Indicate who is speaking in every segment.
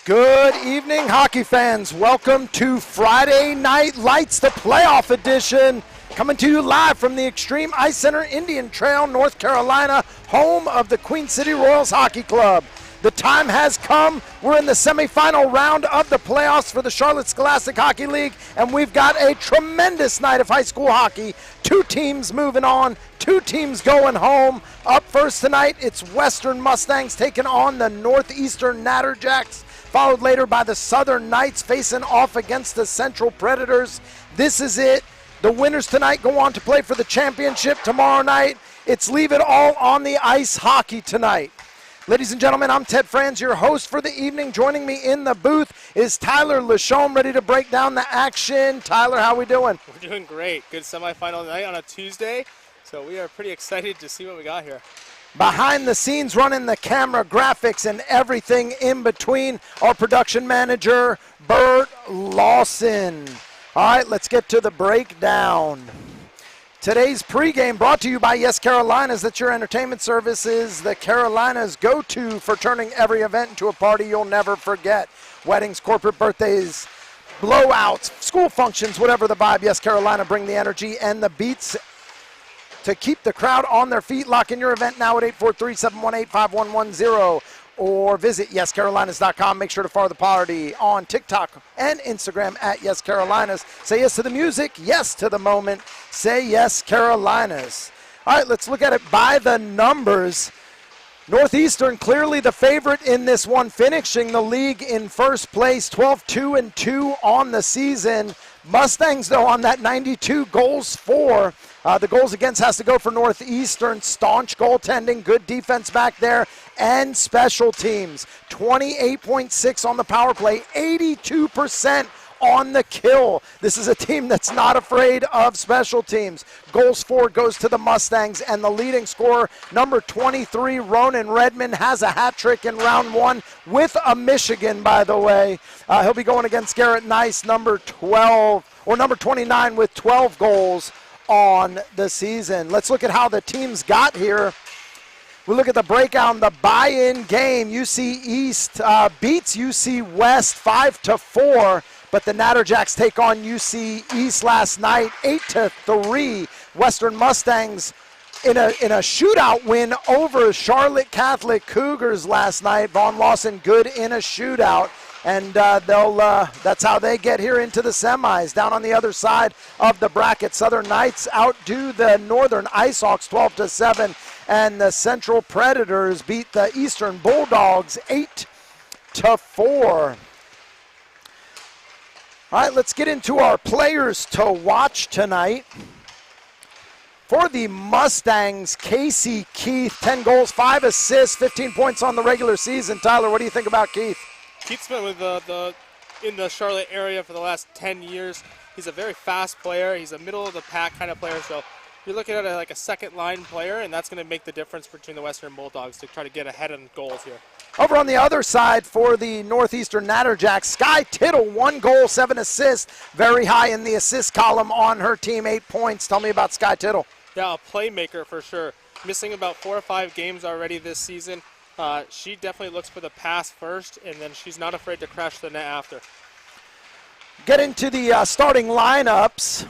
Speaker 1: Good evening, hockey fans. Welcome to Friday Night Lights, the playoff edition, coming to you live from the Extreme Ice Center, Indian Trail, North Carolina, home of the Queen City Royals Hockey Club. The time has come. We're in the semifinal round of the playoffs for the Charlotte Scholastic Hockey League, and we've got a tremendous night of high school hockey. Two teams moving on, two teams going home. Up first tonight, it's Western Mustangs taking on the Northeastern Natterjacks, followed later by the Southern Knights facing off against the Central Predators. This is it. The winners tonight go on to play for the championship tomorrow night. It's leave it all on the ice hockey tonight. Ladies and gentlemen, I'm Ted Franz, your host for the evening. Joining me in the booth is Tyler Lachaume, ready to break down the action. Tyler, how we doing?
Speaker 2: We're doing great. Good semifinal night on a Tuesday, so we are pretty excited to see what we got here.
Speaker 1: Behind the scenes, running the camera, graphics, and everything in between, our production manager, Bert Lawson. All right, let's get to the breakdown. Today's pregame brought to you by Yes Carolinas. That's your entertainment services. The Carolinas go-to for turning every event into a party you'll never forget. Weddings, corporate birthdays, blowouts, school functions, whatever the vibe. Yes Carolina, bring the energy and the beats to keep the crowd on their feet. Lock in your event now at 843-718-5110 or visit YesCarolinas.com. Make sure to follow the party on TikTok and Instagram at Yes Carolinas. Say yes to the music, yes to the moment. Say Yes Carolinas. All right, let's look at it by the numbers. Northeastern clearly the favorite in this one, finishing the league in first place, 12-2-2 on the season. Mustangs, though, on that 92 goals for. The goals against has to go for Northeastern. Staunch goaltending, good defense back there, and special teams. 28.6 on the power play, 82% on the kill. This is a team that's not afraid of special teams. Goals for goes to the Mustangs, and the leading scorer, number 23, Ronan Redmond, has a hat trick in round one with a Michigan, by the way. He'll be going against Garrett Nice, number 29, with 12 goals on the season. Let's look at how the teams got here. We look at the breakdown, the buy-in game. UC East beats UC West 5-4, but the Natterjacks take on UC East last night 8-3. Western Mustangs in a shootout win over Charlotte Catholic Cougars last night. Vaughn Lawson good in a shootout. And that's how they get here into the semis. Down on the other side of the bracket, Southern Knights outdo the Northern IceHawks 12-7, and the Central Predators beat the Eastern Bulldogs 8-4. All right, let's get into our players to watch tonight. For the Mustangs, Casey Keith, 10 goals, 5 assists, 15 points on the regular season. Tyler, what do you think about Keith?
Speaker 2: Keith's been with in the Charlotte area for the last 10 years. He's a very fast player. He's a middle-of-the-pack kind of player. So you're looking at like a second-line player, and that's going to make the difference between the Western Bulldogs to try to get ahead in goals here.
Speaker 1: Over on the other side for the Northeastern Natterjacks, Sky Tittle, 1 goal, 7 assists. Very high in the assist column on her team, 8 points. Tell me about Sky Tittle.
Speaker 2: Yeah, a playmaker for sure. Missing about 4 or 5 games already this season. She definitely looks for the pass first, and then she's not afraid to crash the net after.
Speaker 1: Get into the starting lineups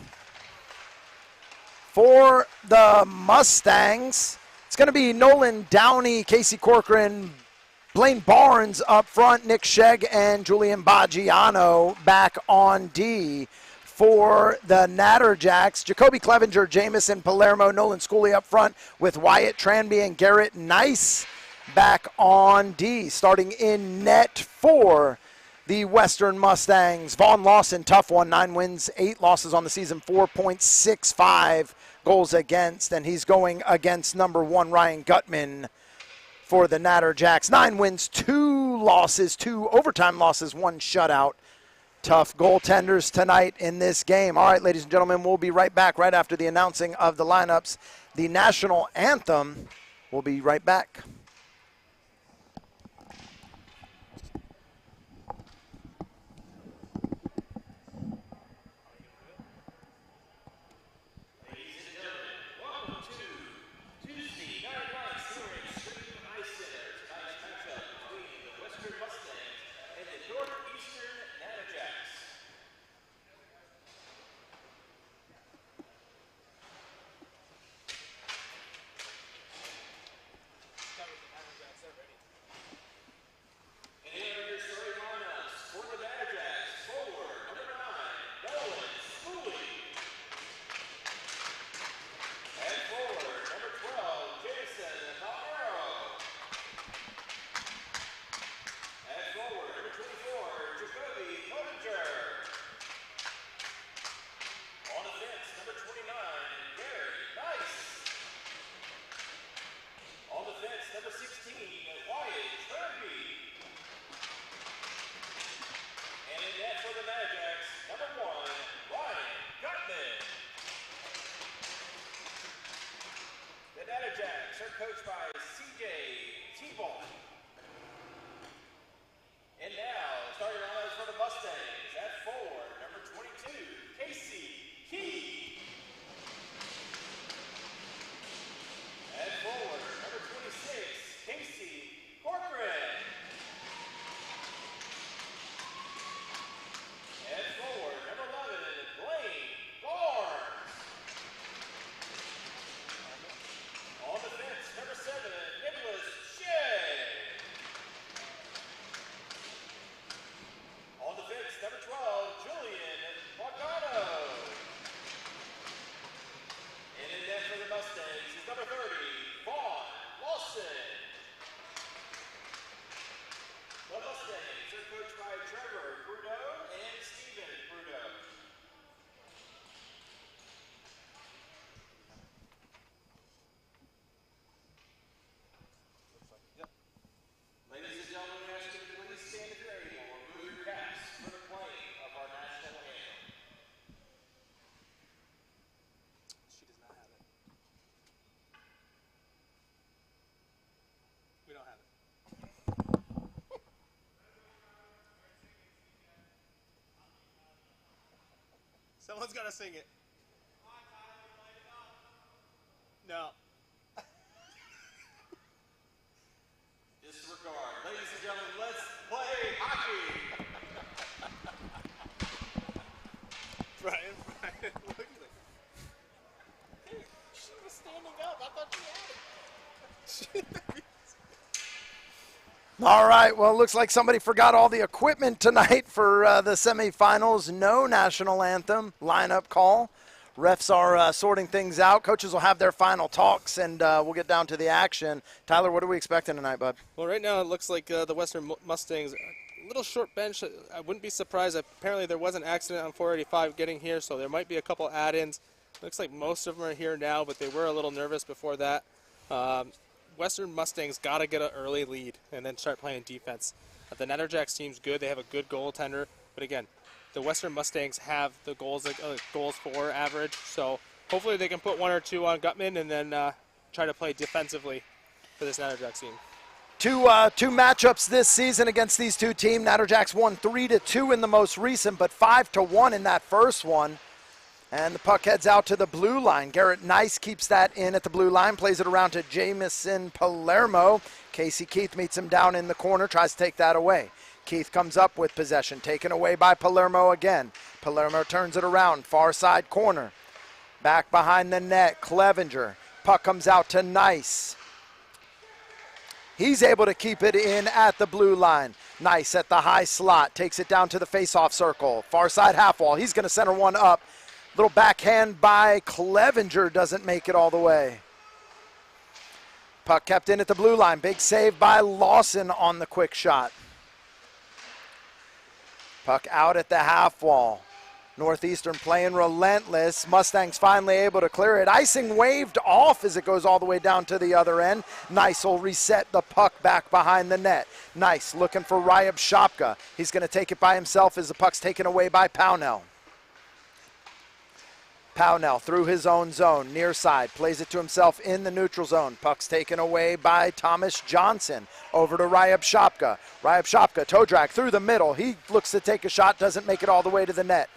Speaker 1: for the Mustangs. It's going to be Nolan Downey, Casey Corcoran, Blaine Barnes up front, Nick Shegg, and Julian Baggiano back on D. For the Natterjacks, Jacoby Clevenger, Jamison Palermo, Nolan Schooley up front with Wyatt Tranby and Garrett Nice back on D. Starting in net for the Western Mustangs, Vaughn Lawson, tough one, 9 wins, 8 losses on the season, 4.65 goals against, and he's going against number 1 Ryan Gutman for the Natterjacks. 9 wins, 2 losses, 2 overtime losses, 1 shutout. Tough goaltenders tonight in this game. All right, ladies and gentlemen, we'll be right back right after the announcing of the lineups. The national anthem. We'll be right back.
Speaker 3: Tuesday night lights here at Extreme Ice Center. Tonight's matchup between the Western Mustangs and the
Speaker 2: Someone's got to sing it. No.
Speaker 3: Disregard. Ladies and gentlemen, let's play hockey.
Speaker 2: Brian, look at it. Hey, she was standing up. I thought she had it.
Speaker 1: All right, well, it looks like somebody forgot all the equipment tonight for the semifinals. No national anthem lineup call. Refs are sorting things out. Coaches will have their final talks, and we'll get down to the action. Tyler, what are we expecting tonight, bud?
Speaker 2: Well, right now it looks like the Western Mustangs, a little short bench. I wouldn't be surprised. Apparently there was an accident on 485 getting here, so there might be a couple add-ins. Looks like most of them are here now, but they were a little nervous before that. Western Mustangs got to get an early lead and then start playing defense. The Natterjacks team's good. They have a good goaltender. But again, the Western Mustangs have the goals for average. So hopefully they can put one or two on Gutman and then try to play defensively for this Natterjacks team.
Speaker 1: Two matchups this season against these two teams. Natterjacks won 3-2 in the most recent, but 5-1 in that first one. And the puck heads out to the blue line. Garrett Nice keeps that in at the blue line, plays it around to Jamison Palermo. Casey Keith meets him down in the corner, tries to take that away. Keith comes up with possession, taken away by Palermo again. Palermo turns it around, far side corner. Back behind the net, Clevenger. Puck comes out to Nice. He's able to keep it in at the blue line. Nice at the high slot, takes it down to the face-off circle. Far side half wall, he's gonna center one up. Little backhand by Clevenger, doesn't make it all the way. Puck kept in at the blue line. Big save by Lawson on the quick shot. Puck out at the half wall. Northeastern playing relentless. Mustangs finally able to clear it. Icing waved off as it goes all the way down to the other end. Nice will reset the puck back behind the net. Nice looking for Ryab Shopka. He's going to take it by himself as the puck's taken away by Pownell. Pownell through his own zone, near side, plays it to himself in the neutral zone. Puck's taken away by Thomas Johnson. Over to Ryab Shopka. Ryab Shopka, toe drag through the middle. He looks to take a shot, doesn't make it all the way to the net.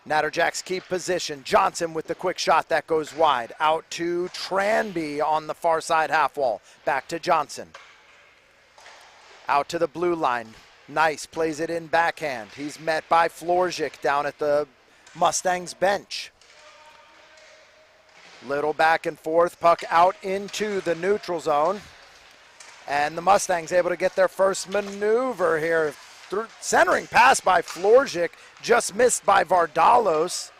Speaker 1: Natterjacks keep position. Johnson with the quick shot that goes wide. Out to Tranby on the far side half wall. Back to Johnson. Out to the blue line. Nice, plays it in backhand. He's met by Florzik down at the Mustangs bench. Little back and forth, puck out into the neutral zone. And the Mustangs able to get their first maneuver here. Centering pass by Florzik, just missed by Vardalos.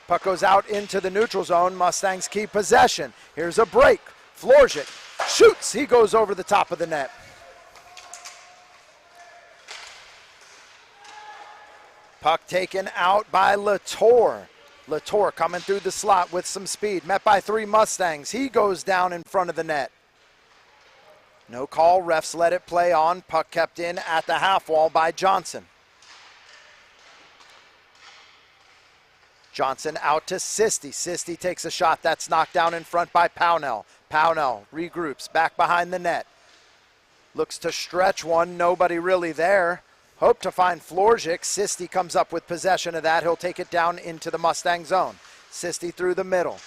Speaker 1: Puck goes out into the neutral zone. Mustangs keep possession. Here's a break. Florzik shoots. He goes over the top of the net. Puck taken out by Latour. Latour coming through the slot with some speed. Met by three Mustangs. He goes down in front of the net. No call. Refs let it play on. Puck kept in at the half wall by Johnson. Johnson out to Sisti. Sisti takes a shot. That's knocked down in front by Pownell. Pownell regroups back behind the net. Looks to stretch one. Nobody really there. Hope to find Florzik. Sisti comes up with possession of that. He'll take it down into the Mustang zone. Sisti through the middle.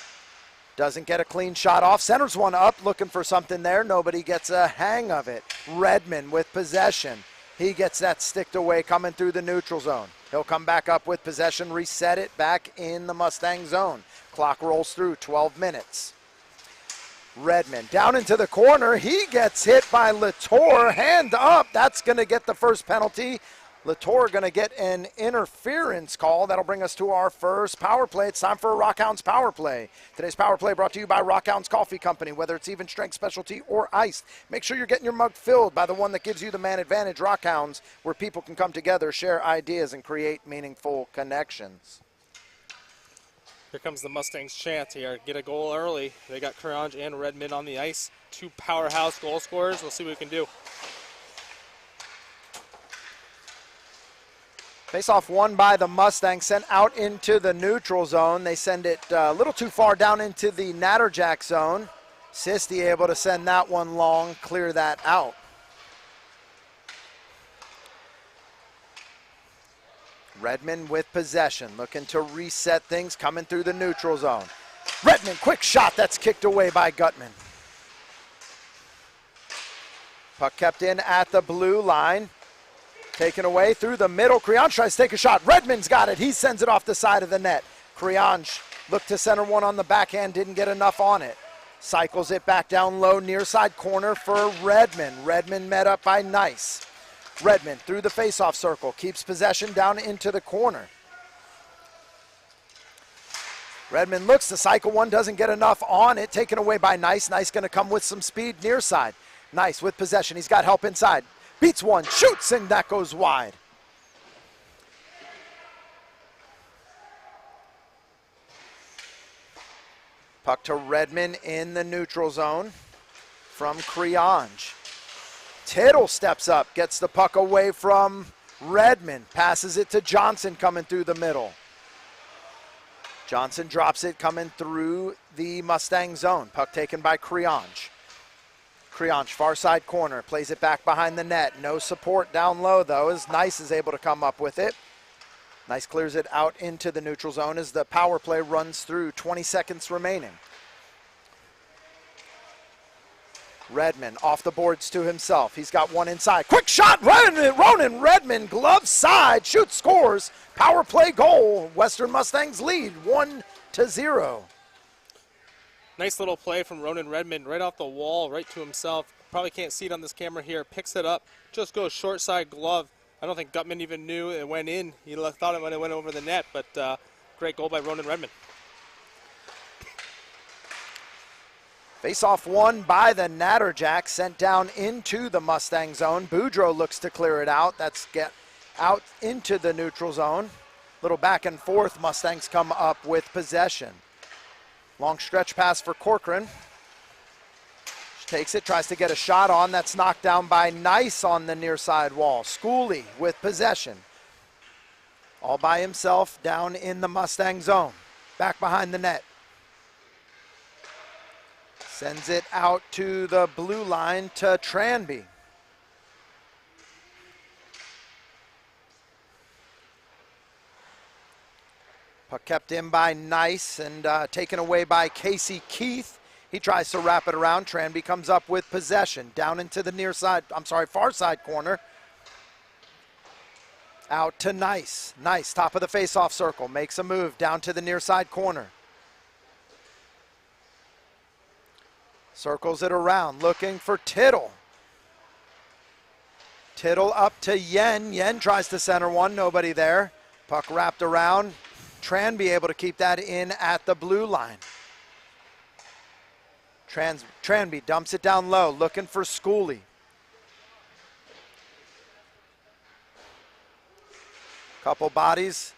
Speaker 1: Doesn't get a clean shot off. Centers one up, looking for something there. Nobody gets a hang of it. Redmond with possession. He gets that sticked away coming through the neutral zone. He'll come back up with possession, reset it back in the Mustang zone. Clock rolls through, 12 minutes. Redmond down into the corner. He gets hit by Latour. Hand up. That's going to get the first penalty. Latour going to get an interference call. That'll bring us to our first power play. It's time for a Rockhounds power play. Today's power play brought to you by Rockhounds Coffee Company. Whether it's even strength specialty or iced, make sure you're getting your mug filled by the one that gives you the man advantage, Rockhounds, where people can come together, share ideas, and create meaningful connections.
Speaker 2: Here comes the Mustangs' chance here. Get a goal early. They got Courage and Redmond on the ice. Two powerhouse goal scorers. We'll see what we can do.
Speaker 1: Face-off won by the Mustangs, sent out into the neutral zone. They send it a little too far down into the Natterjack zone. Sisti able to send that one long, clear that out. Redmond with possession, looking to reset things, coming through the neutral zone. Redmond, quick shot, that's kicked away by Gutman. Puck kept in at the blue line. Taken away through the middle. Creonge tries to take a shot. Redmond's got it. He sends it off the side of the net. Creonge looked to center one on the backhand, didn't get enough on it. Cycles it back down low, near side corner for Redmond. Redmond met up by Nice. Redmond through the faceoff circle, keeps possession down into the corner. Redmond looks to cycle one, doesn't get enough on it. Taken away by Nice. Nice going to come with some speed near side. Nice with possession. He's got help inside. Beats one, shoots, and that goes wide. Puck to Redmond in the neutral zone from Creonge. Tittle steps up, gets the puck away from Redmond, passes it to Johnson coming through the middle. Johnson drops it coming through the Mustang zone. Puck taken by Creonge. Creonge, far side corner, plays it back behind the net. No support down low, though, as Nice is able to come up with it. Nice clears it out into the neutral zone as the power play runs through. 20 seconds remaining. Redmond off the boards to himself. He's got one inside. Quick shot, Ronan Redmond, glove side, shoots, scores. Power play goal. Western Mustangs lead 1-0.
Speaker 2: Nice little play from Ronan Redmond right off the wall, right to himself. Probably can't see it on this camera here. Picks it up, just goes short side glove. I don't think Gutman even knew it went in. He thought it when it went over the net, but great goal by Ronan Redmond.
Speaker 1: Face-off won by the Natterjacks, sent down into the Mustang zone. Boudreau looks to clear it out. That's get out into the neutral zone. Little back and forth. Mustangs come up with possession. Long stretch pass for Corcoran. Takes it, tries to get a shot on. That's knocked down by Nice on the near side wall. Schooley with possession. All by himself down in the Mustang zone. Back behind the net. Sends it out to the blue line to Tranby. Puck kept in by Nice and taken away by Casey Keith. He tries to wrap it around. Tranby comes up with possession. Down into the far side corner. Out to Nice. Nice, top of the face-off circle. Makes a move down to the near side corner. Circles it around, looking for Tittle. Tittle up to Yen. Yen tries to center one, nobody there. Puck wrapped around. Tranby able to keep that in at the blue line. Tranby dumps it down low, looking for Schooley. Couple bodies.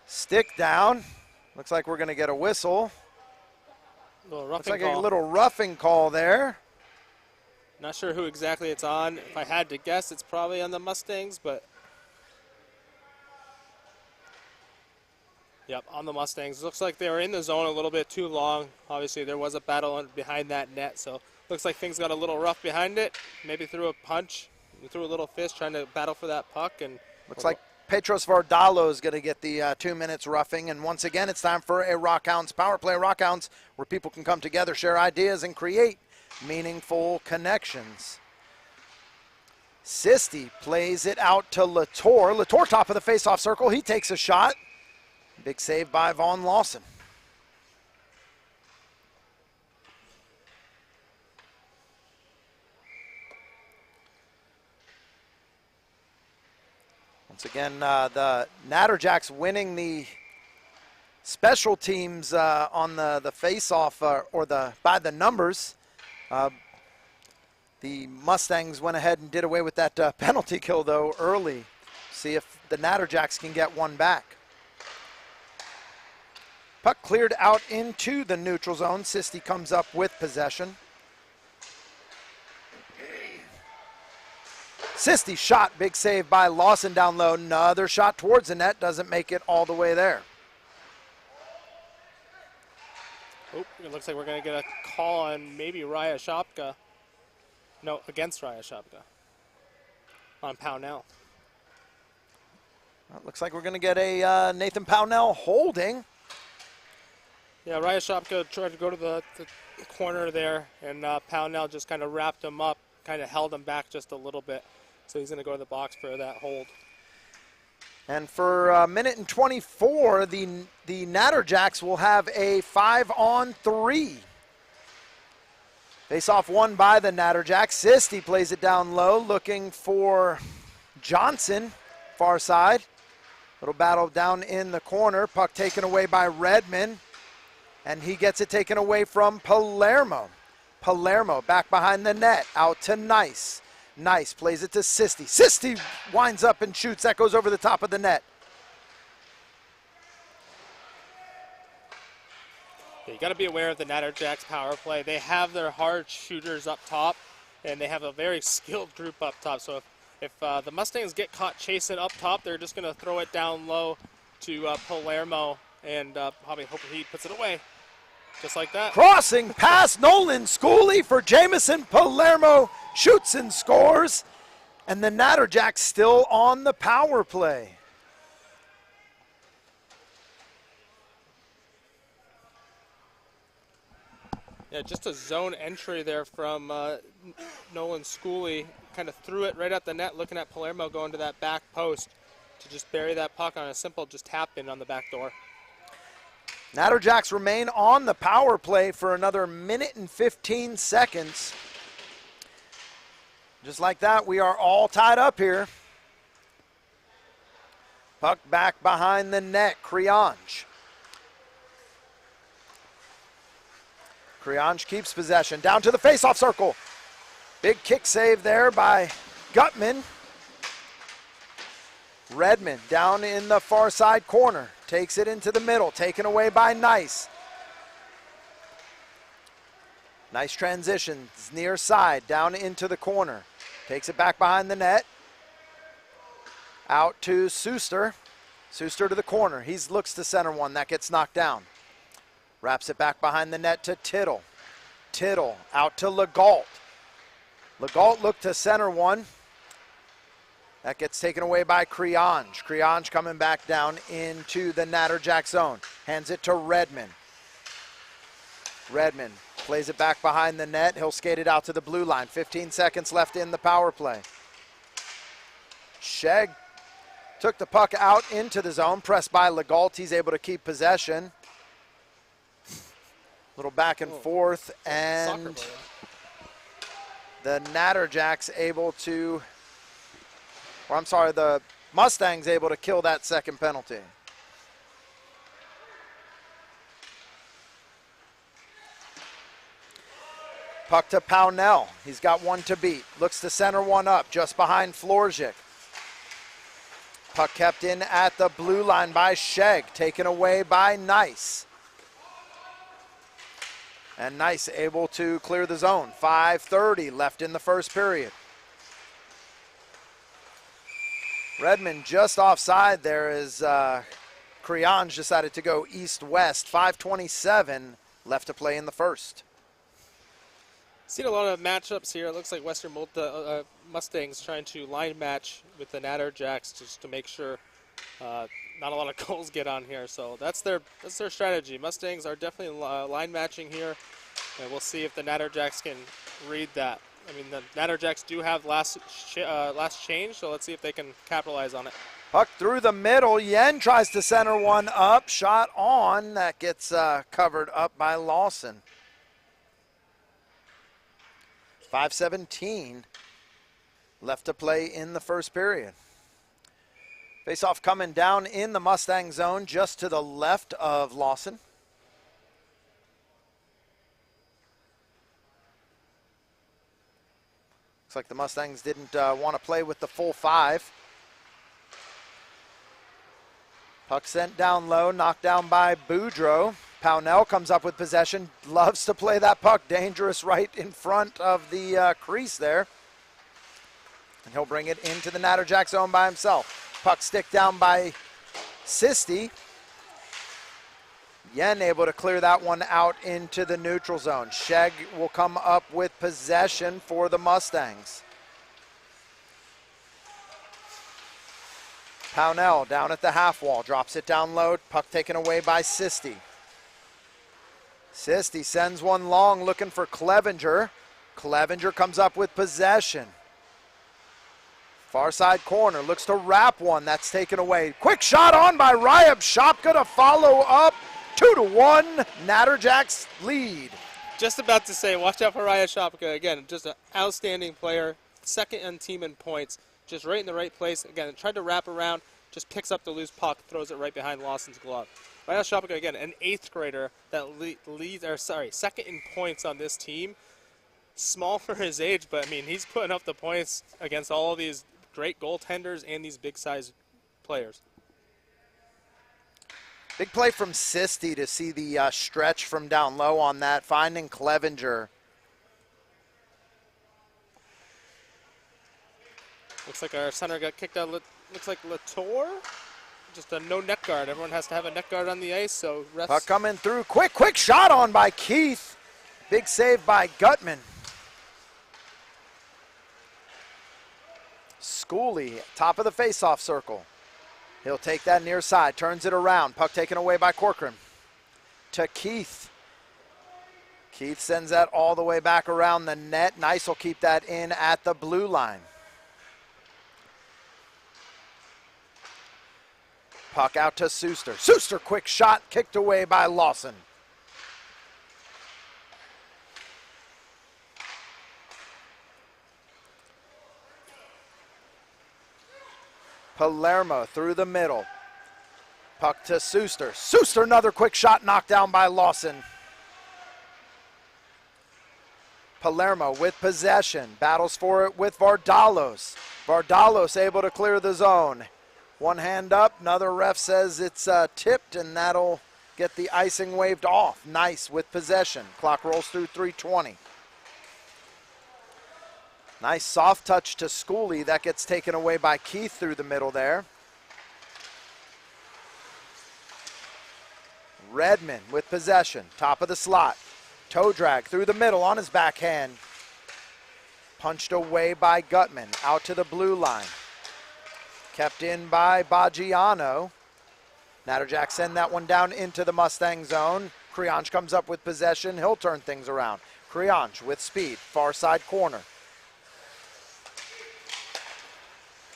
Speaker 1: Stick down. Looks like we're going to get a whistle. Looks like a little roughing call there.
Speaker 2: Not sure who exactly it's on. If I had to guess, it's probably on the Mustangs, but yep, on the Mustangs. Looks like they were in the zone a little bit too long. Obviously, there was a battle behind that net, so looks like things got a little rough behind it. Maybe threw a punch, threw a little fist trying to battle for that puck. And
Speaker 1: looks like Petros Vardalo is going to get the 2 minutes roughing. And once again, it's time for a Rockhounds Power Play. Rockhounds, where people can come together, share ideas, and create meaningful connections. Sisti plays it out to Latour. Latour top of the face-off circle. He takes a shot. Big save by Vaughn Lawson. Once again, the Natterjacks winning the special teams on the face-off by the numbers. The Mustangs went ahead and did away with that penalty kill, though, early. See if the Natterjacks can get one back. Puck cleared out into the neutral zone. Sisti comes up with possession. Sisti shot, big save by Lawson down low. Another shot towards the net, doesn't make it all the way there.
Speaker 2: Oh, it looks like we're going to get a call on maybe Raya Shopka. No, against Raya Shopka on Pownell.
Speaker 1: Well, looks like we're going to get a Nathan Pownell holding.
Speaker 2: Yeah, Ryashopka tried to go to the corner there, and Pownell just kind of wrapped him up, kind of held him back just a little bit. So he's going to go to the box for that hold.
Speaker 1: And for a minute and 24, the Natterjacks will have a 5-on-3. Face-off won by the Natterjacks. Sisti plays it down low, looking for Johnson, far side. Little battle down in the corner. Puck taken away by Redmond. And he gets it taken away from Palermo. Palermo back behind the net, out to Nice. Nice plays it to Sisti. Sisti winds up and shoots. That goes over the top of the net.
Speaker 2: You got to be aware of the Natterjacks power play. They have their hard shooters up top, and they have a very skilled group up top. So if the Mustangs get caught chasing up top, they're just going to throw it down low to Palermo and probably hope he puts it away. Just like that.
Speaker 1: Crossing past Nolan Schooley for Jamison Palermo. Shoots and scores. And the Natterjacks still on the power play.
Speaker 2: Yeah, just a zone entry there from Nolan Schooley. Kind of threw it right at the net, looking at Palermo going to that back post to just bury that puck on a simple just tap in on the back door.
Speaker 1: Natterjacks remain on the power play for another minute and 15 seconds. Just like that, we are all tied up here. Puck back behind the net, Creonge. Creonge keeps possession, down to the face-off circle. Big kick save there by Gutman. Redmond down in the far side corner. Takes it into the middle, taken away by Nice. Nice transitions, near side, down into the corner. Takes it back behind the net. Out to Suster. Suster to the corner. He looks to center one, that gets knocked down. Wraps it back behind the net to Tittle. Tittle out to Legault. Legault looked to center one. That gets taken away by Creonge. Creonge coming back down into the Natterjack zone. Hands it to Redmond. Redmond plays it back behind the net. He'll skate it out to the blue line. 15 seconds left in the power play. Sheg took the puck out into the zone. Pressed by Legault. He's able to keep possession. Little back and forth. And the Natterjacks able to... Or I'm sorry, the Mustangs able to kill that second penalty. Puck to Pownell. He's got one to beat. Looks to center one up just behind Florzik. Puck kept in at the blue line by Sheg. Taken away by Nice. And Nice able to clear the zone. 5:30 left in the first period. Redmond just offside there as Creonge decided to go east-west. 5:27 left to play in the first.
Speaker 2: Seen a lot of matchups here. It looks like Western Mustangs trying to line match with the Natterjacks just to make sure not a lot of goals get on here. So that's their strategy. Mustangs are definitely line matching here, and we'll see if the Natterjacks can read that. I mean, the Natterjacks do have last change, so let's see if they can capitalize on it.
Speaker 1: Puck through the middle. Yen tries to center one up. Shot on. That gets covered up by Lawson. 5:17 left to play in the first period. Face-off coming down in the Mustang zone just to the left of Lawson. Looks like the Mustangs didn't want to play with the full five. Puck sent down low, knocked down by Boudreau. Pownell comes up with possession, loves to play that puck, dangerous right in front of the crease there. And he'll bring it into the Natterjack zone by himself. Puck stick down by Sisti. Yen able to clear that one out into the neutral zone. Sheg will come up with possession for the Mustangs. Pownell down at the half wall, drops it down low, puck taken away by Sisti. Sisti sends one long, looking for Clevenger. Clevenger comes up with possession. Far side corner, looks to wrap one, that's taken away. Quick shot on by Ryab Shopka to follow up. 2-1, Natterjacks lead.
Speaker 2: Just about to say, watch out for Raya Shopka. Again, just an outstanding player. Second on team in points. Just right in the right place. Again, tried to wrap around, just picks up the loose puck, throws it right behind Lawson's glove. Raya Shopka, again, an 8th grader that second in points on this team. Small for his age, but I mean, he's putting up the points against all of these great goaltenders and these big-sized players.
Speaker 1: Big play from Sisti to see the stretch from down low on that, finding Clevenger.
Speaker 2: Looks like our center got kicked out. Looks like Latour. Just a no net guard. Everyone has to have a net guard on the ice, so refs.
Speaker 1: Puck coming through. Quick shot on by Keith. Big save by Gutman. Schooley, top of the faceoff circle. He'll take that near side, turns it around. Puck taken away by Corcoran. To Keith. Keith sends that all the way back around the net. Nice will keep that in at the blue line. Puck out to Suster. Suster, quick shot, kicked away by Lawson. Palermo through the middle. Puck to Suster. Suster, another quick shot knocked down by Lawson. Palermo with possession. Battles for it with Vardalos. Vardalos able to clear the zone. One hand up. Another ref says it's tipped, and that'll get the icing waved off. Nice with possession. Clock rolls through 3:20. Nice soft touch to Schooley. That gets taken away by Keith through the middle there. Redmond with possession. Top of the slot. Toe drag through the middle on his backhand. Punched away by Gutman. Out to the blue line. Kept in by Baggiano. Natterjacks send that one down into the Mustang zone. Creonge comes up with possession. He'll turn things around. Creonge with speed. Far side corner.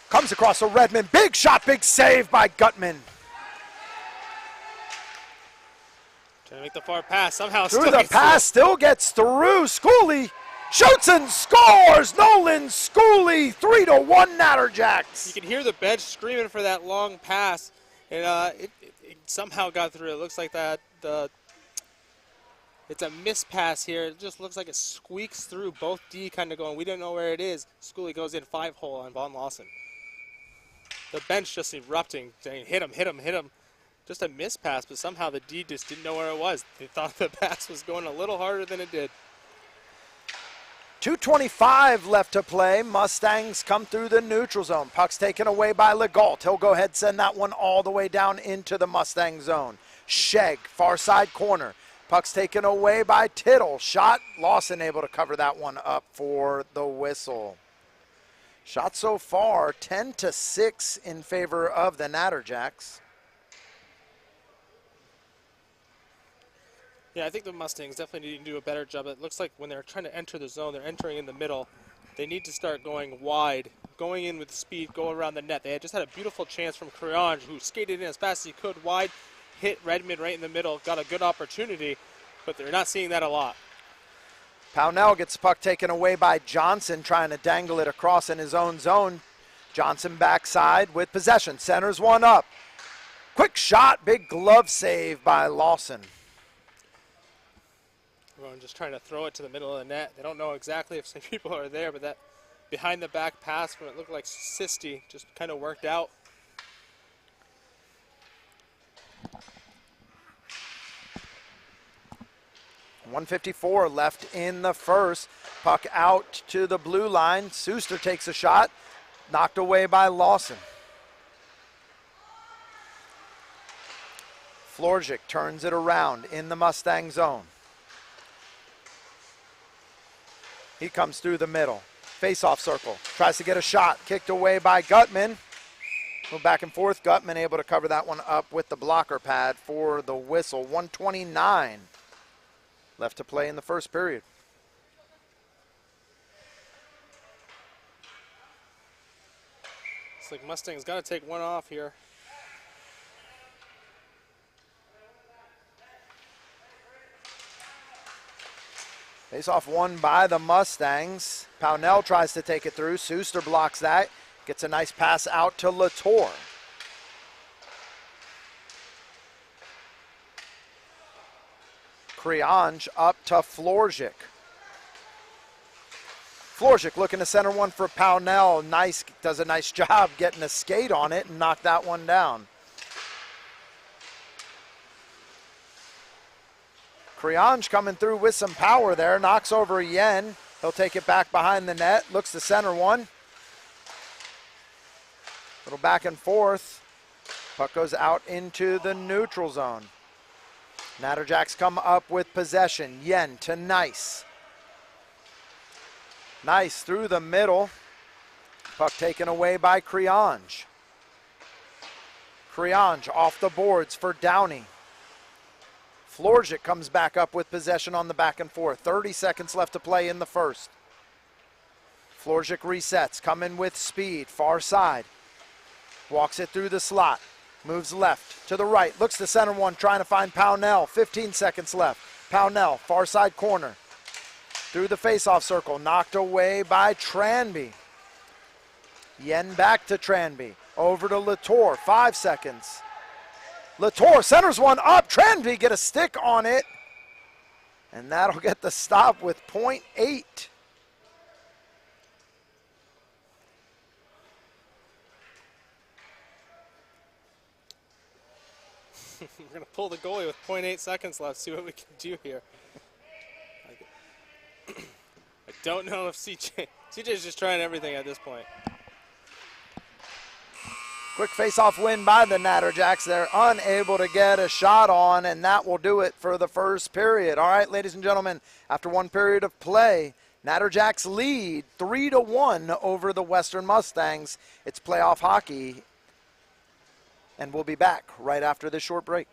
Speaker 1: Comes across a Redmond. Big shot, big save by Gutman.
Speaker 2: Trying to make the far pass. Somehow
Speaker 1: Through the pass, still gets through. Schooley shoots and scores. Nolan Schooley, 3-1 Natterjacks.
Speaker 2: You can hear the bench screaming for that long pass, and it somehow got through. It looks like it's a miss pass here. It just looks like it squeaks through both D, kind of going, we don't know where it is. Schooley goes in 5-hole on Von Lawson. The bench just erupting, saying, hit him, hit him, hit him. Just a miss pass, but somehow the D just didn't know where it was. They thought the pass was going a little harder than it did.
Speaker 1: 2:25 left to play. Mustangs come through the neutral zone. Puck's taken away by Legault. He'll go ahead, send that one all the way down into the Mustang zone. Sheg, far side corner. Puck's taken away by Tittle. Shot, Lawson able to cover that one up for the whistle. Shot so far, 10-6 in favor of the Natterjacks.
Speaker 2: Yeah, I think the Mustangs definitely need to do a better job. It looks like when they're trying to enter the zone, they're entering in the middle. They need to start going wide, going in with speed, go around the net. They had just had a beautiful chance from Creonge, who skated in as fast as he could wide, hit Redmond right in the middle, got a good opportunity, but they're not seeing that a lot.
Speaker 1: Pownell gets the puck taken away by Johnson, trying to dangle it across in his own zone. Johnson backside with possession, centers one up. Quick shot, big glove save by Lawson.
Speaker 2: Everyone just trying to throw it to the middle of the net. They don't know exactly if some people are there, but that behind the back pass from it looked like Sisti just kind of worked out.
Speaker 1: .154 left in the first. Puck out to the blue line. Suster takes a shot, knocked away by Lawson. Florjic turns it around in the Mustang zone. He comes through the middle. Face-off circle. Tries to get a shot. Kicked away by Gutman. Go back and forth. Gutman able to cover that one up with the blocker pad for the whistle. 1:29 left to play in the first period.
Speaker 2: It's like Mustang's got to take one off here.
Speaker 1: Face off won by the Mustangs. Pownell tries to take it through. Suster blocks that. Gets a nice pass out to Latour. Krianj up to Florzik. Florzik looking to center one for Pownell. Nice, does a nice job getting a skate on it and knock that one down. Krianj coming through with some power there. Knocks over Yen. He'll take it back behind the net. Looks to center one. Little back and forth. Puck goes out into the neutral zone. Natterjacks come up with possession. Yen to Nice. Nice through the middle. Puck taken away by Krianj. Krianj off the boards for Downey. Florzik comes back up with possession on the back and forth. 30 seconds left to play in the first. Florzik resets, coming with speed, far side. Walks it through the slot, moves left to the right, looks to center one, trying to find Pownell. 15 seconds left. Pownell, far side corner. Through the face-off circle, knocked away by Tranby. Yen back to Tranby. Over to Latour, 5 seconds. Latour centers one up. Tranby get a stick on it. And that'll get the stop with .8.
Speaker 2: We're going to pull the goalie with .8 seconds left, see what we can do here. I don't know if CJ's just trying everything at this point.
Speaker 1: Quick face-off win by the Natterjacks. They're unable to get a shot on, and that will do it for the first period. All right, ladies and gentlemen, after one period of play, Natterjacks lead 3-1 over the Western Mustangs. It's playoff hockey, and we'll be back right after this short break.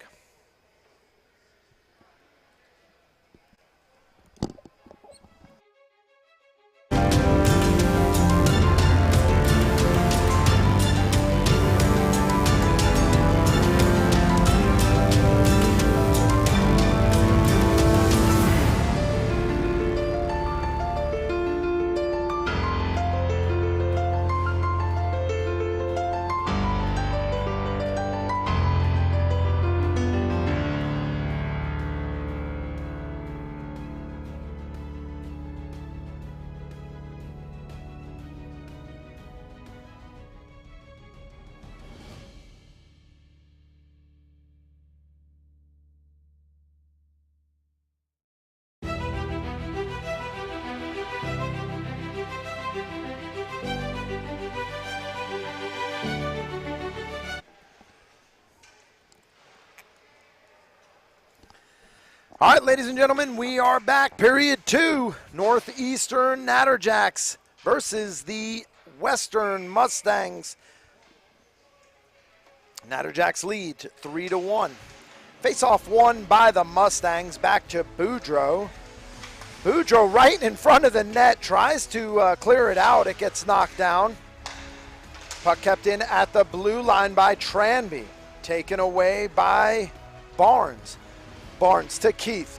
Speaker 1: All right, ladies and gentlemen, we are back. Period 2, Northeastern Natterjacks versus the Western Mustangs. Natterjacks lead 3-1. Face-off won by the Mustangs. Back to Boudreau. Boudreau right in front of the net, tries to clear it out. It gets knocked down. Puck kept in at the blue line by Tranby. Taken away by Barnes. Barnes to Keith.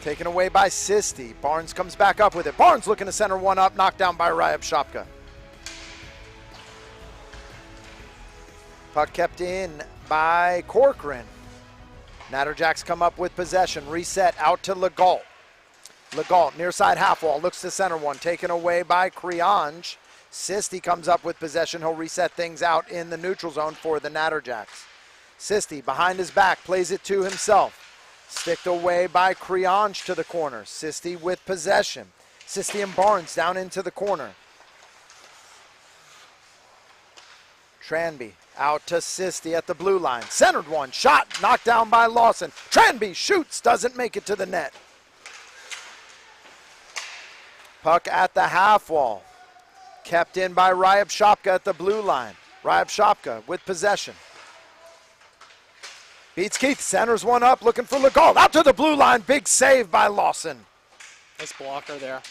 Speaker 1: Taken away by Sisti. Barnes comes back up with it. Barnes looking to center one up, knocked down by Ryab Shopka. Puck kept in by Corcoran. Natterjacks come up with possession. Reset out to Legault. Legault near side half wall, looks to center one. Taken away by Krianj. Sisti comes up with possession. He'll reset things out in the neutral zone for the Natterjacks. Sisti behind his back, plays it to himself. Sticked away by Krianj to the corner. Sisti with possession. Sisti and Barnes down into the corner. Tranby out to Sisti at the blue line. Centered one, shot, knocked down by Lawson. Tranby shoots, doesn't make it to the net. Puck at the half wall. Kept in by Ryab Shopka at the blue line. Ryab Shopka with possession. Beats Keith, centers one up, looking for Legault. Out to the blue line, big save by Lawson.
Speaker 2: Nice blocker there.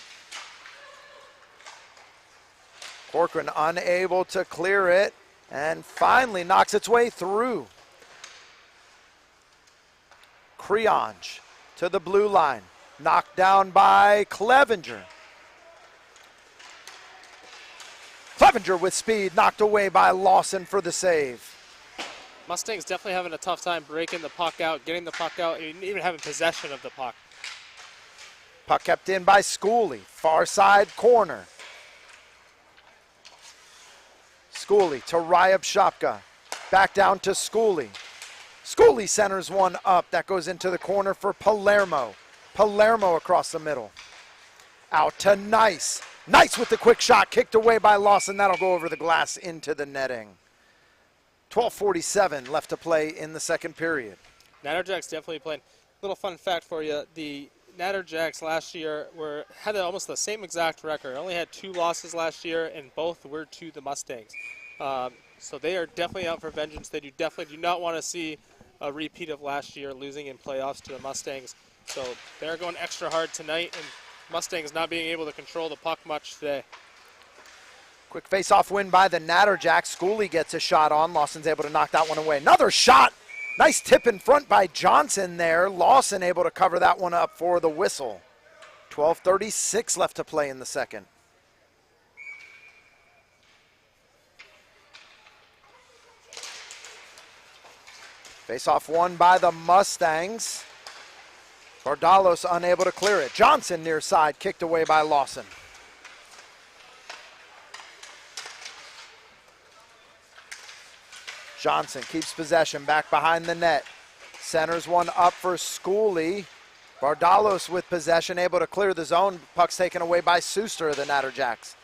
Speaker 1: Corcoran unable to clear it, and finally knocks its way through. Creonge to the blue line, knocked down by Clevenger. Clevenger with speed, knocked away by Lawson for the save.
Speaker 2: Mustangs definitely having a tough time breaking the puck out, getting the puck out, and even having possession of the puck.
Speaker 1: Puck kept in by Schooley, far side corner. Schooley to Ryab Shopka, back down to Schooley. Schooley centers one up, that goes into the corner for Palermo. Palermo across the middle. Out to Nice. Nice with the quick shot, kicked away by Lawson. That'll go over the glass into the netting. 12:47 left to play in the second period.
Speaker 2: Natterjacks definitely playing. Little fun fact for you, the Natterjacks last year had almost the same exact record. Only had 2 losses last year, and both were to the Mustangs. So they are definitely out for vengeance. They definitely do not want to see a repeat of last year losing in playoffs to the Mustangs. So they're going extra hard tonight, and Mustangs not being able to control the puck much today.
Speaker 1: Quick face-off win by the Natterjacks. Schooley gets a shot on. Lawson's able to knock that one away. Another shot. Nice tip in front by Johnson there. Lawson able to cover that one up for the whistle. 12:36 left to play in the second. Face-off won by the Mustangs. Bardalos unable to clear it. Johnson near side, kicked away by Lawson. Johnson keeps possession back behind the net. Centers one up for Schooley. Bardalos with possession, able to clear the zone. Puck's taken away by Suster of the Natterjacks.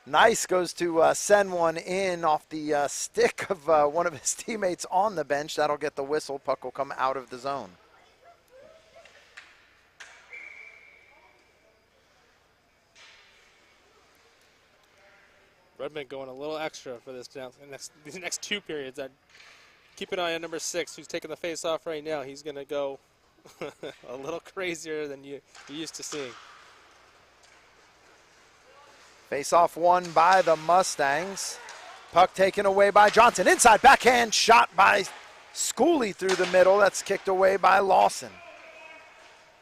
Speaker 1: Nice goes to send one in off the stick of one of his teammates on the bench. That'll get the whistle. Puck will come out of the zone.
Speaker 2: Redmond going a little extra for this these next 2 periods. I'd keep an eye on number 6, who's taking the face-off right now. He's going to go a little crazier than you're used to seeing.
Speaker 1: Face-off won by the Mustangs. Puck taken away by Johnson. Inside backhand shot by Schooley through the middle. That's kicked away by Lawson.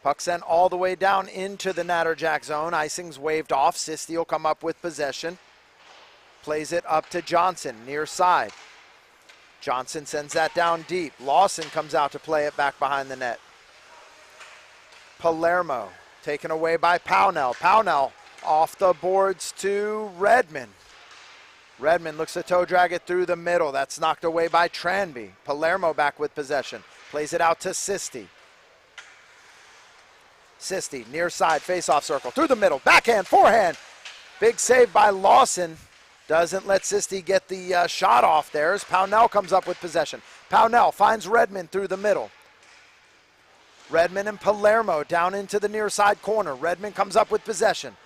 Speaker 1: Puck sent all the way down into the Natterjack zone. Icing's waved off. Sisti will come up with possession. Plays it up to Johnson, near side. Johnson sends that down deep. Lawson comes out to play it back behind the net. Palermo taken away by Pownell. Pownell off the boards to Redmond. Redmond looks to toe drag it through the middle. That's knocked away by Tranby. Palermo back with possession. Plays it out to Sisti. Sisti, near side, face-off circle. Through the middle, backhand, forehand. Big save by Lawson. Doesn't let Sisti get the shot off there as Pownell comes up with possession. Pownell finds Redmond through the middle. Redmond and Palermo down into the near side corner. Redmond comes up with possession.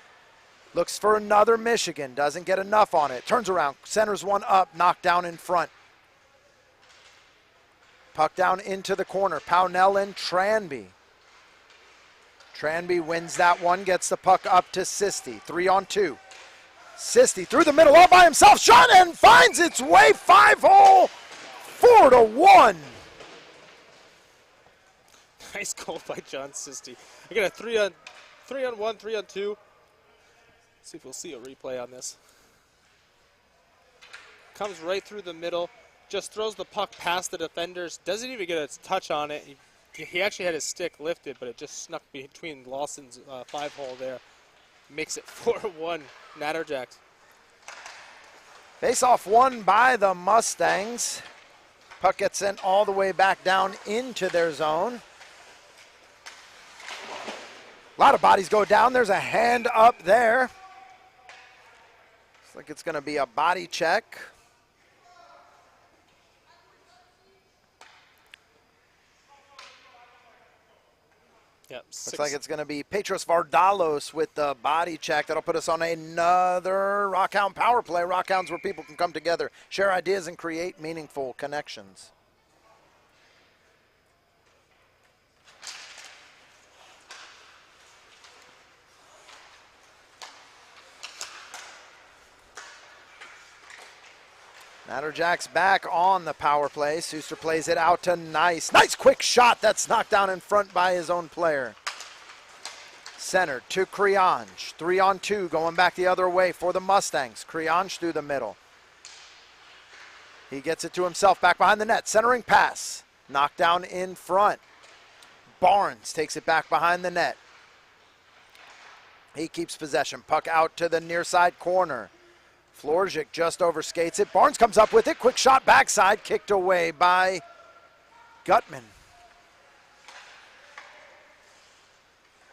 Speaker 1: Looks for another Michigan. Doesn't get enough on it. Turns around, centers one up, knocked down in front. Puck down into the corner. Pownell and Tranby. Tranby wins that one, gets the puck up to Sisti. 3-on-2. Sisti through the middle all by himself. Shot and finds its way. 5-hole. 4-1.
Speaker 2: Nice goal by John Sisti. I got a 3-on-1, 3-on-2. See if we'll see a replay on this. Comes right through the middle. Just throws the puck past the defenders. Doesn't even get a touch on it. He actually had his stick lifted, but it just snuck between Lawson's 5-hole there. Makes it 4-1 Natterjacks.
Speaker 1: Face-off won by the Mustangs. Puck gets sent all the way back down into their zone. A lot of bodies go down. There's a hand up there. Looks like it's going to be a body check.
Speaker 2: Yep.
Speaker 1: Looks like it's going to be Petros Vardalos with the body check. That'll put us on another Rockhound power play. Rockhounds where people can come together, share ideas, and create meaningful connections. Natterjack's back on the power play. Suster plays it out to Nice. Nice quick shot. That's knocked down in front by his own player. Center to Criange. 3-on-2 going back the other way for the Mustangs. Criange through the middle. He gets it to himself back behind the net. Centering pass. Knocked down in front. Barnes takes it back behind the net. He keeps possession. Puck out to the near side corner. Florzik just overskates it. Barnes comes up with it. Quick shot backside. Kicked away by Gutman.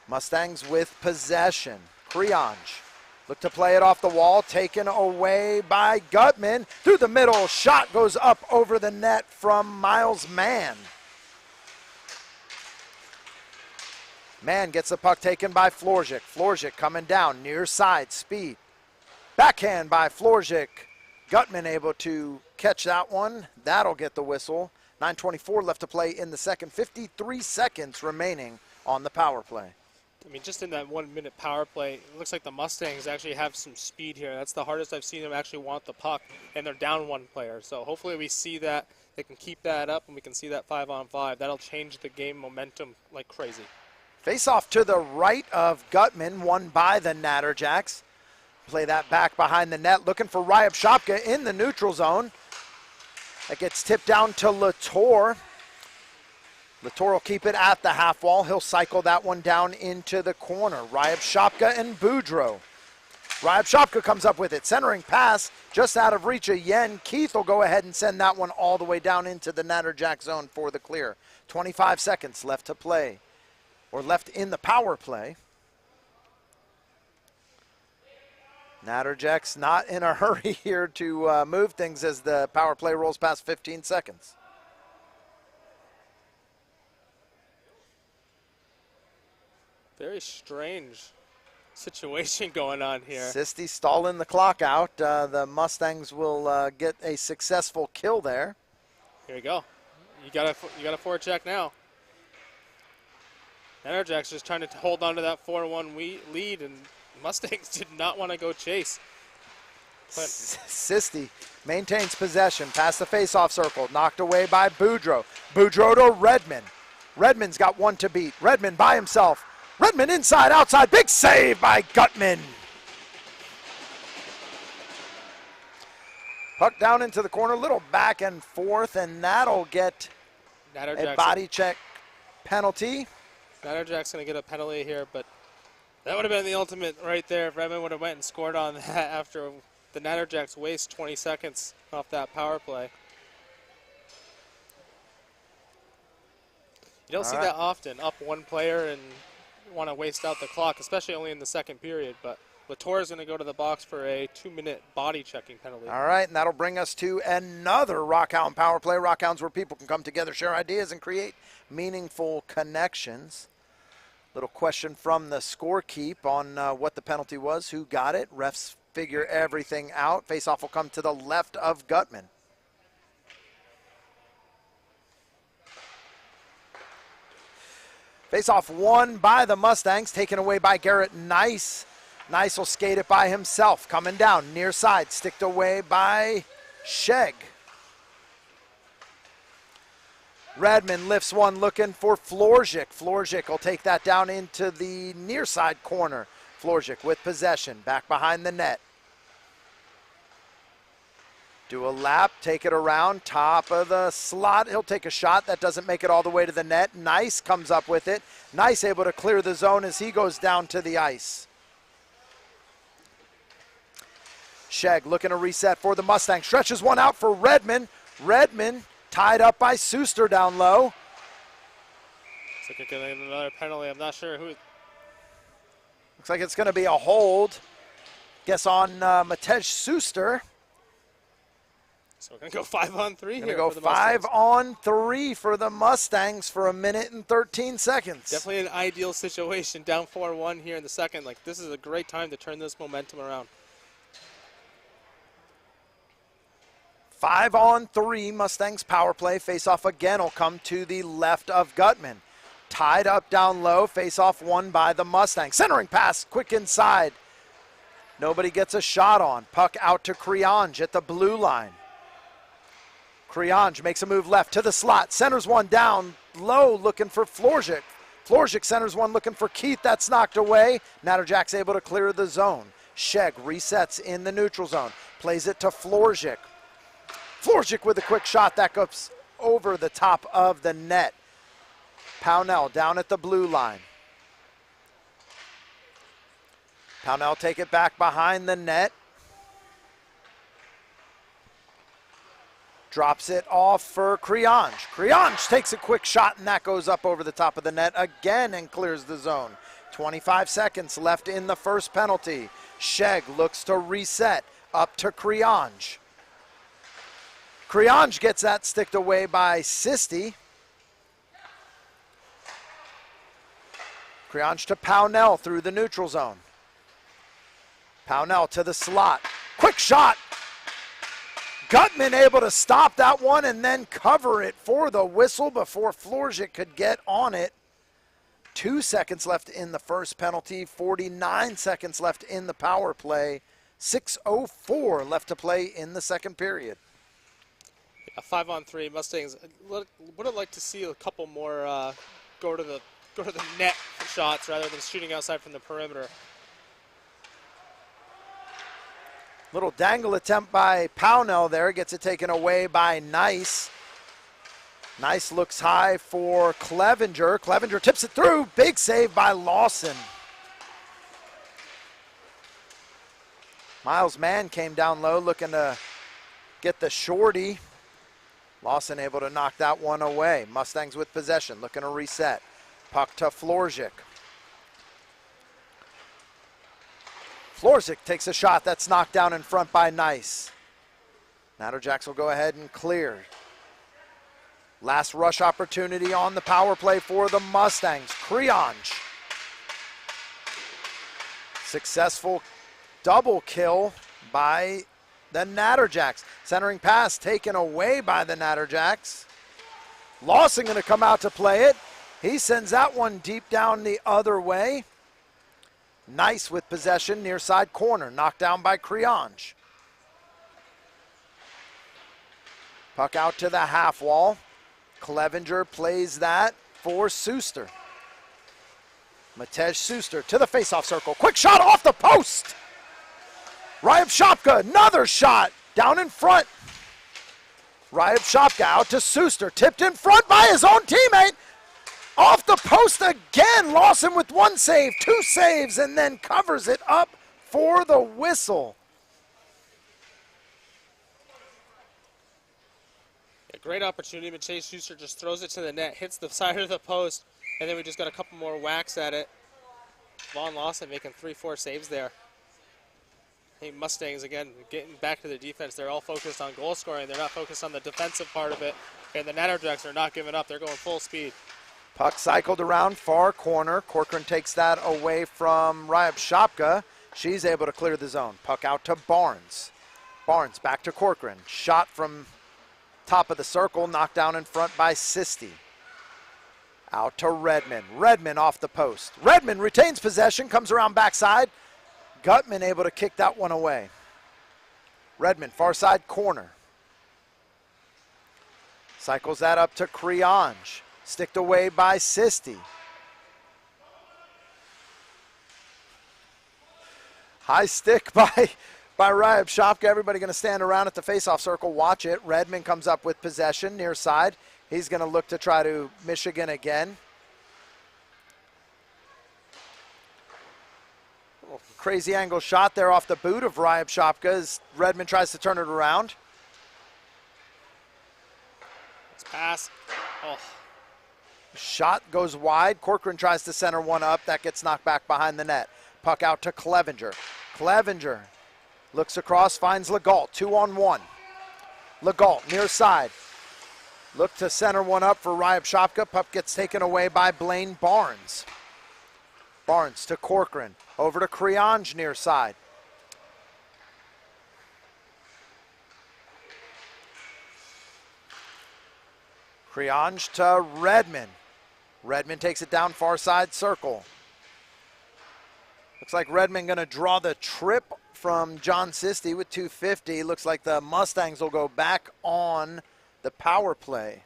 Speaker 1: Mustangs with possession. Criange look to play it off the wall. Taken away by Gutman. Through the middle. Shot goes up over the net from Miles Mann. Mann gets the puck taken by Florzik. Florzik coming down. Near side. Speed. Backhand by Florzik. Gutman able to catch that one. That'll get the whistle. 9:24 left to play in the second. 53 seconds remaining on the power play.
Speaker 2: I mean, just in that 1 minute power play, it looks like the Mustangs actually have some speed here. That's the hardest I've seen them actually want the puck, and they're down one player. So hopefully we see that. They can keep that up, and we can see that 5-on-5. That'll change the game momentum like crazy.
Speaker 1: Face off to the right of Gutman, won by the Natterjacks. Play that back behind the net, looking for Ryab Shopka in the neutral zone. That gets tipped down to Latour. Latour will keep it at the half wall. He'll cycle that one down into the corner. Ryab Shopka and Boudreau. Ryab Shopka comes up with it. Centering pass just out of reach of Yen. Keith will go ahead and send that one all the way down into the Natterjack zone for the clear. 25 seconds left to play, or left in the power play. Natterjack's not in a hurry here to move things as the power play rolls past 15 seconds.
Speaker 2: Very strange situation going on here.
Speaker 1: Sisti stalling the clock out. The Mustangs will get a successful kill there.
Speaker 2: Here we go. You got a forecheck now. Natterjack's just trying to hold on to that 4-1 lead, and Mustangs did not want to go chase.
Speaker 1: Sisti maintains possession past the face-off circle. Knocked away by Boudreau. Boudreau to Redmond. Redmond's got one to beat. Redmond by himself. Redmond inside, outside. Big save by Gutman. Puck down into the corner. Little back and forth, and that'll get a body check penalty.
Speaker 2: Natterjack's going to get a penalty here, but that would have been the ultimate right there if Redmond would have went and scored on that after the Natterjacks waste 20 seconds off that power play. You don't see that often, up one player and want to waste out the clock, especially only in the second period, but Latour is going to go to the box for a 2-minute body checking penalty.
Speaker 1: All right, and that'll bring us to another Rockhound power play. Rockhounds where people can come together, share ideas, and create meaningful connections. Little question from the score keep on what the penalty was, who got it. Refs figure everything out. Face-off will come to the left of Gutman. Face-off won by the Mustangs, taken away by Garrett Nice. Nice will skate it by himself, coming down near side, sticked away by Sheg. Redmond lifts one, looking for Florzik. Florzik will take that down into the near side corner. Florzik with possession, back behind the net. Do a lap, take it around, top of the slot. He'll take a shot. That doesn't make it all the way to the net. Nice comes up with it. Nice able to clear the zone as he goes down to the ice. Sheg looking to reset for the Mustang. Stretches one out for Redmond. Redmond tied up by Suster down low.
Speaker 2: Looks like getting another penalty. I'm not sure who.
Speaker 1: Looks like it's going to be a hold. Guess on Matej Suster.
Speaker 2: So we're going to go 5-on-3 here.
Speaker 1: Going to go
Speaker 2: for the Mustangs.
Speaker 1: 5-on-3 for the Mustangs for 1 minute and 13 seconds.
Speaker 2: Definitely an ideal situation. Down 4-1 here in the second. Like, this is a great time to turn this momentum around.
Speaker 1: 5-on-3 Mustangs power play. Face-off again will come to the left of Gutman. Tied up down low. Face-off won by the Mustangs. Centering pass, quick inside. Nobody gets a shot on. Puck out to Creonge at the blue line. Creonge makes a move left to the slot. Centers one down low looking for Florzik. Florzik centers one looking for Keith. That's knocked away. Natterjack's able to clear the zone. Sheg resets in the neutral zone. Plays it to Florzik. Florzik with a quick shot that goes over the top of the net. Pownell down at the blue line. Pownell take it back behind the net. Drops it off for Creonge. Creonge takes a quick shot, and that goes up over the top of the net again and clears the zone. 25 seconds left in the first penalty. Sheg looks to reset up to Creonge. Creonge gets that sticked away by Sisti. Creonge to Pownell through the neutral zone. Pownell to the slot. Quick shot. Gutman able to stop that one and then cover it for the whistle before Florzik could get on it. 2 seconds left in the first penalty, 49 seconds left in the power play, 6:04 left to play in the second period.
Speaker 2: A 5-on-3 Mustangs. Would have liked to see a couple more go to the net shots rather than shooting outside from the perimeter.
Speaker 1: Little dangle attempt by Pownell there. Gets it taken away by Nice. Nice looks high for Clevenger. Clevenger tips it through. Big save by Lawson. Miles Mann came down low looking to get the shorty. Lawson able to knock that one away. Mustangs with possession, looking to reset. Puck to Florzik. Florzik takes a shot that's knocked down in front by Nice. Natterjacks will go ahead and clear. Last rush opportunity on the power play for the Mustangs. Creonge. Successful double kill by the Natterjacks. Centering pass taken away by the Natterjacks. Lawson going to come out to play it. He sends that one deep down the other way. Nice with possession, near side corner, knocked down by Creonge. Puck out to the half wall. Clevenger plays that for Suster. Matej Suster to the faceoff circle. Quick shot off the post. Ryab Shopka, another shot down in front. Ryab Shopka out to Suster, tipped in front by his own teammate. Off the post again. Lawson with one save, two saves, and then covers it up for the whistle.
Speaker 2: A great opportunity, but Chase Schuster just throws it to the net, hits the side of the post, and then we just got a couple more whacks at it. Vaughn Lawson making 3-4 saves there. I think Mustangs, again, getting back to the defense. They're all focused on goal scoring. They're not focused on the defensive part of it. And the Natterjacks are not giving up. They're going full speed.
Speaker 1: Puck cycled around far corner. Corcoran takes that away from Ryab Shopka. She's able to clear the zone. Puck out to Barnes. Barnes back to Corcoran. Shot from top of the circle, knocked down in front by Sisti. Out to Redmond. Redmond off the post. Redmond retains possession, comes around backside. Gutman able to kick that one away. Redmond, far side corner. Cycles that up to Creonge. Sticked away by Sisti. High stick by Ryab Shopka. Everybody going to stand around at the faceoff circle, watch it. Redmond comes up with possession near side. He's going to look to try to Michigan again. Crazy angle shot there off the boot of Ryab Shopka as Redmond tries to turn it around.
Speaker 2: Let's pass. Oh.
Speaker 1: Shot goes wide. Corcoran tries to center one up. That gets knocked back behind the net. Puck out to Clevenger. Clevenger looks across, finds Legault. 2-on-1. Legault near side. Look to center one up for Ryab Shopka. Puck gets taken away by Blaine Barnes. Barnes to Corcoran. Over to Creonge near side. Creonge to Redmond. Redmond takes it down far side circle. Looks like Redmond going to draw the trip from John Sisti with 2:50. Looks like the Mustangs will go back on the power play.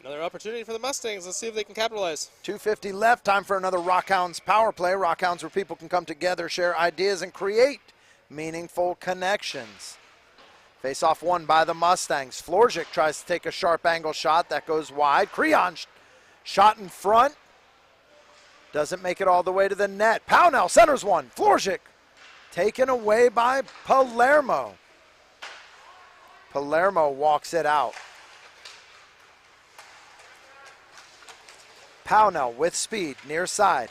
Speaker 2: Another opportunity for the Mustangs. Let's see if they can capitalize.
Speaker 1: 2:50 left. Time for another Rockhounds power play. Rockhounds where people can come together, share ideas, and create meaningful connections. Face off won by the Mustangs. Florzik tries to take a sharp angle shot. That goes wide. Creon shot in front. Doesn't make it all the way to the net. Pownell centers one. Florzik taken away by Palermo. Palermo walks it out. Pownell with speed, near side.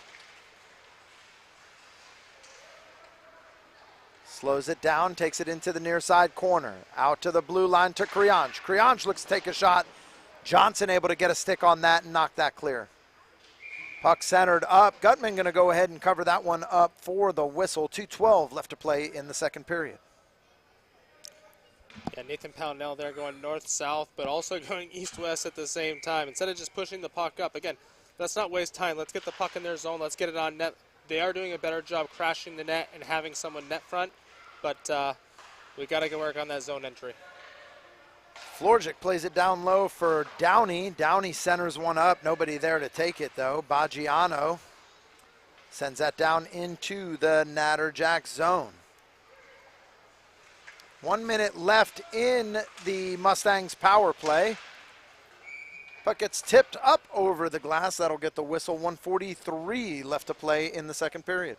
Speaker 1: Slows it down, takes it into the near side corner. Out to the blue line to Creonge. Creonge looks to take a shot. Johnson able to get a stick on that and knock that clear. Puck centered up. Gutman going to go ahead and cover that one up for the whistle. 2:12 left to play in the second period.
Speaker 2: Yeah, Nathan Pownell there going north-south, but also going east-west at the same time. Instead of just pushing the puck up, again, let's not waste time. Let's get the puck in their zone. Let's get it on net. They are doing a better job crashing the net and having someone net front, but we got to work on that zone entry.
Speaker 1: Florzik plays it down low for Downey. Downey centers one up. Nobody there to take it, though. Baggiano sends that down into the Natterjack zone. 1 minute left in the Mustangs power play. Puck gets tipped up over the glass. That'll get the whistle. 1:43 left to play in the second period.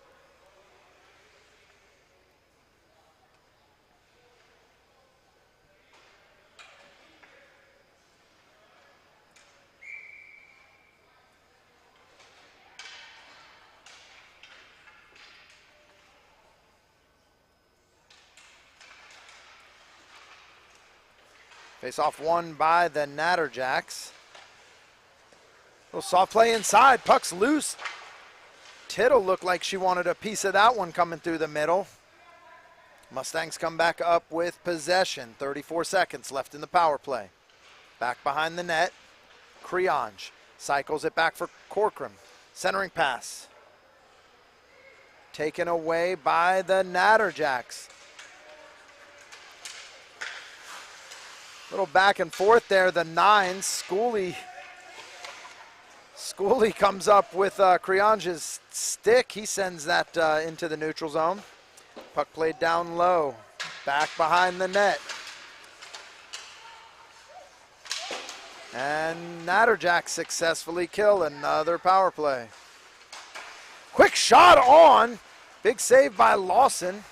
Speaker 1: Face off won by the Natterjacks. Little soft play inside. Puck's loose. Tittle looked like she wanted a piece of that one coming through the middle. Mustangs come back up with possession. 34 seconds left in the power play. Back behind the net. Creonge cycles it back for Corcoran. Centering pass. Taken away by the Natterjacks. Little back and forth there. The nines. Schooley comes up with Creonge's stick. He sends that into the neutral zone. Puck played down low. Back behind the net. And Natterjack successfully kill another power play. Quick shot on. Big save by Lawson.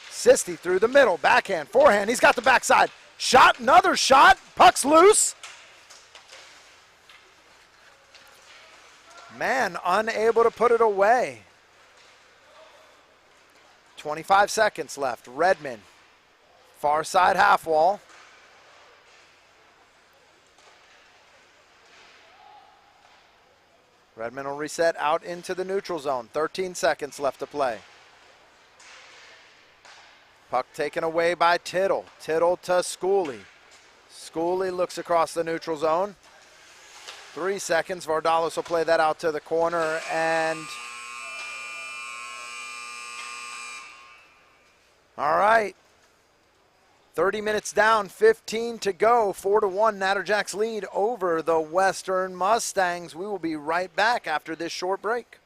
Speaker 1: Sisti through the middle. Backhand, forehand. He's got the backside. Shot, another shot. Puck's loose. Man, unable to put it away. 25 seconds left. Redmond, far side half wall. Redmond will reset out into the neutral zone. 13 seconds left to play. Puck taken away by Tittle. Tittle to Schooley. Schooley looks across the neutral zone. 3 seconds. Vardalos will play that out to the corner, and all right. 30 minutes down, 15 to go. 4-1 Natterjacks lead over the Western Mustangs. We will be right back after this short break.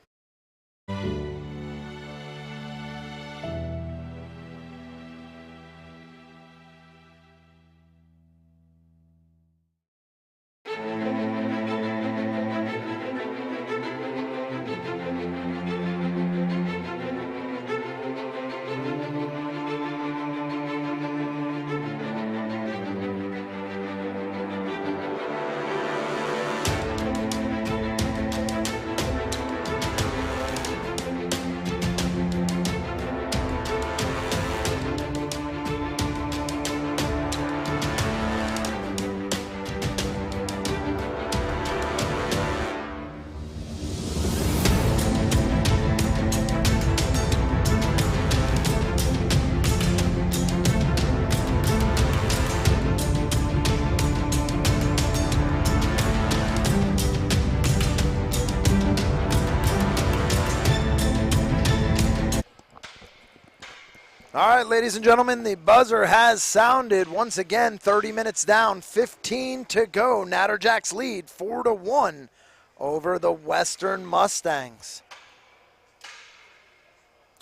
Speaker 1: All right, ladies and gentlemen, the buzzer has sounded. Once again, 30 minutes down, 15 to go. Natterjacks lead 4-1 over the Western Mustangs.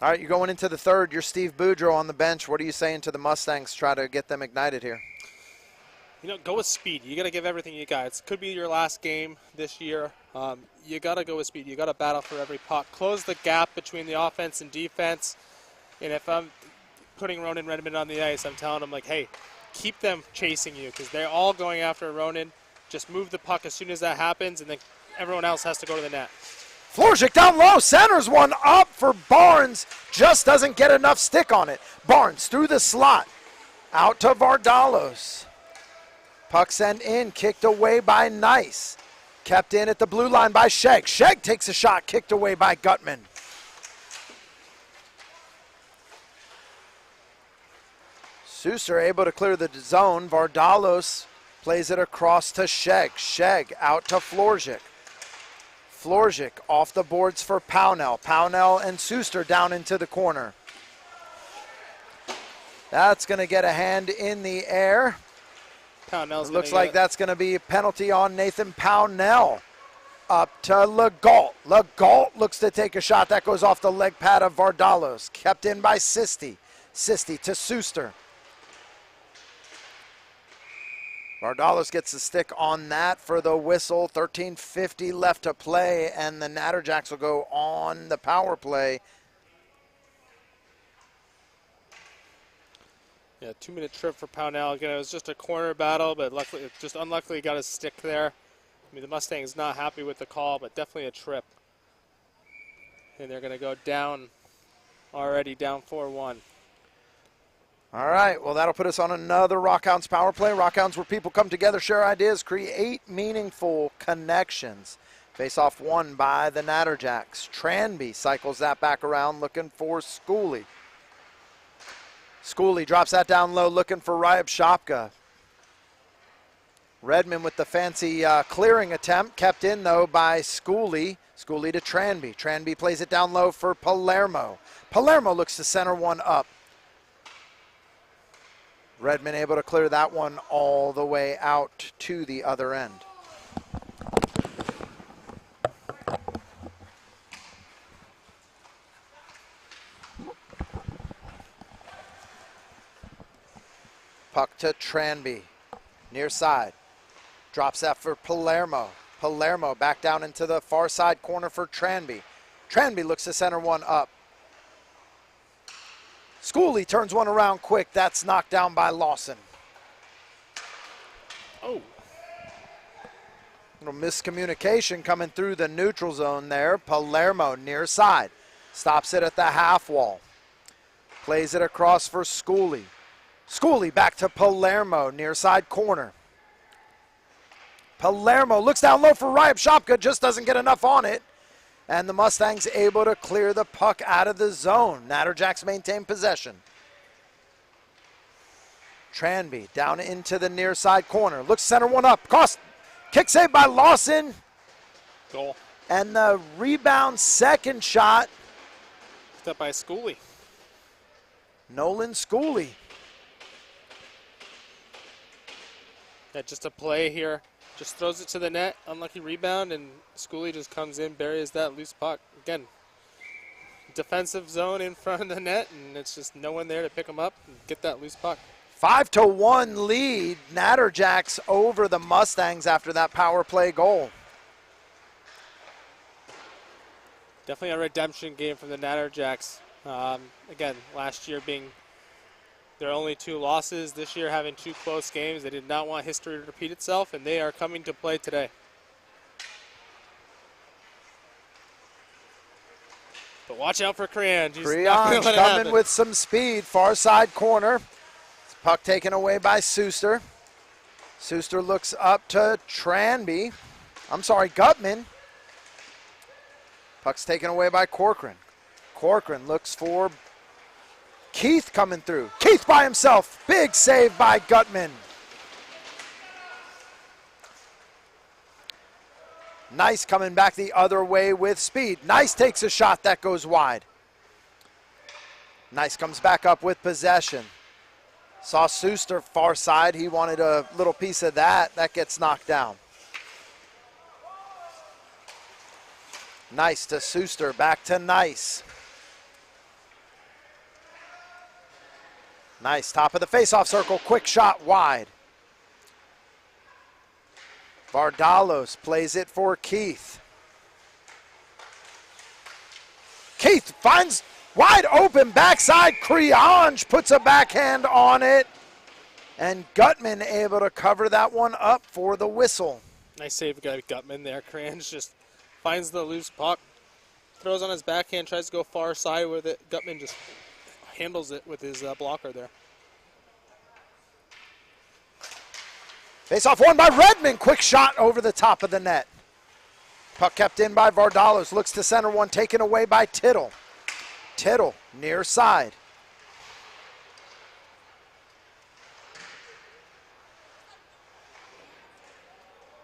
Speaker 1: All right, you're going into the third. You're Steve Boudreau on the bench. What are you saying to the Mustangs? Try to get them ignited here.
Speaker 2: You know, go with speed. You got to give everything you got. It could be your last game this year. You got to go with speed. You got to battle for every puck. Close the gap between the offense and defense. And if I'm putting Ronan Redmond on the ice, I'm telling them, like, hey, keep them chasing you because they're all going after Ronan. Just move the puck as soon as that happens, and then everyone else has to go to the net.
Speaker 1: Florczyk down low, centers one up for Barnes. Just doesn't get enough stick on it. Barnes through the slot. Out to Vardalos. Puck sent in, kicked away by Nice. Kept in at the blue line by Sheg. Sheg takes a shot, kicked away by Gutman. Suster able to clear the zone. Vardalos plays it across to Sheg. Sheg out to Florczyk. Florczyk off the boards for Pownell. Pownell and Suster down into the corner. That's going to get a hand in the air.
Speaker 2: Pownell's
Speaker 1: Looks like that's going to be a penalty on Nathan Pownell. Up to Legault. Legault looks to take a shot. That goes off the leg pad of Vardalos. Kept in by Sisti. Sisti to Suster. Vardalos gets the stick on that for the whistle. 13:50 left to play, and the Natterjacks will go on the power play.
Speaker 2: Yeah, 2-minute trip for Pownell. Again, it was just a corner battle, but luckily, just unluckily got his stick there. I mean, the Mustangs not happy with the call, but definitely a trip. And they're going to go down already, down 4-1.
Speaker 1: All right, well, that'll put us on another Rockhounds power play. Rockhounds where people come together, share ideas, create meaningful connections. Face-off won by the Natterjacks. Tranby cycles that back around looking for Schooley. Schooley drops that down low looking for Ryab Shopka. Redmond with the fancy clearing attempt, kept in though by Schooley. Schooley to Tranby. Tranby plays it down low for Palermo. Palermo looks to center one up. Redmond able to clear that one all the way out to the other end. Puck to Tranby, near side. Drops that for Palermo. Palermo back down into the far side corner for Tranby. Tranby looks to center one up. Schooley turns one around quick. That's knocked down by Lawson.
Speaker 2: Oh.
Speaker 1: Little miscommunication coming through the neutral zone there. Palermo near side. Stops it at the half wall. Plays it across for Schooley. Schooley back to Palermo, near side corner. Palermo looks down low for Ryab Shopka, just doesn't get enough on it. And the Mustangs able to clear the puck out of the zone. Natterjacks maintain possession. Tranby down into the near side corner. Looks center one up. Cross. Kick save by Lawson.
Speaker 2: Goal.
Speaker 1: And the rebound second shot.
Speaker 2: Picked up by Schooley.
Speaker 1: Nolan Schooley.
Speaker 2: Yeah, just a play here. Just throws it to the net. Unlucky rebound, and Schooley just comes in, buries that loose puck. Again, defensive zone in front of the net, and it's just no one there to pick him up and get that loose puck.
Speaker 1: 5-1 lead. Natterjacks over the Mustangs after that power play goal.
Speaker 2: Definitely a redemption game from the Natterjacks. Again, last year being their only 2 losses, this year having 2 close games. They did not want history to repeat itself, and they are coming to play today. But watch out for Crean.
Speaker 1: Crean's coming with some speed. Far side corner. Puck taken away by Suster. Suster looks up to Tranby. Gutman. Puck's taken away by Corcoran. Corcoran looks for Keith coming through. Keith by himself. Big save by Gutman. Nice coming back the other way with speed. Nice takes a shot that goes wide. Nice, comes back up with possession. Saw Suster far side. He wanted a little piece of that. That gets knocked down. Nice to Suster, back to Nice. Nice, top of the face-off circle, quick shot wide. Vardalos plays it for Keith. Keith finds wide open backside. Creange puts a backhand on it. And Gutman able to cover that one up for the whistle.
Speaker 2: Nice save by Gutman there. Creange just finds the loose puck, throws on his backhand, tries to go far side with it. Gutman just handles it with his blocker there.
Speaker 1: Face-off won by Redmond. Quick shot over the top of the net. Puck kept in by Vardalos. Looks to center one, taken away by Tittle. Tittle, near side.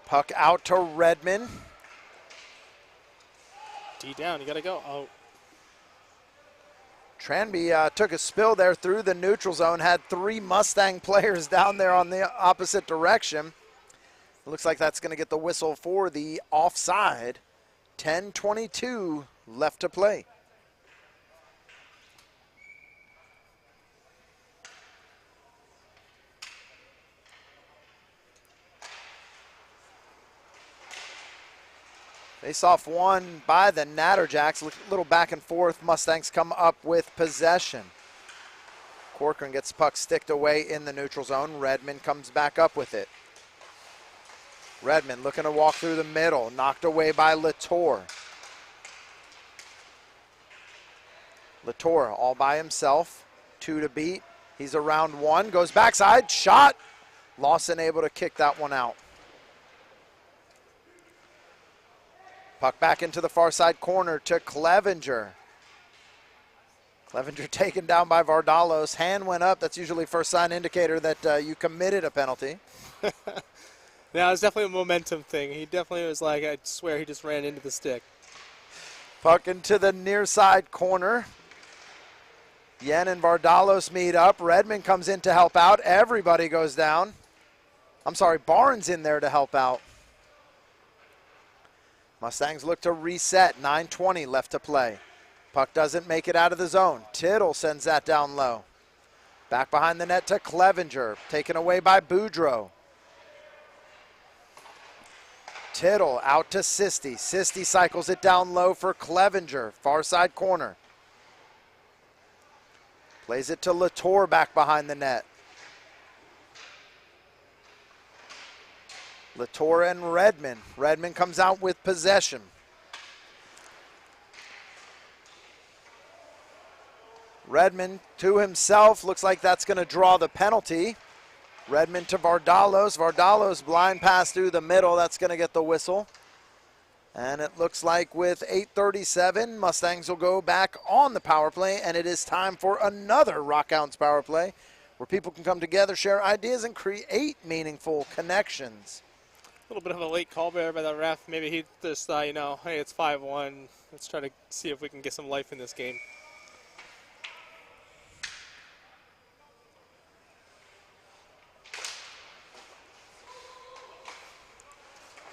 Speaker 1: Puck out to Redmond.
Speaker 2: D down, you got to go. Oh.
Speaker 1: Tranby took a spill there through the neutral zone, had 3 Mustang players down there on the opposite direction. It looks like that's going to get the whistle for the offside. 10:22 left to play. Face-off won by the Natterjacks. A little back and forth. Mustangs come up with possession. Corcoran gets puck sticked away in the neutral zone. Redmond comes back up with it. Redmond looking to walk through the middle. Knocked away by Latour. Latour all by himself. 2 to beat. He's around 1. Goes backside. Shot. Lawson able to kick that one out. Puck back into the far side corner to Clevenger. Clevenger taken down by Vardalos. Hand went up. That's usually first sign indicator that you committed a penalty.
Speaker 2: Yeah, it was definitely a momentum thing. He definitely was like, I swear he just ran into the stick.
Speaker 1: Puck into the near side corner. Yen and Vardalos meet up. Redmond comes in to help out. Everybody goes down. I'm sorry, Barnes in there to help out. Mustangs look to reset. 9:20 left to play. Puck doesn't make it out of the zone. Tittle sends that down low. Back behind the net to Clevenger. Taken away by Boudreau. Tittle out to Sisti. Sisti cycles it down low for Clevenger. Far side corner. Plays it to Latour back behind the net. Latour and Redmond. Redmond comes out with possession. Redmond to himself. Looks like that's going to draw the penalty. Redmond to Vardalos. Vardalos blind pass through the middle. That's going to get the whistle. And it looks like with 8:37, Mustangs will go back on the power play, and it is time for another Rockhounds power play where people can come together, share ideas, and create meaningful connections.
Speaker 2: A little bit of a late call there by the ref. Maybe he just thought, you know, hey, it's 5-1. Let's try to see if we can get some life in this game.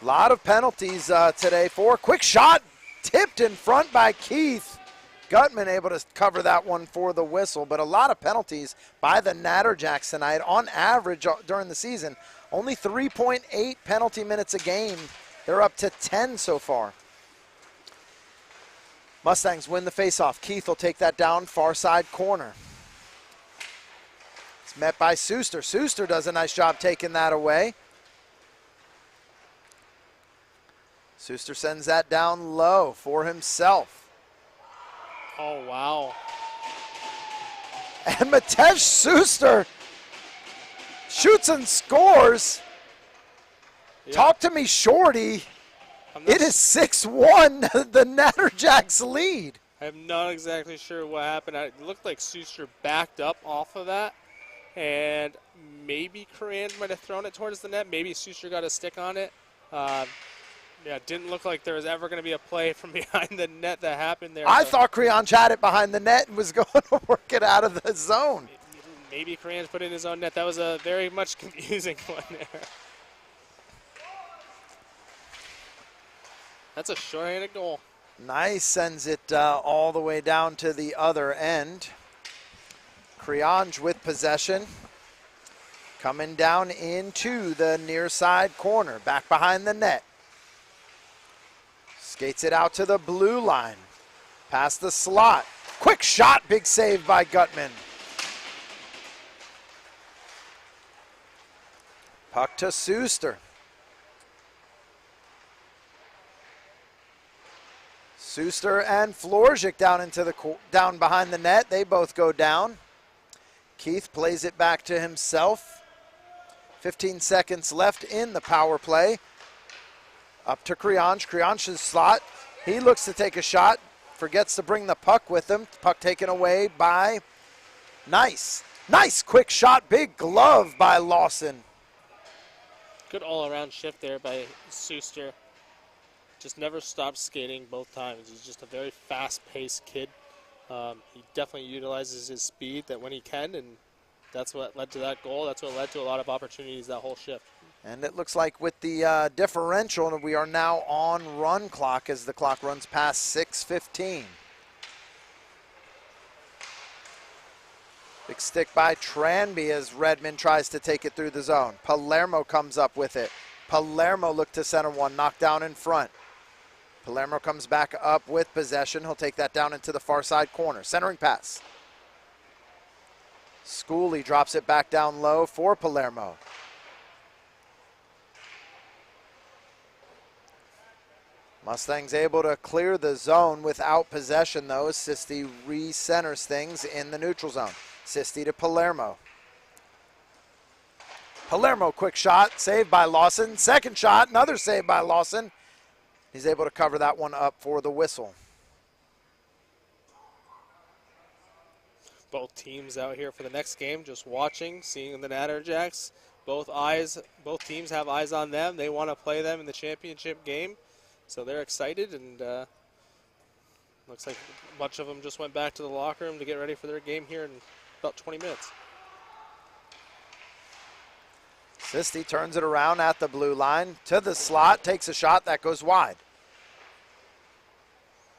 Speaker 1: A lot of penalties today for quick shot, tipped in front by Keith. Gutman able to cover that one for the whistle, but a lot of penalties by the Natterjacks tonight. On average during the season, only 3.8 penalty minutes a game. They're up to 10 so far. Mustangs win the faceoff. Keith will take that down far side corner. It's met by Suster. Suster does a nice job taking that away. Suster sends that down low for himself.
Speaker 2: Oh, wow.
Speaker 1: And Mitesh Suster shoots and scores.
Speaker 2: Yeah.
Speaker 1: Talk to me, Shorty. It is 6-1, the Natterjacks lead.
Speaker 2: I'm not exactly sure what happened. It looked like Suster backed up off of that, and maybe Coran might have thrown it towards the net. Maybe Suster got a stick on it. Yeah, it didn't look like there was ever going to be a play from behind the net that happened there.
Speaker 1: I
Speaker 2: so
Speaker 1: thought Creonch had it behind the net and was going to work it out of the zone.
Speaker 2: maybe Koreans put it in his own net. That was a very much confusing one there. That's a short-handed goal.
Speaker 1: Nice, sends it all the way down to the other end. Creonch with possession. Coming down into the near side corner, back behind the net. Skates it out to the blue line. Past the slot. Quick shot, big save by Gutman. Puck to Suster. Suster and Florzik down behind the net. They both go down. Keith plays it back to himself. 15 seconds left in the power play. Up to Creonch. Creonch's slot. He looks to take a shot. Forgets to bring the puck with him. Puck taken away by Nice. Nice quick shot. Big glove by Lawson.
Speaker 2: Good all-around shift there by Suster. Just never stopped skating both times. He's just a very fast-paced kid. He definitely utilizes his speed that when he can, and that's what led to that goal. That's what led to a lot of opportunities that whole shift.
Speaker 1: And it looks like with the differential, we are now on run clock as the clock runs past 6:15. Big stick by Tranby as Redmond tries to take it through the zone. Palermo comes up with it. Palermo looked to center one, knocked down in front. Palermo comes back up with possession. He'll take that down into the far side corner. Centering pass. Schooley drops it back down low for Palermo. Mustangs able to clear the zone without possession, though. Sisti re-centers things in the neutral zone. Sisti to Palermo. Palermo, quick shot, saved by Lawson. Second shot, another save by Lawson. He's able to cover that one up for the whistle.
Speaker 2: Both teams out here for the next game, just watching, seeing the Natterjacks. Both teams have eyes on them. They want to play them in the championship game, so they're excited. And looks like a bunch of them just went back to the locker room to get ready for their game here in about 20 minutes.
Speaker 1: Sisti turns it around at the blue line to the slot, takes a shot that goes wide.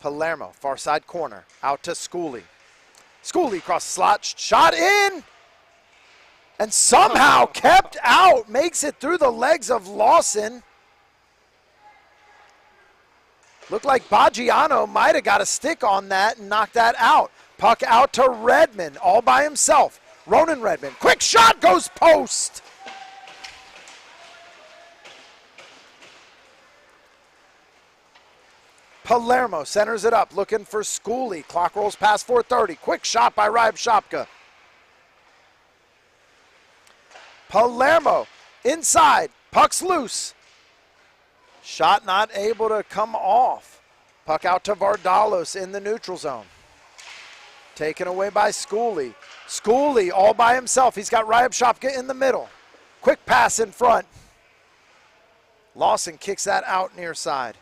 Speaker 1: Palermo, far side corner, out to Schooley. Schooley cross the slot, shot in, and somehow kept out, makes it through the legs of Lawson. Looked like Baggiano might have got a stick on that and knocked that out. Puck out to Redmond, all by himself. Ronan Redmond, quick shot, goes post. Palermo centers it up, looking for Schooley. Clock rolls past 4:30. Quick shot by Rybshopka. Palermo inside. Puck's loose. Shot not able to come off. Puck out to Vardalos in the neutral zone. Taken away by Schooley. Schooley all by himself. He's got Rybshopka in the middle. Quick pass in front. Lawson kicks that out near side.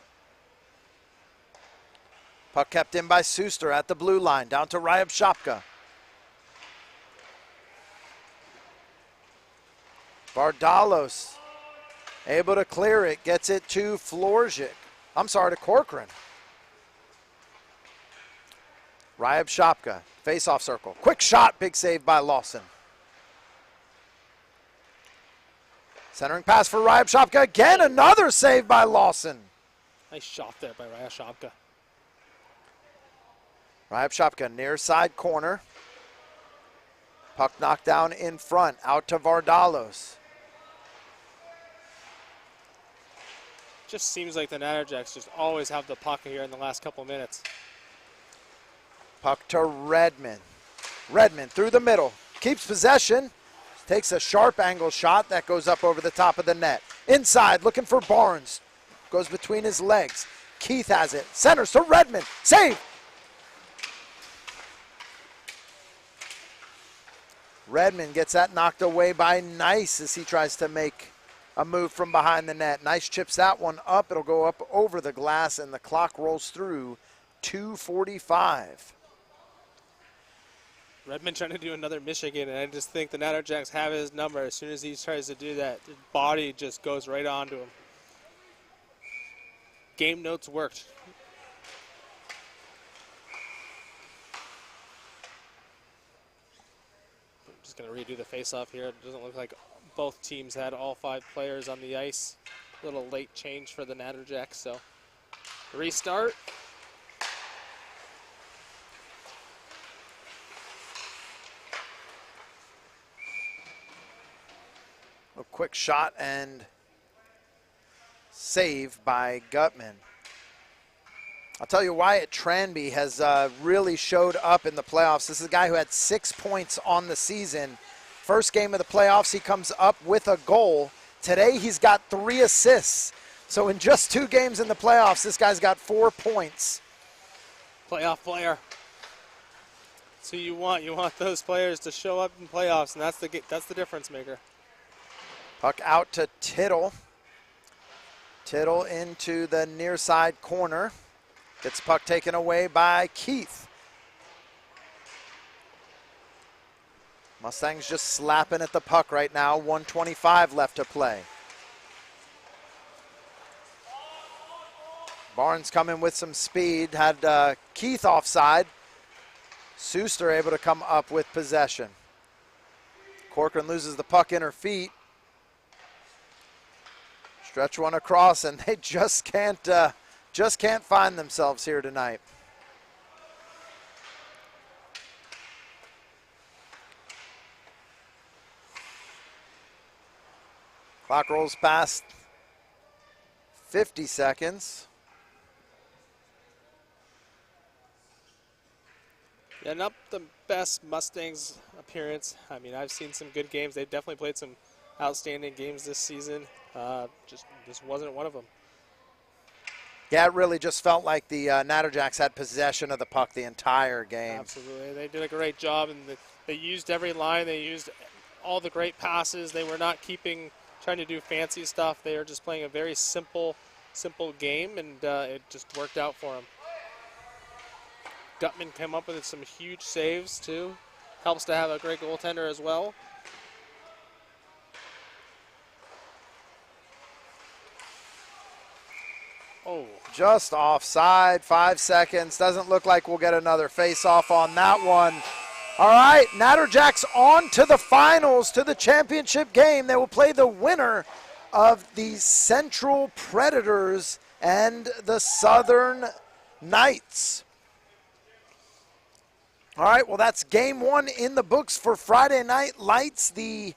Speaker 1: Puck kept in by Suster at the blue line, down to Rybshopka. Vardalos able to clear it, gets it to Florzik. To Corcoran. Rybshopka, face-off circle. Quick shot, big save by Lawson. Centering pass for Rybshopka. Again, another save by Lawson.
Speaker 2: Nice shot there by Rybshopka.
Speaker 1: Rybshopka near side corner. Puck knocked down in front, out to Vardalos.
Speaker 2: Just seems like the Natterjacks just always have the puck here in the last couple minutes.
Speaker 1: Puck to Redmond. Redmond through the middle, keeps possession, takes a sharp angle shot that goes up over the top of the net. Inside, looking for Barnes. Goes between his legs. Keith has it, centers to Redmond, save! Redmond gets that knocked away by Nice as he tries to make a move from behind the net. Nice chips that one up. It'll go up over the glass, and the clock rolls through 2:45.
Speaker 2: Redmond trying to do another Michigan, and I just think the Natterjacks have his number. As soon as he tries to do that, his body just goes right onto him. Game notes worked. I'm just going to redo the face-off here. It doesn't look like both teams had all 5 players on the ice. A little late change for the Natterjacks, so restart.
Speaker 1: A quick shot and save by Gutman. I'll tell you, Wyatt Tranby has really showed up in the playoffs. This is a guy who had 6 points on the season. First game of the playoffs, he comes up with a goal. Today, he's got 3 assists. So in just 2 games in the playoffs, this guy's got 4 points.
Speaker 2: Playoff player. That's who you want. You want those players to show up in playoffs, and that's the difference maker.
Speaker 1: Puck out to Tittle. Tittle into the near side corner. Gets puck taken away by Keith. Mustangs just slapping at the puck right now. 1:25 left to play. Barnes coming with some speed. Had Keith offside. Suster able to come up with possession. Corcoran loses the puck in her feet. Stretch one across, and they just can't find themselves here tonight. Clock rolls past 50 seconds.
Speaker 2: Yeah, not the best Mustangs appearance. I mean, I've seen some good games. They've definitely played some outstanding games this season. Just wasn't one of them.
Speaker 1: Yeah, it really just felt like the Natterjacks had possession of the puck the entire game.
Speaker 2: Absolutely. They did a great job, and they used every line. They used all the great passes. They were not trying to do fancy stuff. They were just playing a very simple game, and it just worked out for them. Gutman came up with some huge saves, too. Helps to have a great goaltender as well. Oh,
Speaker 1: just offside, 5 seconds. Doesn't look like we'll get another face-off on that one. All right, Natterjacks on to the finals, to the championship game. They will play the winner of the Central Predators and the Southern Knights. All right, well, that's game 1 in the books for Friday Night Lights, the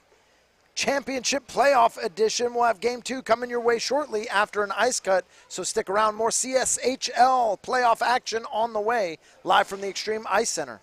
Speaker 1: championship playoff edition. We'll have game 2 coming your way shortly after an ice cut, so stick around. More CSHL playoff action on the way, live from the Extreme Ice Center.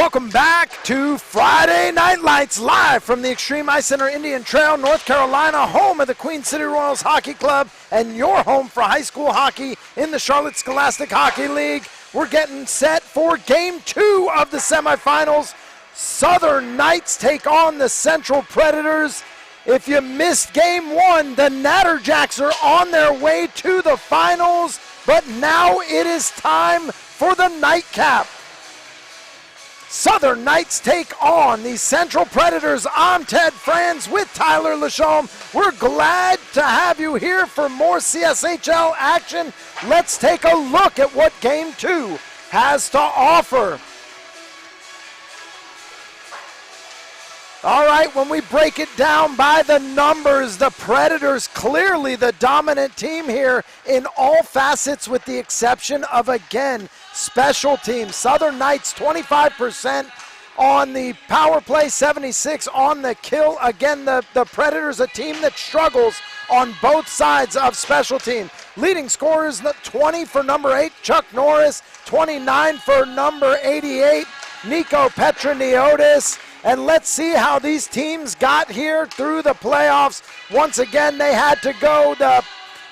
Speaker 1: Welcome back to Friday Night Lights, live from the Extreme Ice Center Indian Trail, North Carolina, home of the Queen City Royals Hockey Club and your home for high school hockey in the Charlotte Scholastic Hockey League. We're getting set for Game 2 of the semifinals. Southern Knights take on the Central Predators. If you missed Game 1, the Natterjacks are on their way to the finals, but now it is time for the nightcap. Southern Knights take on the Central Predators. I'm Ted Franz with Tyler Lachaume. We're glad to have you here for more CSHL action. Let's take a look at what Game 2 has to offer. All right, when we break it down by the numbers, the Predators clearly the dominant team here in all facets with the exception of, again, special teams. Southern Knights 25% on the power play, 76 on the kill. Again, the Predators, a team that struggles on both sides of special team. Leading scorers, 20 for number 8, Chuck Norris, 29 for number 88, Nico Petroniotis. And let's see how these teams got here through the playoffs. Once again, the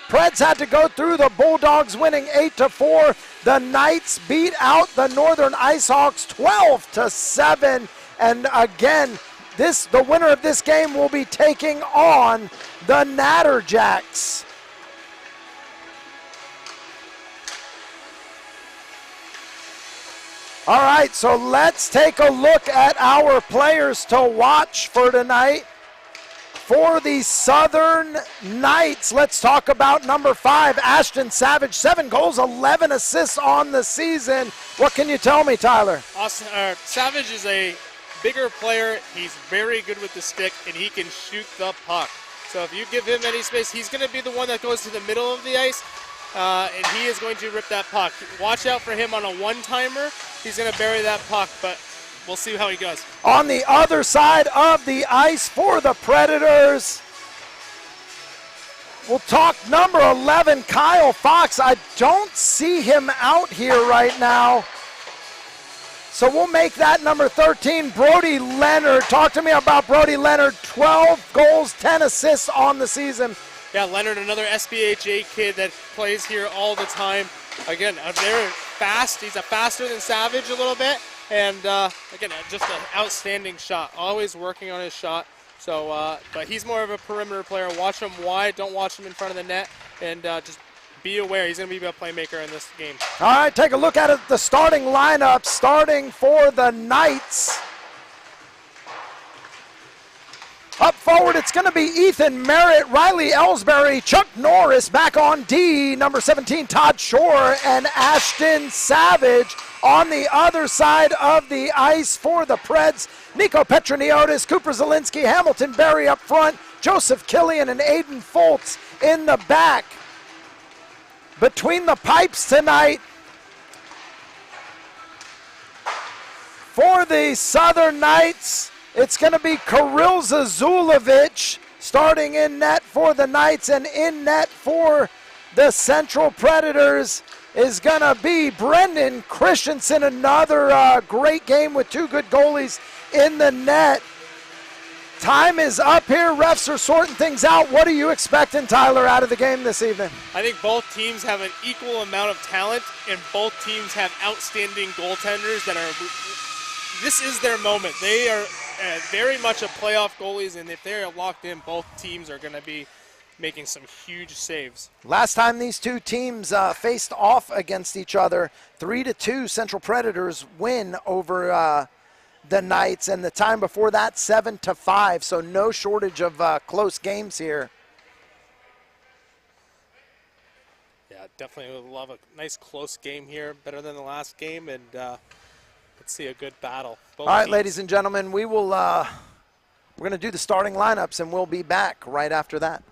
Speaker 1: Preds had to go through the Bulldogs, winning 8-4. The Knights beat out the Northern IceHawks 12-7. And again, the winner of this game will be taking on the Natterjacks. All right, so let's take a look at our players to watch for tonight. For the Southern Knights, let's talk about number 5, Ashton Savage. 7 goals, 11 assists on the season. What can you tell me, Tyler?
Speaker 2: Savage is a bigger player. He's very good with the stick, and he can shoot the puck. So if you give him any space, he's going to be the one that goes to the middle of the ice, and he is going to rip that puck. Watch out for him on a one-timer. He's going to bury that puck, but we'll see how he goes.
Speaker 1: On the other side of the ice for the Predators, we'll talk number 11, Kyle Fox. I don't see him out here right now. So we'll make that number 13, Brody Leonard. Talk to me about Brody Leonard. 12 goals, 10 assists on the season.
Speaker 2: Yeah, Leonard, another SBHA kid that plays here all the time. Again, they're fast. He's faster than Savage a little bit. And, again, just an outstanding shot. Always working on his shot. So, but he's more of a perimeter player. Watch him wide. Don't watch him in front of the net. And just be aware. He's going to be a playmaker in this game.
Speaker 1: All right, take a look at the starting lineup. Starting for the Knights. Up forward, it's going to be Ethan Merritt, Riley Ellsbury, Chuck Norris. Back on D, number 17, Todd Shore, and Ashton Savage. On the other side of the ice for the Preds, Nico Petroniotis, Cooper Zielinski, Hamilton Berry up front, Joseph Killian and Aiden Foltz in the back. Between the pipes tonight, for the Southern Knights, it's going to be Kirill Zazulovic starting in net for the Knights, and in net for the Central Predators is going to be Brendan Christensen. Another great game with 2 good goalies in the net. Time is up here. Refs are sorting things out. What are you expecting, Tyler, out of the game this evening?
Speaker 2: I think both teams have an equal amount of talent, and both teams have outstanding goaltenders that are – this is their moment. They are very much a playoff goalies, and if they're locked in, both teams are going to be making some huge saves.
Speaker 1: Last time these two teams faced off against each other, 3-2 Central Predators win over the Knights, and the time before that 7-5, so no shortage of close games here.
Speaker 2: Yeah, definitely would love a nice close game here, better than the last game, and let's see a good battle. Both
Speaker 1: All right,
Speaker 2: teams.
Speaker 1: ladies and gentlemen, we will we're going to do the starting lineups, and we'll be back right after that.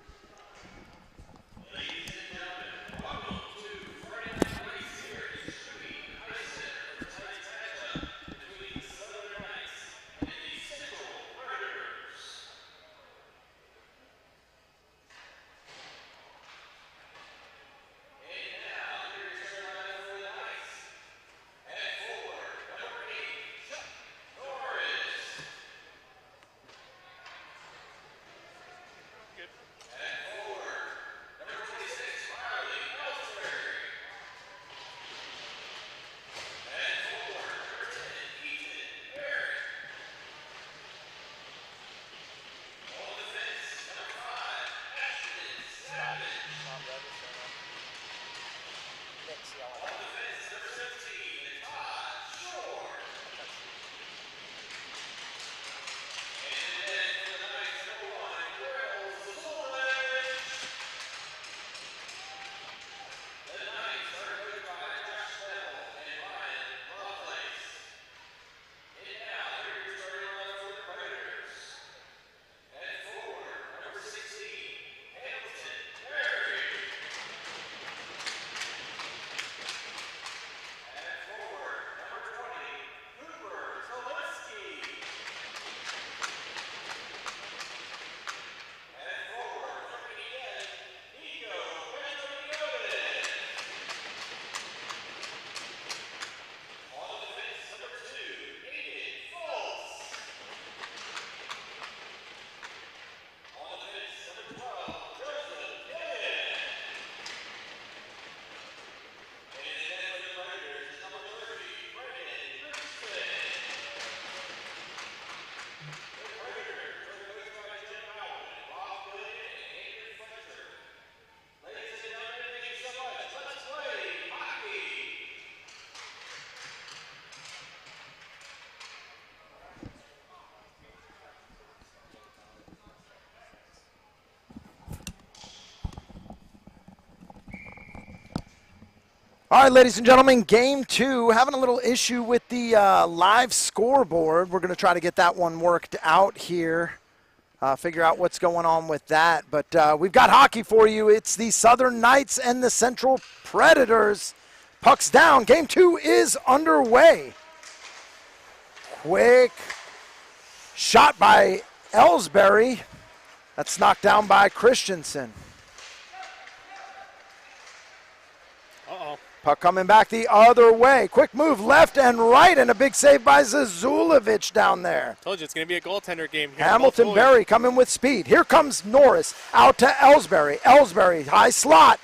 Speaker 1: All right, ladies and gentlemen, game 2, having a little issue with the live scoreboard. We're going to try to get that one worked out here, figure out what's going on with that. But we've got hockey for you. It's the Southern Knights and the Central Predators. Puck's down. Game 2 is underway. Quick shot by Ellsbury. That's knocked down by Christensen.
Speaker 2: Uh-oh.
Speaker 1: Puck coming back the other way. Quick move left and right, and a big save by Zazulovic down there.
Speaker 2: Told you it's going to be a goaltender game here.
Speaker 1: Hamilton Berry coming with speed. Here comes Norris out to Ellsbury. Ellsbury, high slot.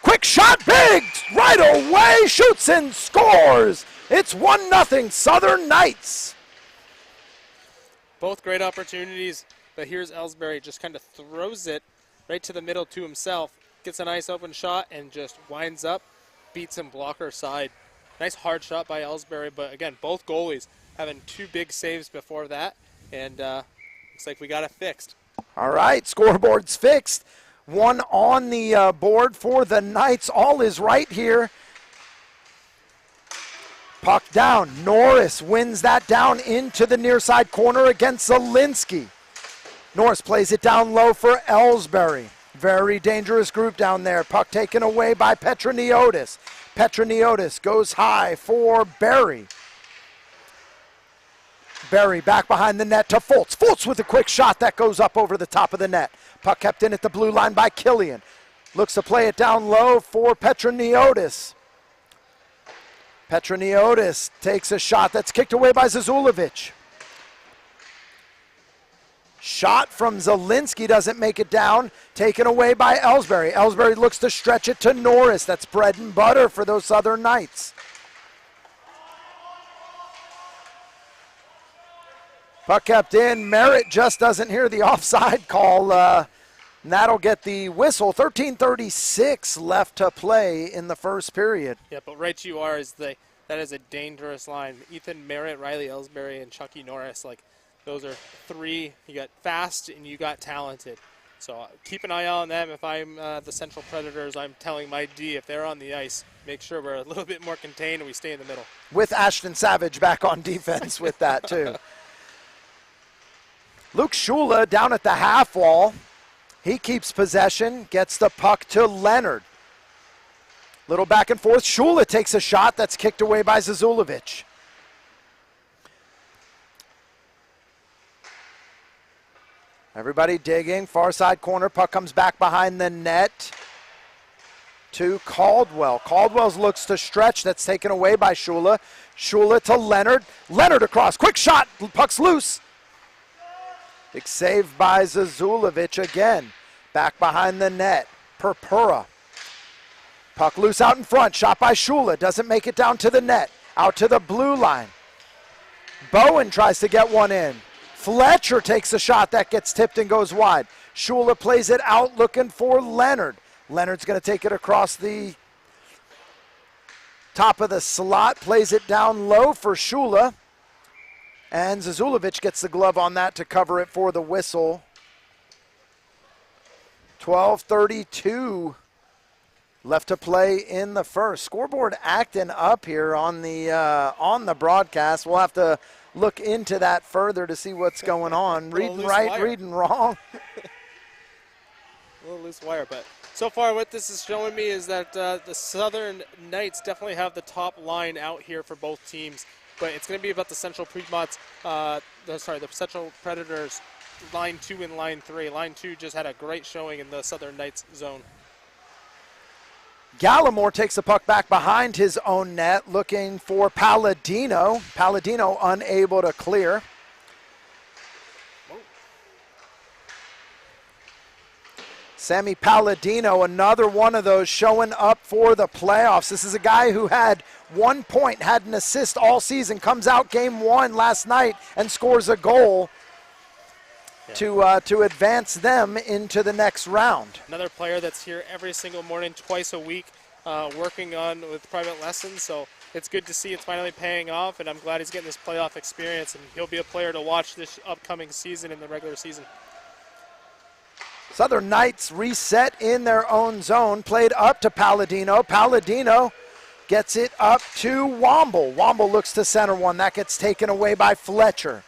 Speaker 1: Quick shot, big, right away, shoots and scores. It's 1-0 Southern Knights.
Speaker 2: Both great opportunities, but here's Ellsbury, just kind of throws it right to the middle to himself, gets a nice open shot, and just winds up, beats him blocker side. Nice hard shot by Ellsbury, but again, both goalies having 2 big saves before that, and looks like we got it fixed.
Speaker 1: All right, scoreboard's fixed. 1 on the board for the Knights. All is right here. Puck down. Norris wins that down into the near side corner against Zielinski. Norris plays it down low for Ellsbury. Very dangerous group down there. Puck taken away by Petroniotis. Petroniotis goes high for Berry. Berry back behind the net to Fultz. Fultz with a quick shot that goes up over the top of the net. Puck kept in at the blue line by Killian. Looks to play it down low for Petroniotis. Petroniotis takes a shot that's kicked away by Zazulovic. Shot from Zielinski doesn't make it down. Taken away by Ellsbury. Ellsbury looks to stretch it to Norris. That's bread and butter for those Southern Knights. Puck kept in. Merritt just doesn't hear the offside call. And that'll get the whistle. 13:36 left to play in the first period.
Speaker 2: Yeah, but right you are that is a dangerous line. Ethan Merritt, Riley Ellsbury, and Chucky Norris, like those are 3. You got fast and you got talented. So keep an eye on them. If I'm the Central Predators, I'm telling my D, if they're on the ice, make sure we're a little bit more contained and we stay in the middle.
Speaker 1: With Ashton Savage back on defense with that too. Luke Shula down at the half wall. He keeps possession, gets the puck to Leonard. Little back and forth. Shula takes a shot that's kicked away by Zazulovic. Everybody digging. Far side corner. Puck comes back behind the net to Caldwell. Caldwell looks to stretch. That's taken away by Shula. Shula to Leonard. Leonard across. Quick shot. Puck's loose. Big save by Zazulovic again. Back behind the net. Purpura. Puck loose out in front. Shot by Shula. Doesn't make it down to the net. Out to the blue line. Bowen tries to get one in. Fletcher takes a shot that gets tipped and goes wide. Shula plays it out looking for Leonard. Leonard's going to take it across the top of the slot. Plays it down low for Shula. And Zazulovic gets the glove on that to cover it for the whistle. 12:32 left to play in the first. Scoreboard acting up here on the broadcast. We'll have to look into that further to see what's going on. Reading right, wire. Reading wrong.
Speaker 2: A little loose wire, but so far what this is showing me is that the Southern Knights definitely have the top line out here for both teams. But it's going to be about the Central Piedmont's, the Central Predators, line 2 and line 3. Line 2 just had a great showing in the Southern Knights zone.
Speaker 1: Gallimore takes the puck back behind his own net, looking for Palladino. Palladino unable to clear. Sammy Palladino, another one of those showing up for the playoffs. This is a guy who had 1 point, had an assist all season, comes out game 1 last night and scores a goal to advance them into the next round.
Speaker 2: Another player that's here every single morning, twice a week, working on with private lessons. So it's good to see it's finally paying off, and I'm glad he's getting this playoff experience, and he'll be a player to watch this upcoming season in the regular season.
Speaker 1: Southern Knights reset in their own zone, played up to Palladino. Palladino Gets it up to Womble. Womble looks to center one. That gets taken away by Fletcher.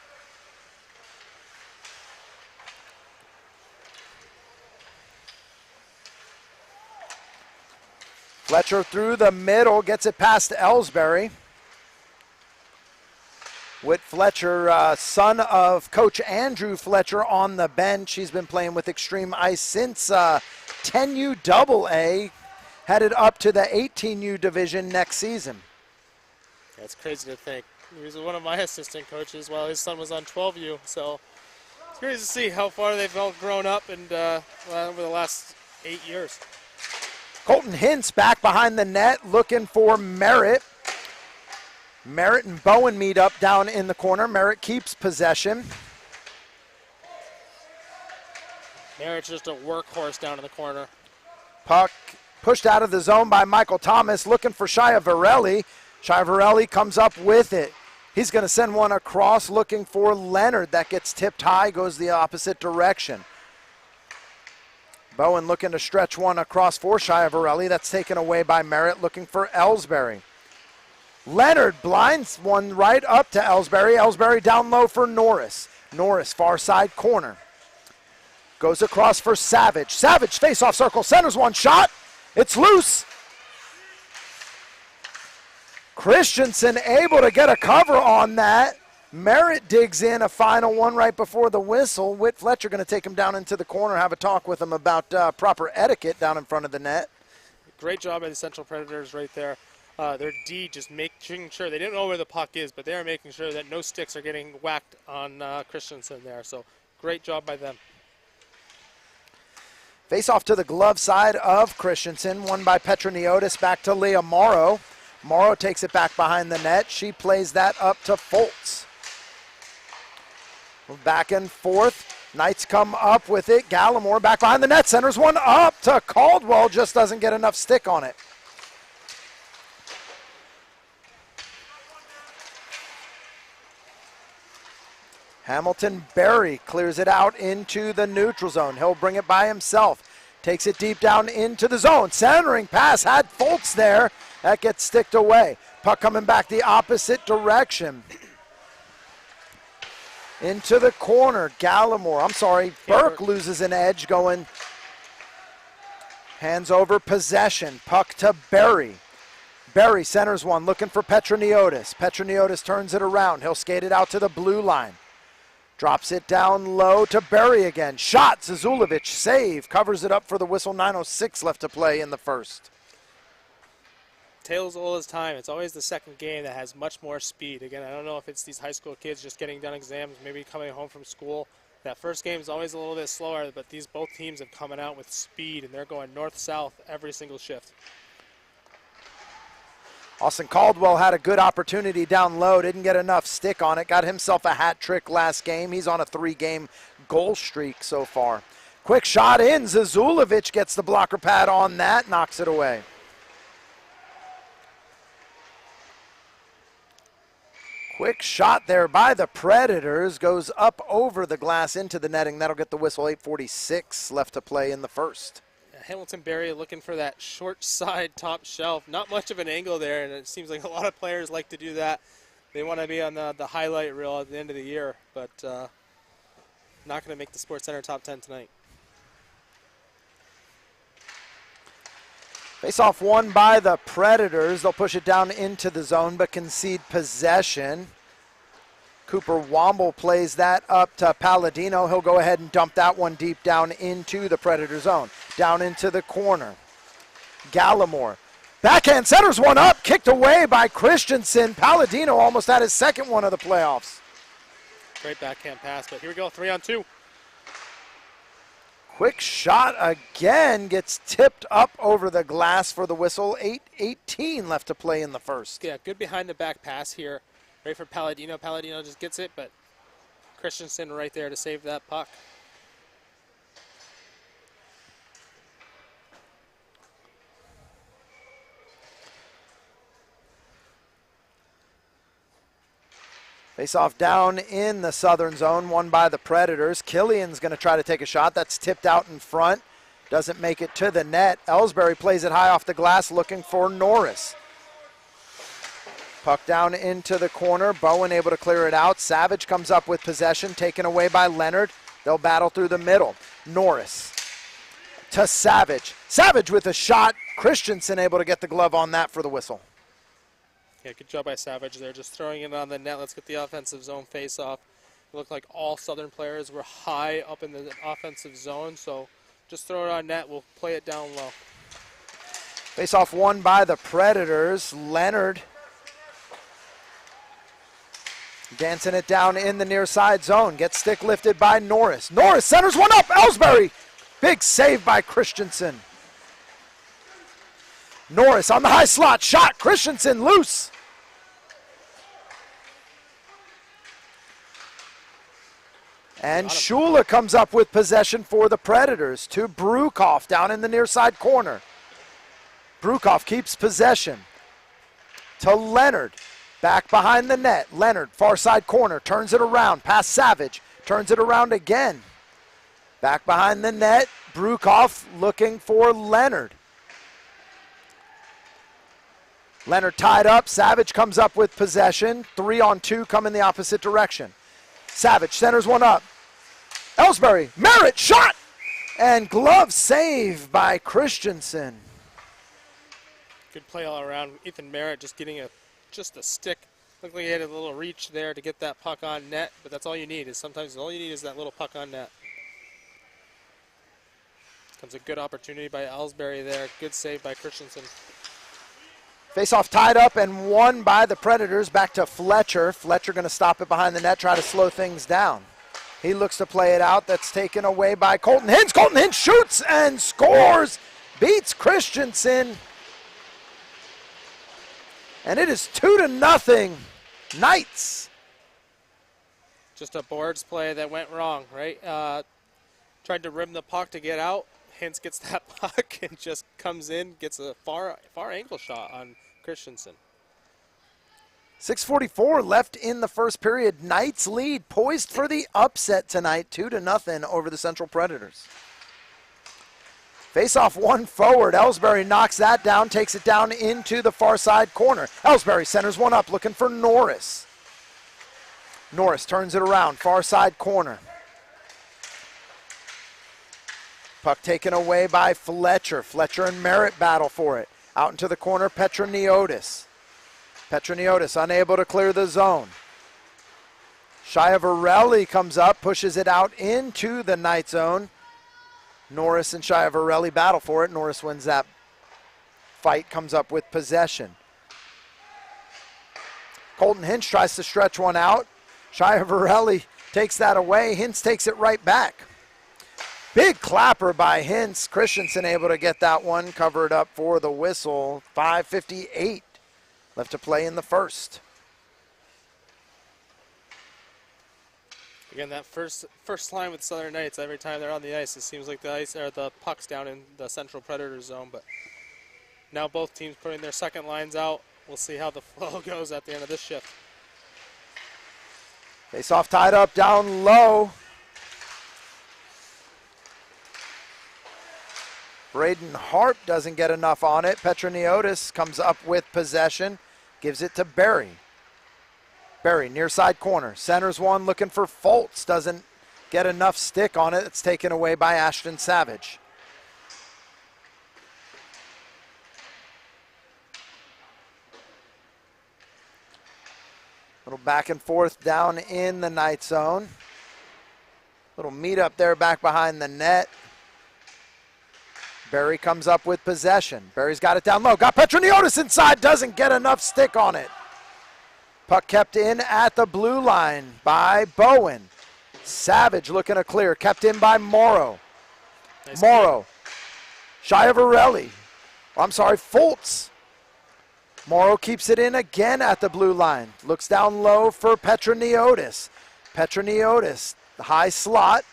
Speaker 1: Fletcher through the middle, gets it past Ellsbury. Whit Fletcher, son of Coach Andrew Fletcher on the bench. He's been playing with Extreme Ice since 10U AA, headed up to the 18U division next season.
Speaker 2: That's crazy to think. He was one of my assistant coaches while his son was on 12U. So it's crazy to see how far they've all grown up and over the last 8 years.
Speaker 1: Colton Hintz back behind the net looking for Merritt. Merritt and Bowen meet up down in the corner. Merritt keeps possession.
Speaker 2: Merritt's just a workhorse down in the corner.
Speaker 1: Puck pushed out of the zone by Michael Thomas looking for Shia Varelli. Shia Varelli comes up with it. He's going to send one across looking for Leonard. That gets tipped high, goes the opposite direction. Bowen looking to stretch one across for Shia Varelli. That's taken away by Merritt looking for Ellsbury. Leonard blinds one right up to Ellsbury. Ellsbury down low for Norris. Norris far side corner. Goes across for Savage. Savage face-off circle, centers one shot. It's loose. Christensen able to get a cover on that. Merritt digs in a final one right before the whistle. Whit Fletcher going to take him down into the corner, have a talk with him about proper etiquette down in front of the net.
Speaker 2: Great job by the Central Predators right there. Their D just making sure, they didn't know where the puck is, but they are making sure that no sticks are getting whacked on Christensen there. So great job by them.
Speaker 1: Face off to the glove side of Christensen, won by Petroniotis, back to Leah Morrow. Morrow takes it back behind the net. She plays that up to Foltz. Back and forth. Knights come up with it. Gallimore back behind the net. Centers one up to Caldwell. Just doesn't get enough stick on it. Hamilton Berry clears it out into the neutral zone. He'll bring it by himself. Takes it deep down into the zone. Centering pass had Foltz there. That gets sticked away. Puck coming back the opposite direction. Into the corner. Burke loses an edge going. Hands over possession. Puck to Berry. Berry centers one, looking for Petroniotis. Petroniotis turns it around. He'll skate it out to the blue line. Drops it down low to Berry again. Shot, Zazulovic, save. Covers it up for the whistle. 9:06 left to play in the first.
Speaker 2: Tales all his time. It's always the second game that has much more speed. Again, I don't know if it's these high school kids just getting done exams, maybe coming home from school. That first game is always a little bit slower, but both teams have coming out with speed, and they're going north-south every single shift.
Speaker 1: Austin Caldwell had a good opportunity down low, didn't get enough stick on it, got himself a hat trick last game. He's on a 3-game goal streak so far. Quick shot in, Zazulovic gets the blocker pad on that, knocks it away. Quick shot there by the Predators, goes up over the glass into the netting. That'll get the whistle. 8:46 left to play in the first.
Speaker 2: Hamilton Berry looking for that short side top shelf. Not much of an angle there, and it seems like a lot of players like to do that. They want to be on the highlight reel at the end of the year, but not going to make the Sports Center top 10 tonight.
Speaker 1: Face-off won by the Predators. They'll push it down into the zone, but concede possession. Cooper Womble plays that up to Palladino. He'll go ahead and dump that one deep down into the Predator zone. Down into the corner. Gallimore. Backhand centers one up, kicked away by Christensen. Palladino almost had his second one of the playoffs.
Speaker 2: Great backhand pass, but here we go, 3-on-2.
Speaker 1: Quick shot again, gets tipped up over the glass for the whistle. 8:18 left to play in the first.
Speaker 2: Yeah, good behind the back pass here. Right for Palladino. Palladino just gets it, but Christensen right there to save that puck.
Speaker 1: Face off down in the southern zone, won by the Predators. Killian's going to try to take a shot. That's tipped out in front. Doesn't make it to the net. Ellsbury plays it high off the glass looking for Norris. Puck down into the corner. Bowen able to clear it out. Savage comes up with possession, taken away by Leonard. They'll battle through the middle. Norris to Savage. Savage with a shot. Christensen able to get the glove on that for the whistle.
Speaker 2: Yeah, good job by Savage there, just throwing it on the net. Let's get the offensive zone face-off. It looked like all Southern players were high up in the offensive zone, so just throw it on net. We'll play it down low.
Speaker 1: Face-off won by the Predators. Leonard dancing it down in the near side zone. Gets stick lifted by Norris. Norris centers one up. Ellsbury. Big save by Christensen. Norris on the high slot. Shot. Christensen loose. And Shula comes up with possession for the Predators to Brukoff down in the near side corner. Brukoff keeps possession to Leonard. Back behind the net. Leonard, far side corner, turns it around. Past Savage, turns it around again. Back behind the net. Brukoff looking for Leonard. Leonard tied up. Savage comes up with possession. 3-on-2 come in the opposite direction. Savage centers one up. Ellsbury, Merritt, shot! And glove save by Christensen.
Speaker 2: Good play all around. Ethan Merritt just getting just a stick. Looked like he had a little reach there to get that puck on net, but that's all you need. Sometimes all you need is that little puck on net. Comes a good opportunity by Ellsbury there. Good save by Christensen.
Speaker 1: Face-off tied up and won by the Predators. Back to Fletcher. Fletcher going to stop it behind the net, try to slow things down. He looks to play it out. That's taken away by Colton Hintz. Colton Hintz shoots and scores. Beats Christensen. And it is 2-0 Knights.
Speaker 2: Just a boards play that went wrong, right? Tried to rim the puck to get out. Hintz gets that puck and just comes in, gets a far angle shot on Christensen.
Speaker 1: 6:44 left in the first period. Knights lead, poised for the upset tonight, 2-0 over the Central Predators. Face-off one forward. Ellsbury knocks that down, takes it down into the far side corner. Ellsbury centers one up, looking for Norris. Norris turns it around, far side corner. Puck taken away by Fletcher. Fletcher and Merritt battle for it. Out into the corner, Petroniotis. Petroniotis unable to clear the zone. Schiavarelli comes up, pushes it out into the Knight zone. Norris and Schiavarelli battle for it. Norris wins that fight, comes up with possession. Colton Hintz tries to stretch one out. Schiavarelli takes that away. Hintz takes it right back. Big clapper by Hintz. Christensen able to get that one, cover it up for the whistle. 5:58 left to play in the first.
Speaker 2: Again, that first line with Southern Knights, every time they're on the ice, it seems like the puck's down in the Central Predator zone. But now both teams putting their second lines out. We'll see how the flow goes at the end of this shift.
Speaker 1: Face-off tied up down low. Braden Harp doesn't get enough on it. Petroniotis comes up with possession, gives it to Barry. Barry, near side corner, centers one, looking for Foltz. Doesn't get enough stick on it. It's taken away by Ashton Savage. Little back and forth down in the Knight zone. Little meet up there back behind the net. Barry comes up with possession. Barry's got it down low. Got Petroniotis inside. Doesn't get enough stick on it. Puck kept in at the blue line by Bowen. Savage looking to clear. Kept in by Morrow.
Speaker 2: Nice
Speaker 1: Morrow. Schiavarelli. Foltz. Morrow keeps it in again at the blue line. Looks down low for Petroniotis. Petroniotis, the high slot.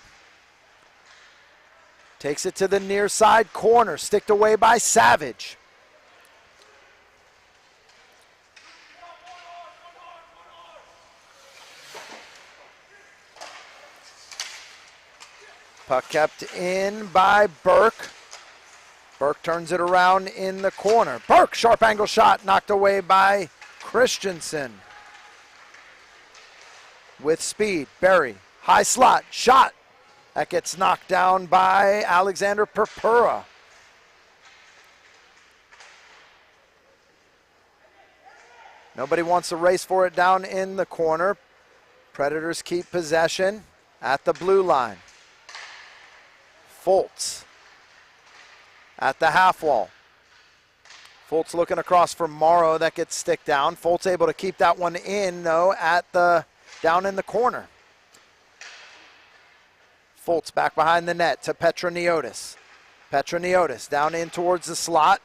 Speaker 1: Takes it to the near side corner. Sticked away by Savage. Puck kept in by Burke. Burke turns it around in the corner. Burke, sharp angle shot, knocked away by Christensen with speed. Berry, high slot, shot. That gets knocked down by Alexander Purpura. Nobody wants to race for it down in the corner. Predators keep possession at the blue line. Fultz at the half wall. Fultz looking across for Morrow. That gets stick down. Fultz able to keep that one in, though, down in the corner. Fultz back behind the net to Petroniotis. Petroniotis down in towards the slot.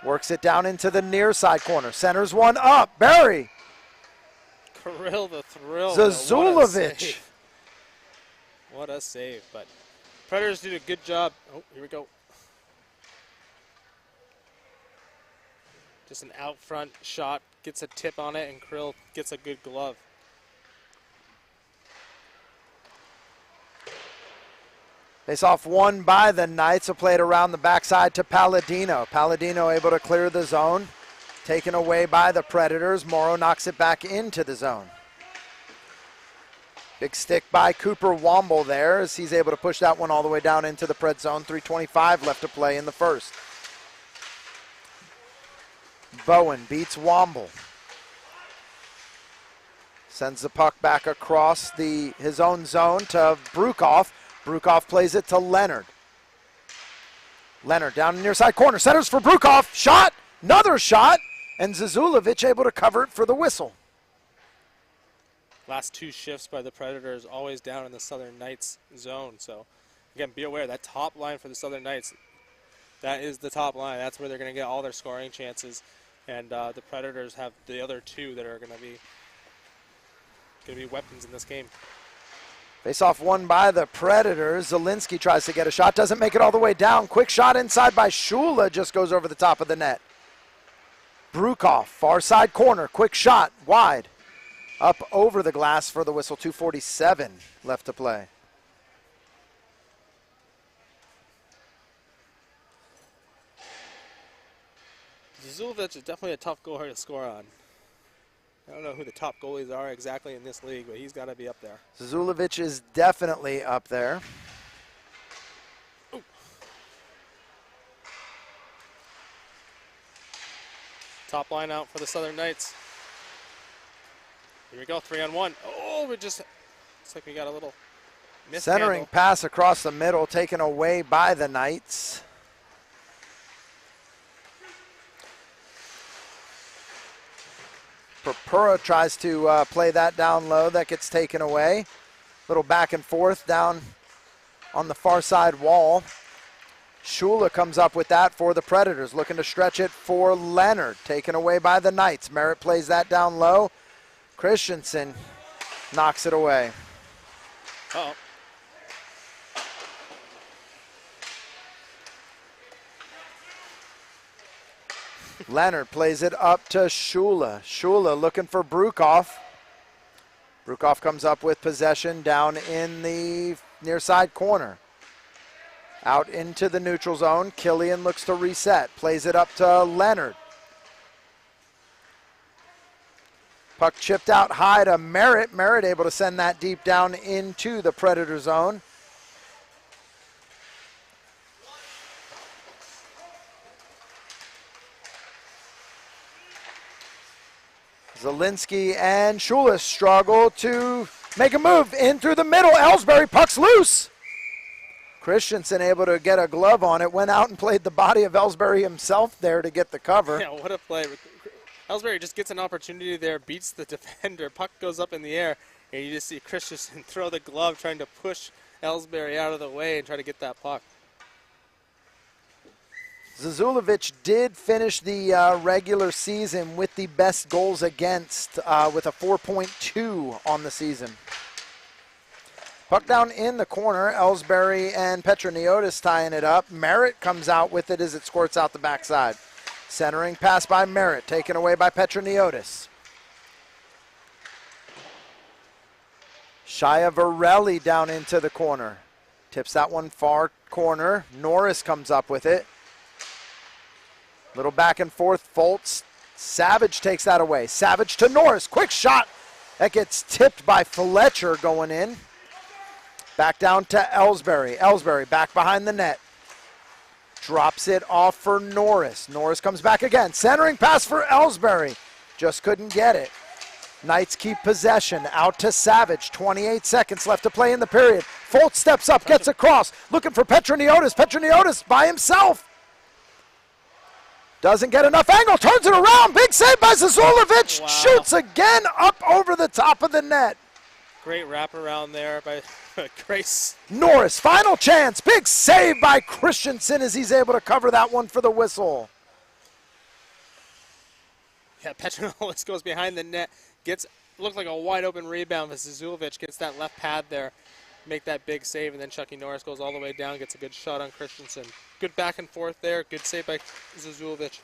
Speaker 1: Works it down into the near side corner. Centers one up. Barry.
Speaker 2: Kirill the thrill.
Speaker 1: Zazulovic.
Speaker 2: What a save. But Predators did a good job. Oh, here we go. Just an out front shot. Gets a tip on it, and Kirill gets a good glove.
Speaker 1: Face off won by the Knights. A play it around the backside to Palladino. Palladino able to clear the zone. Taken away by the Predators. Morrow knocks it back into the zone. Big stick by Cooper Womble there as he's able to push that one all the way down into the Pred zone. 3:25 left to play in the first. Bowen beats Womble. Sends the puck back across his own zone to Brukoff. Brukoff plays it to Leonard. Leonard down the near side corner. Centers for Brukoff. Shot. Another shot. And Zazulovic able to cover it for the whistle.
Speaker 2: Last two shifts by the Predators always down in the Southern Knights zone. So, again, be aware that top line for the Southern Knights, that is the top line. That's where they're going to get all their scoring chances. And the Predators have the other two that are going to be weapons in this game.
Speaker 1: Face-off won by the Predators. Zielinski tries to get a shot. Doesn't make it all the way down. Quick shot inside by Shula. Just goes over the top of the net. Brukoff, far side corner. Quick shot, wide. Up over the glass for the whistle. 2:47 left to play.
Speaker 2: Zazulovic is definitely a tough goalie to score on. I don't know who the top goalies are exactly in this league, but he's got to be up there.
Speaker 1: Zazulovic is definitely up there.
Speaker 2: Ooh. Top line out for the Southern Knights. Here we go, 3-on-1. Oh, looks like we got a little mishandle.
Speaker 1: Centering pass across the middle, taken away by the Knights. Purpura tries to play that down low. That gets taken away. Little back and forth down on the far side wall. Shula comes up with that for the Predators. Looking to stretch it for Leonard. Taken away by the Knights. Merritt plays that down low. Christensen knocks it away.
Speaker 2: Uh-oh.
Speaker 1: Leonard plays it up to Shula. Shula looking for Brukoff. Brukoff comes up with possession down in the near side corner. Out into the neutral zone. Killian looks to reset. Plays it up to Leonard. Puck chipped out high to Merritt. Merritt able to send that deep down into the Predator zone. Zielinski and Shula struggle to make a move in through the middle. Ellsbury, puck's loose. Christensen able to get a glove on it. Went out and played the body of Ellsbury himself there to get the cover.
Speaker 2: Yeah, what a play. Ellsbury just gets an opportunity there, beats the defender. Puck goes up in the air, and you just see Christensen throw the glove trying to push Ellsbury out of the way and try to get that puck.
Speaker 1: Zazulovic did finish the regular season with the best goals against with a 4.2 on the season. Puck down in the corner. Ellsbury and Petroniotis tying it up. Merritt comes out with it as it squirts out the backside. Centering pass by Merritt, taken away by Petroniotis. Shia Varelli down into the corner. Tips that one far corner. Norris comes up with it. Little back and forth. Fultz Savage takes that away. Savage to Norris. Quick shot. That gets tipped by Fletcher going in. Back down to Ellsbury. Ellsbury back behind the net. Drops it off for Norris. Norris comes back again. Centering pass for Ellsbury. Just couldn't get it. Knights keep possession. Out to Savage. 28 seconds left to play in the period. Foltz steps up, gets across. Looking for Petroniotis. Petroniotis by himself. Doesn't get enough angle. Turns it around. Big save by Zazulovic.
Speaker 2: Wow.
Speaker 1: Shoots again up over the top of the net.
Speaker 2: Great wraparound there by Grace.
Speaker 1: Norris, final chance. Big save by Christensen as he's able to cover that one for the whistle.
Speaker 2: Yeah, Petronolis goes behind the net. Looked like a wide open rebound, but Zazulovic gets that left pad there, make that big save, and then Chucky Norris goes all the way down, gets a good shot on Christensen. Good back and forth there. Good save by Zazulovic.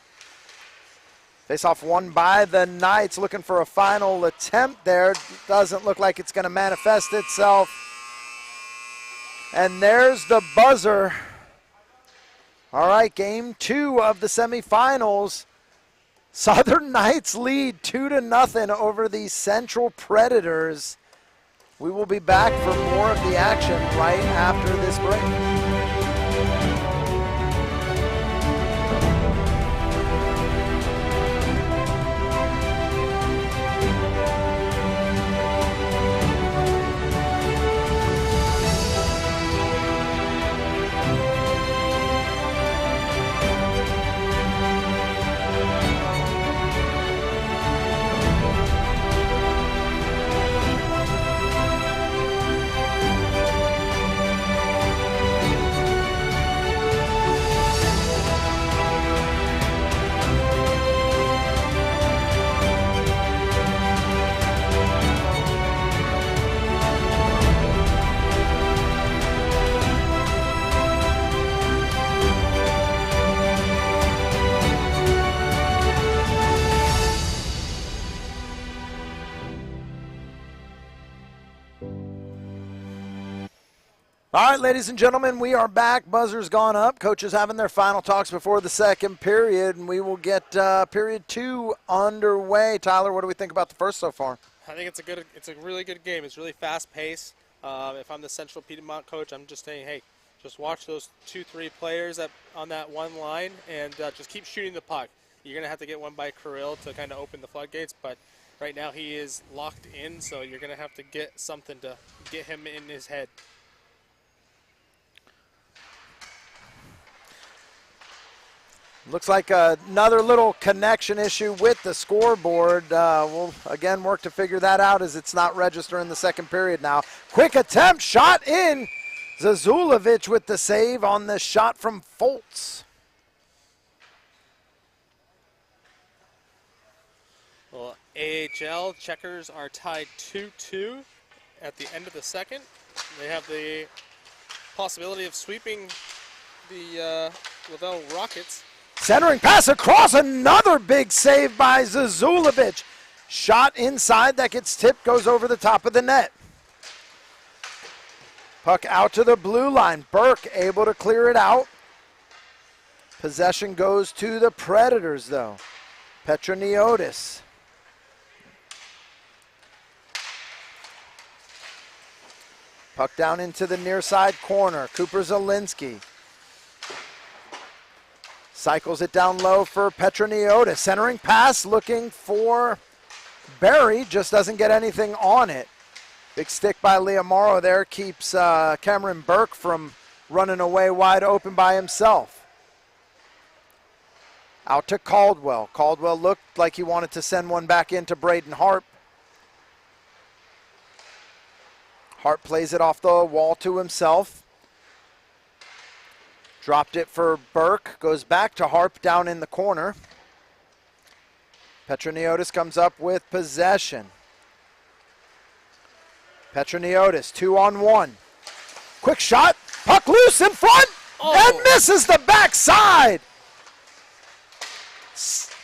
Speaker 1: Face-off won by the Knights. Looking for a final attempt there. Doesn't look like it's going to manifest itself. And there's the buzzer. All right, game 2 of the semifinals. Southern Knights lead 2-0 over the Central Predators. We will be back for more of the action right after this break. All right, ladies and gentlemen, we are back. Buzzer's gone up. Coaches having their final talks before the second period, and we will get period 2 underway. Tyler, what do we think about the first so far?
Speaker 2: I think it's a really good game. It's really fast paced. If I'm the Central Piedmont coach, I'm just saying, hey, just watch those 2-3 players on that one line and just keep shooting the puck. You're going to have to get one by Kirill to kind of open the floodgates, but right now he is locked in, so you're going to have to get something to get him in his head.
Speaker 1: Looks like another little connection issue with the scoreboard. We'll, again, work to figure that out as it's not registering the second period now. Quick attempt, shot in. Zazulovic with the save on the shot from Foltz.
Speaker 2: Well, AHL checkers are tied 2-2 at the end of the second. They have the possibility of sweeping the Laval Rockets.
Speaker 1: Centering pass across, another big save by Zazulovic. Shot inside that gets tipped, goes over the top of the net. Puck out to the blue line. Burke able to clear it out. Possession goes to the Predators, though. Petroniotis. Puck down into the near side corner. Cooper Zielinski. Cycles it down low for Petroniotis. Centering pass looking for Barry. Just doesn't get anything on it. Big stick by Leomaro there keeps Cameron Burke from running away wide open by himself. Out to Caldwell. Caldwell looked like he wanted to send one back into Braden Harp. Harp plays it off the wall to himself. Dropped it for Burke, goes back to Harp down in the corner. Petroniotis comes up with possession. Petroniotis, 2-on-1. Quick shot, puck loose in front, and misses the backside.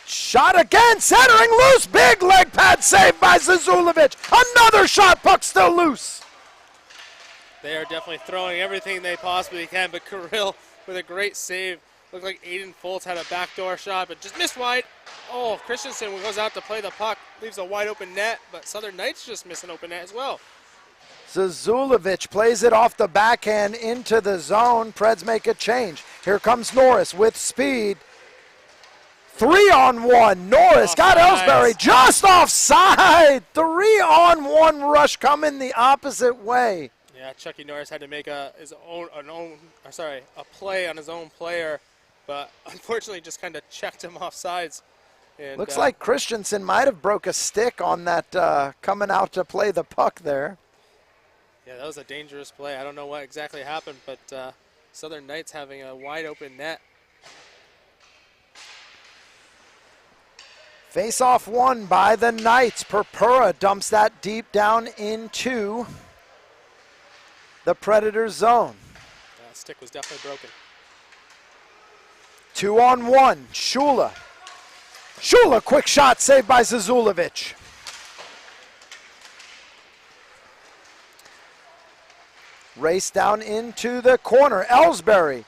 Speaker 1: Shot again, centering loose, big leg pad save by Zazulovic. Another shot, puck still loose.
Speaker 2: They are definitely throwing everything they possibly can, but Kirill with a great save Looked like Aiden Foltz had a backdoor shot, but just missed wide. Oh, Christensen goes out to play the puck, leaves a wide open net, but Southern Knights just miss an open net as well.
Speaker 1: Zazulovic plays it off the backhand into the zone. Preds make a change. Here comes Norris with speed. 3-on-1. Norris got Ellsbury just offside. 3-on-1 rush coming the opposite way.
Speaker 2: Yeah, Chucky Norris had to make a play on his own player, but unfortunately just kind of checked him off sides. And,
Speaker 1: looks like Christensen might have broke a stick on that coming out to play the puck there.
Speaker 2: Yeah, that was a dangerous play. I don't know what exactly happened, but Southern Knights having a wide open net.
Speaker 1: Face-off won by the Knights. Purpura dumps that deep down into the Predators' zone.
Speaker 2: Stick was definitely broken.
Speaker 1: 2-on-1. Shula. Shula, quick shot saved by Zazulovic. Race down into the corner. Ellsbury.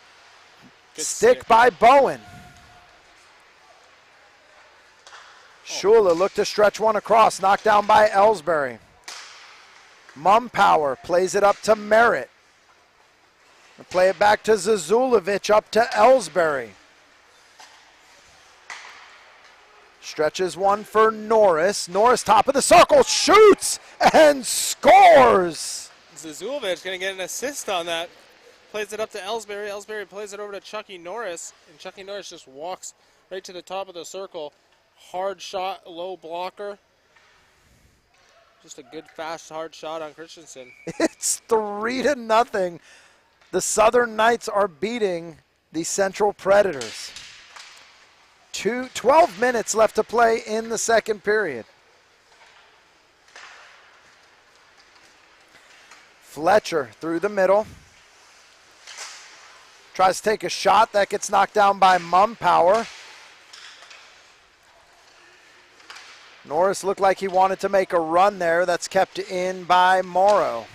Speaker 1: Stick by Bowen. Shula looked to stretch one across. Knocked down by Ellsbury. Mumpower plays it up to Merritt. Play it back to Zazulovic, up to Ellsbury. Stretches one for Norris. Norris top of the circle, shoots and scores.
Speaker 2: Zazulovic going to get an assist on that. Plays it up to Ellsbury. Ellsbury plays it over to Chucky Norris, and Chucky Norris just walks right to the top of the circle. Hard shot, low blocker. Just a good, fast, hard shot on Christensen.
Speaker 1: It's 3-0. The Southern Knights are beating the Central Predators. 12 minutes left to play in the second period. Fletcher through the middle. Tries to take a shot. That gets knocked down by Mumpower. Norris looked like he wanted to make a run there. That's kept in by Morrow.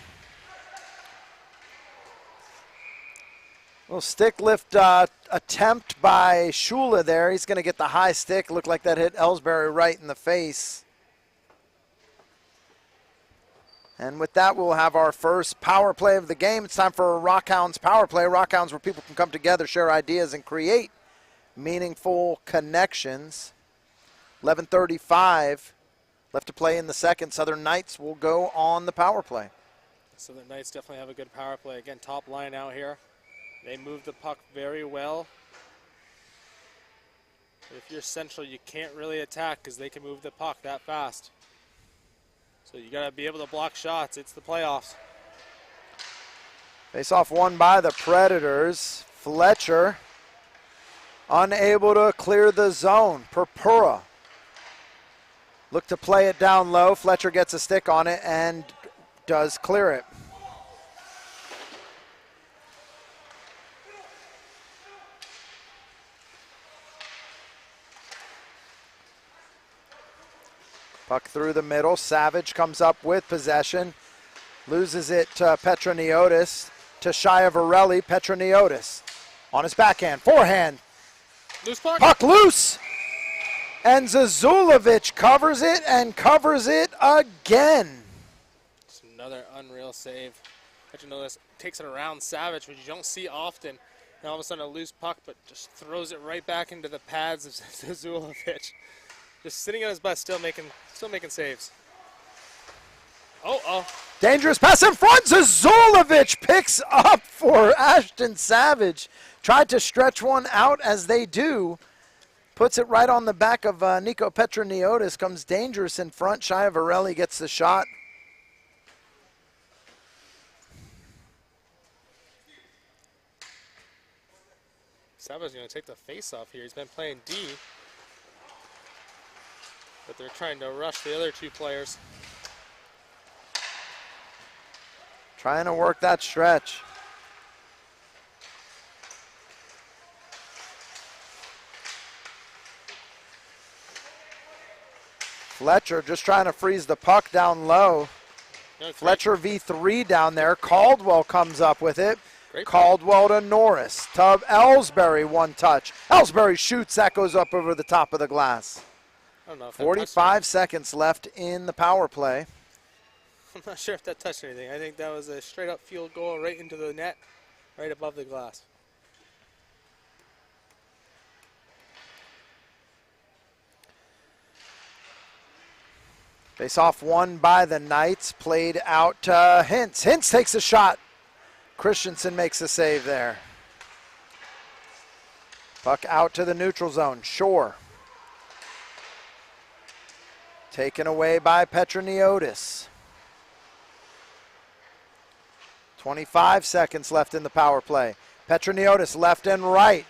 Speaker 1: Little stick lift attempt by Shula there. He's going to get the high stick. Looked like that hit Ellsbury right in the face. And with that, we'll have our first power play of the game. It's time for a Rockhounds power play. Rockhounds where people can come together, share ideas, and create meaningful connections. 11:35 left to play in the second. Southern Knights will go on the power play.
Speaker 2: Southern Knights definitely have a good power play. Again, top line out here. They move the puck very well. But if you're Central, you can't really attack because they can move the puck that fast. So you got to be able to block shots. It's the playoffs.
Speaker 1: Face-off won by the Predators. Fletcher unable to clear the zone. Purpura look to play it down low. Fletcher gets a stick on it and does clear it. Puck through the middle. Savage comes up with possession. Loses it to Petroniotis. To Schiavarelli. Petroniotis on his backhand. Forehand.
Speaker 2: Loose puck.
Speaker 1: Puck loose. And Zazulovic covers it and covers it again.
Speaker 2: It's another unreal save. Petroniotis takes it around Savage, which you don't see often. And all of a sudden a loose puck, but just throws it right back into the pads of Zazulovic. Just sitting on his butt, still making saves. Oh.
Speaker 1: Dangerous pass in front. Zazulovic picks up for Ashton Savage. Tried to stretch one out as they do. Puts it right on the back of Nico Petroniotis. Comes dangerous in front. Schiavarelli gets the shot.
Speaker 2: Savage is going to take the face off here. He's been playing D. But they're trying to rush the other two players.
Speaker 1: Trying to work that stretch. Fletcher just trying to freeze the puck down low. Fletcher V3 down there. Caldwell comes up with it. Caldwell to Norris. to Ellsbury, one touch. Ellsbury shoots, that goes up over the top of the glass.
Speaker 2: I don't know if that touched
Speaker 1: 45 seconds left in the power play.
Speaker 2: I'm not sure if that touched anything. I think that was a straight-up field goal right into the net, right above the glass.
Speaker 1: Face-off won by the Knights, played out to Hintz. Hintz takes a shot. Christensen makes a save there. Puck out to the neutral zone. Shore. Taken away by Petroniotis. 25 seconds left in the power play. Petroniotis left and right.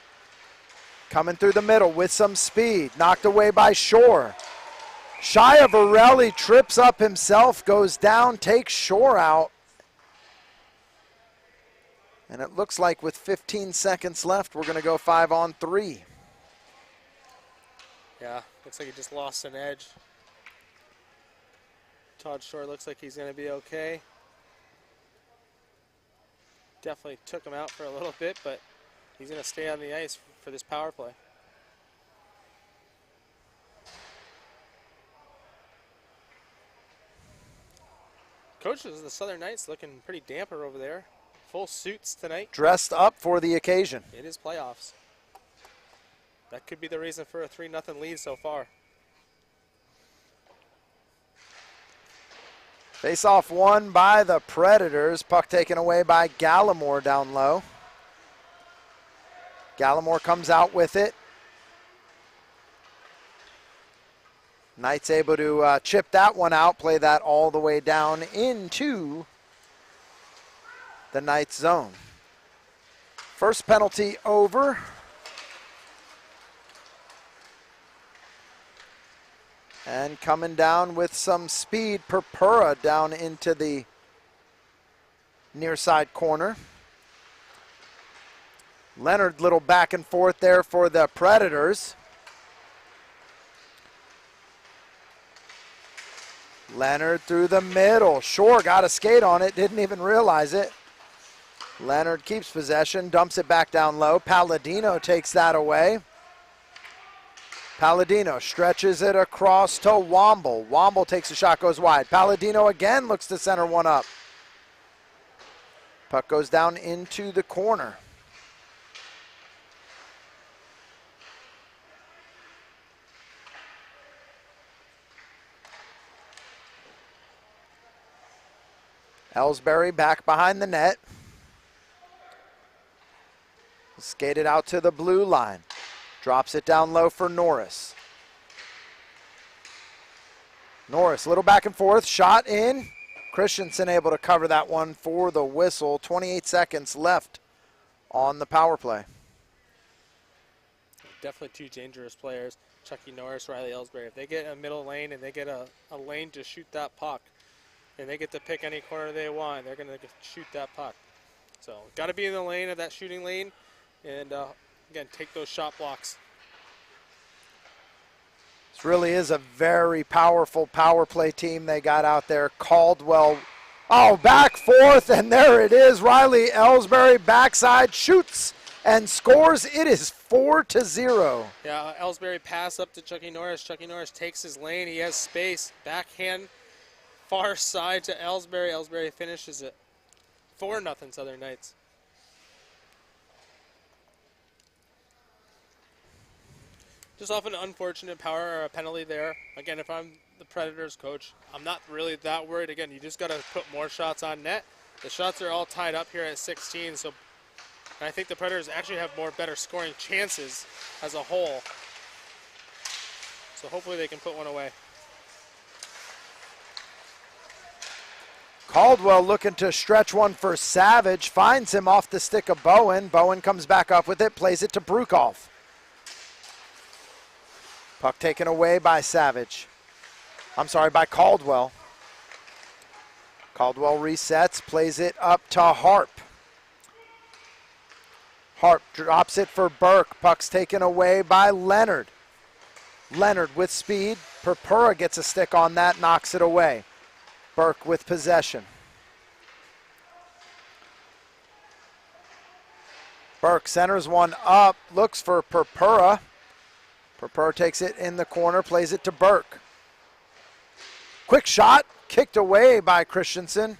Speaker 1: Coming through the middle with some speed. Knocked away by Shore. Schiavarelli trips up himself, goes down, takes Shore out. And it looks like with 15 seconds left, we're going to go 5-on-3.
Speaker 2: Yeah, looks like he just lost an edge. Todd Shore looks like he's going to be okay. Definitely took him out for a little bit, but he's going to stay on the ice for this power play. Coaches of the Southern Knights looking pretty damper over there. Full suits tonight.
Speaker 1: Dressed up for the occasion.
Speaker 2: It is playoffs. That could be the reason for a 3-0 lead so far.
Speaker 1: Face-off won by the Predators. Puck taken away by Gallimore down low. Gallimore comes out with it. Knights able to chip that one out, play that all the way down into the Knights zone. First penalty over. And coming down with some speed, Purpura down into the near side corner. Leonard, little back and forth there for the Predators. Leonard through the middle. Shore got a skate on it, didn't even realize it. Leonard keeps possession, dumps it back down low. Palladino takes that away. Palladino stretches it across to Womble. Womble takes a shot, goes wide. Palladino again looks to center one up. Puck goes down into the corner. Ellsbury back behind the net. Skated out to the blue line. Drops it down low for Norris. Norris, little back and forth, shot in. Christensen able to cover that one for the whistle. 28 seconds left on the power play.
Speaker 2: Definitely two dangerous players, Chucky Norris, Riley Ellsbury. If they get a middle lane and they get a lane to shoot that puck, and they get to pick any corner they want, they're going to shoot that puck. So got to be in the lane of that shooting lane, and again, take those shot blocks.
Speaker 1: This really is a very powerful power play team they got out there. Caldwell, oh, back forth, and there it is. Riley Ellsbury backside shoots and scores. It is 4-0.
Speaker 2: Yeah, Ellsbury pass up to Chucky Norris. Chucky Norris takes his lane. He has space. Backhand, far side to Ellsbury. Ellsbury finishes it. 4-0 Southern Knights. Just off an unfortunate power or a penalty there. Again, if I'm the Predators coach, I'm not really that worried. Again, you just got to put more shots on net. The shots are all tied up here at 16, so I think the Predators actually have better scoring chances as a whole. So hopefully they can put one away.
Speaker 1: Caldwell looking to stretch one for Savage, finds him off the stick of Bowen. Bowen comes back up with it, plays it to Brukoff. Puck taken away by Savage. I'm sorry, by Caldwell. Caldwell resets, plays it up to Harp. Harp drops it for Burke. Puck's taken away by Leonard. Leonard with speed. Purpura gets a stick on that, knocks it away. Burke with possession. Burke centers one up, looks for Purpura. Purpura takes it in the corner, plays it to Burke. Quick shot, kicked away by Christensen.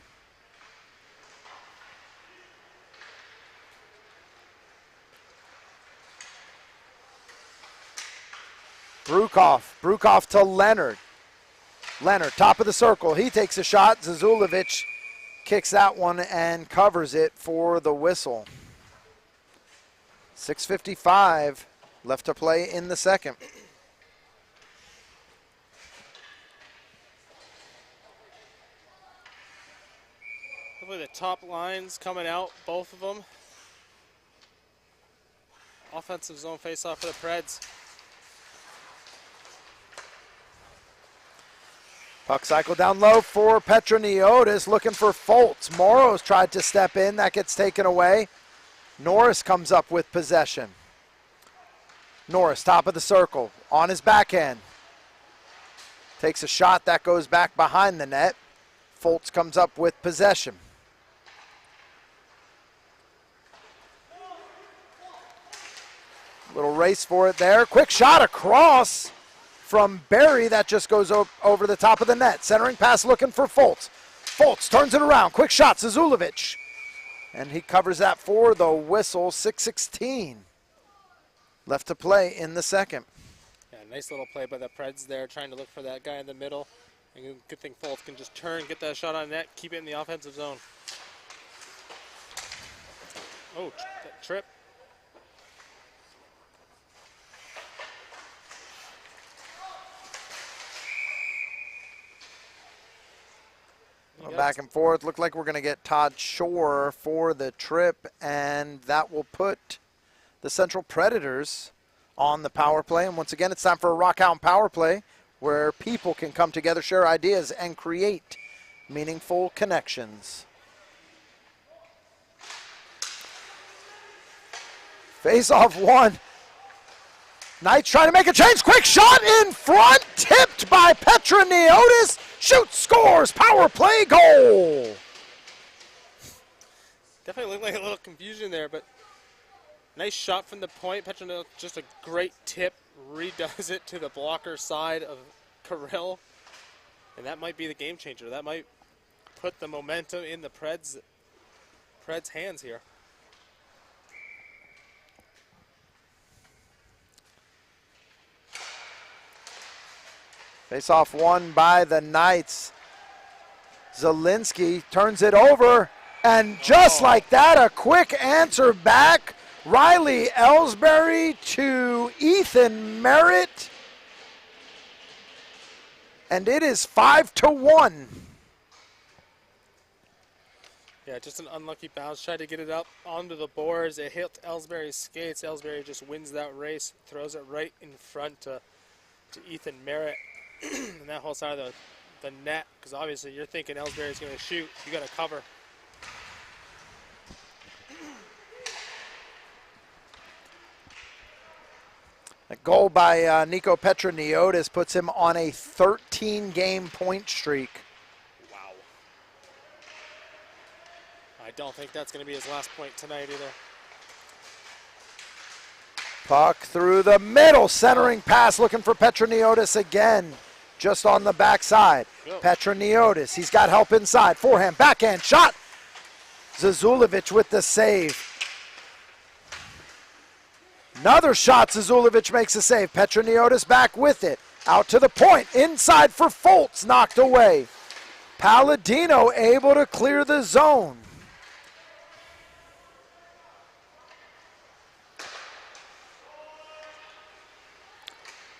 Speaker 1: Brukoff to Leonard. Leonard, top of the circle. He takes a shot. Zazulovic kicks that one and covers it for the whistle. 6:55 left to play in the second.
Speaker 2: Hopefully the top lines coming out, both of them. Offensive zone face-off for the Preds.
Speaker 1: Puck cycle down low for Petroniotis, looking for Foltz. Morrow's tried to step in. That gets taken away. Norris comes up with possession. Norris, top of the circle, on his backhand. Takes a shot that goes back behind the net. Foltz comes up with possession. Little race for it there. Quick shot across from Barry. That just goes over the top of the net. Centering pass looking for Foltz. Foltz turns it around. Quick shot, Zazulovic. And he covers that for the whistle. 6:16 left to play in the second.
Speaker 2: Yeah, nice little play by the Preds there, trying to look for that guy in the middle. And good thing Foltz can just turn, get that shot on net, keep it in the offensive zone. Oh, that trip.
Speaker 1: Back and forth. Looked like we're going to get Todd Shore for the trip, and that will put the Central Predators on the power play. And once again, it's time for a Rockhound power play where people can come together, share ideas, and create meaningful connections. Face-off one. Knights trying to make a change. Quick shot in front, tipped by Petroniotis. Shoots, scores, power play, goal.
Speaker 2: Definitely looked like a little confusion there, but nice shot from the point. Petroniotis, just a great tip, redoes it to the blocker side of Kirill. And that might be the game changer. That might put the momentum in the Preds' hands here.
Speaker 1: Face-off won by the Knights. Zielinski turns it over, and just like that, a quick answer back. Riley Ellsbury to Ethan Merritt. And it is 5-1.
Speaker 2: Yeah, just an unlucky bounce. Tried to get it up onto the boards. It hit Ellsbury's skates. Ellsbury just wins that race, throws it right in front to Ethan Merritt. And that whole side of the net, because obviously you're thinking Ellsbury's going to shoot. You got to cover.
Speaker 1: A goal by Nico Petroniotis puts him on a 13-game point streak.
Speaker 2: Wow. I don't think that's going to be his last point tonight either.
Speaker 1: Puck through the middle, centering pass looking for Petroniotis again. Just on the backside. Petroniotis, he's got help inside. Forehand, backhand, shot. Zazulovic with the save. Another shot, Zazulovic makes a save. Petroniotis back with it. Out to the point, inside for Foltz, knocked away. Palladino able to clear the zone.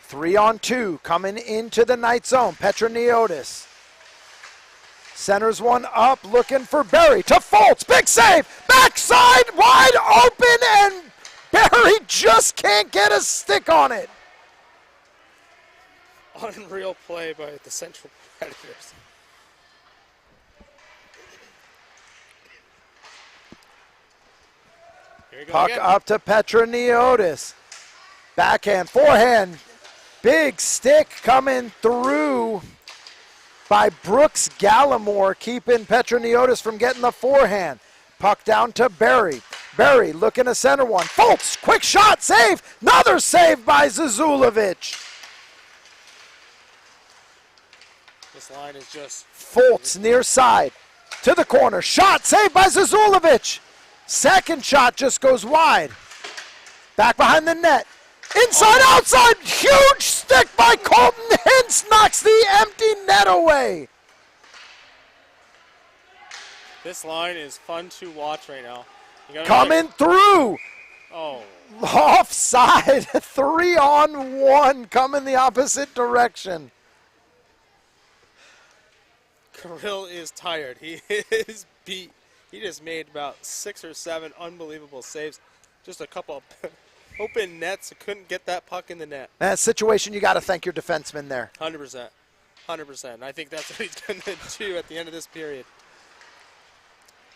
Speaker 1: Three on two coming into the night zone. Petroniotis centers one up, looking for Barry to Foltz. Big save, backside, wide open, and Barry just can't get a stick on it.
Speaker 2: Unreal play by the Central Predators. Here we go
Speaker 1: Puck
Speaker 2: again.
Speaker 1: up to Petroniotis. Backhand, forehand. Big stick coming through by Brooks Gallimore, keeping Petroniotis from getting the forehand. Puck down to Barry. Berry looking to center one. Foltz, quick shot, save. Another save by Zazulovic.
Speaker 2: This line is just...
Speaker 1: Foltz near side to the corner. Shot, saved by Zazulovic. Second shot just goes wide. Back behind the net. Inside, outside. Huge stick by Colton Hintz knocks the empty net away.
Speaker 2: This line is fun to watch right now.
Speaker 1: Coming through.
Speaker 2: Oh.
Speaker 1: Offside. 3-on-1 coming the opposite direction.
Speaker 2: Kirill is tired. He is beat. He just made about 6 or 7 unbelievable saves. Just a couple of open nets. Couldn't get that puck in the net.
Speaker 1: That situation, you got to thank your defenseman there.
Speaker 2: 100%. 100%. I think that's what he's going to do at the end of this period.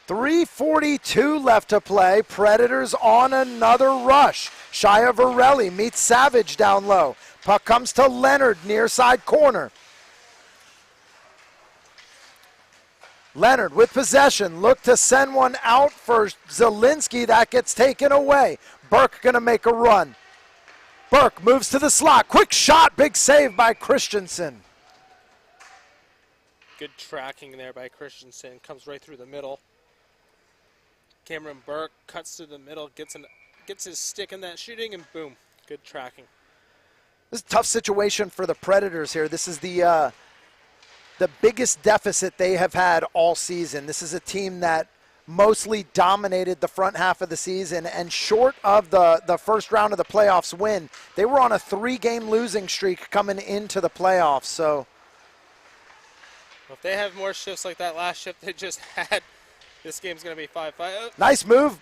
Speaker 1: 3:42 left to play. Predators on another rush. Shia Varelli meets Savage down low. Puck comes to Leonard near side corner. Leonard with possession. Look to send one out for Zielinski. That gets taken away. Burke going to make a run. Burke moves to the slot. Quick shot. Big save by Christensen.
Speaker 2: Good tracking there by Christensen. Comes right through the middle. Cameron Burke cuts to the middle, gets his stick in that shooting, and boom, good tracking.
Speaker 1: This is a tough situation for the Predators here. This is the biggest deficit they have had all season. This is a team that mostly dominated the front half of the season, and short of the first round of the playoffs win, they were on a 3-game losing streak coming into the playoffs. So
Speaker 2: if they have more shifts like that last shift they just had, this game's going to be 5-5.
Speaker 1: Nice move.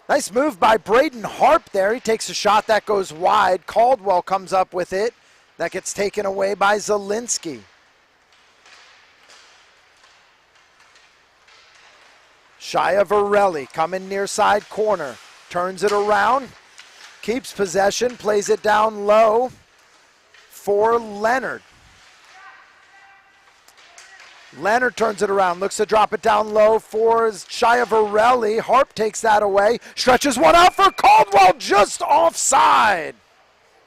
Speaker 1: Nice move by Braden Harp there. He takes a shot that goes wide. Caldwell comes up with it. That gets taken away by Zielinski. Shia Varelli coming near side corner. Turns it around. Keeps possession. Plays it down low for Leonard. Leonard turns it around, looks to drop it down low for Shia Varelli. Harp takes that away, stretches one out for Caldwell, just offside.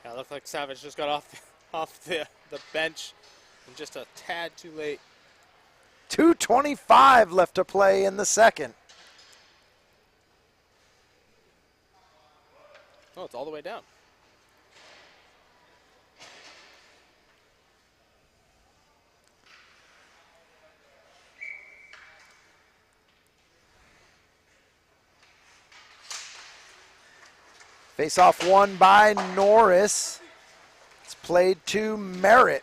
Speaker 2: Yeah, it looked like Savage just got off the bench and just a tad too late.
Speaker 1: 2:25 left to play in the second.
Speaker 2: Oh, it's all the way down.
Speaker 1: Face-off won by Norris. It's played to Merritt.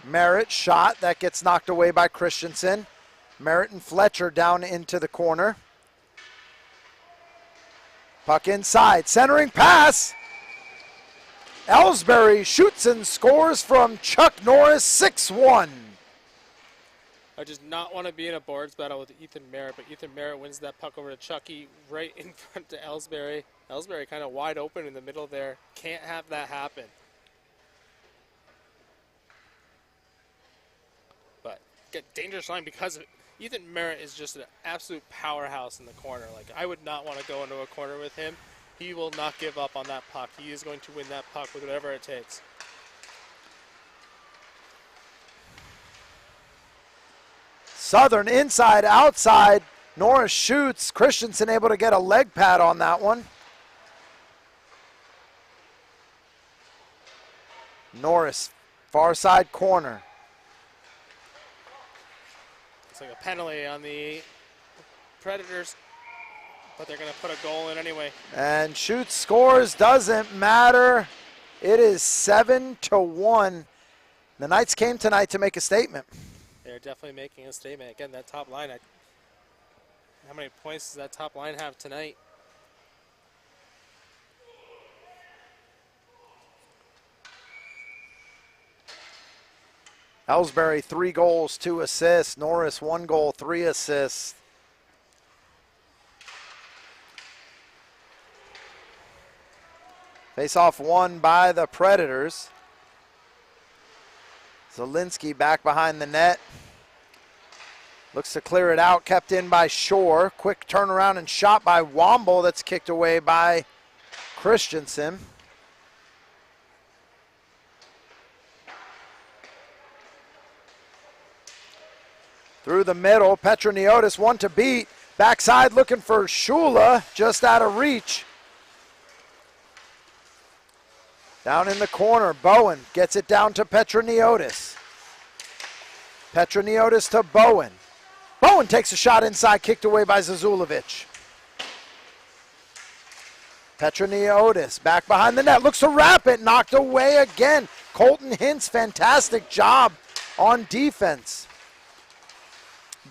Speaker 1: Merritt shot. That gets knocked away by Christensen. Merritt and Fletcher down into the corner. Puck inside. Centering pass. Ellsbury shoots and scores from Chuck Norris, 6-1.
Speaker 2: I just not want to be in a boards battle with Ethan Merritt, but Ethan Merritt wins that puck over to Chucky right in front to Ellsbury. Ellsbury kind of wide open in the middle there. Can't have that happen. But get dangerous line because of it. Ethan Merritt is just an absolute powerhouse in the corner. Like, I would not want to go into a corner with him. He will not give up on that puck. He is going to win that puck with whatever it takes.
Speaker 1: Southern inside, outside. Norris shoots. Christensen able to get a leg pad on that one. Norris, far side corner.
Speaker 2: It's like a penalty on the Predators, but they're going to put a goal in anyway.
Speaker 1: And shoots, scores, doesn't matter. It is 7-1. The Knights came tonight to make a statement.
Speaker 2: They're definitely making a statement. Again, that top line, how many points does that top line have tonight?
Speaker 1: Ellsbury, 3 goals, 2 assists. Norris, 1 goal, 3 assists. Face-off won by the Predators. Zielinski back behind the net. Looks to clear it out, kept in by Shore. Quick turnaround and shot by Womble that's kicked away by Christensen. Through the middle, Petroniotis, one to beat. Backside looking for Shula, just out of reach. Down in the corner, Bowen gets it down to Petroniotis. Petroniotis to Bowen. Bowen takes a shot inside, kicked away by Zazulovic. Petroniotis back behind the net, looks to wrap it, knocked away again. Colton Hintz, fantastic job on defense.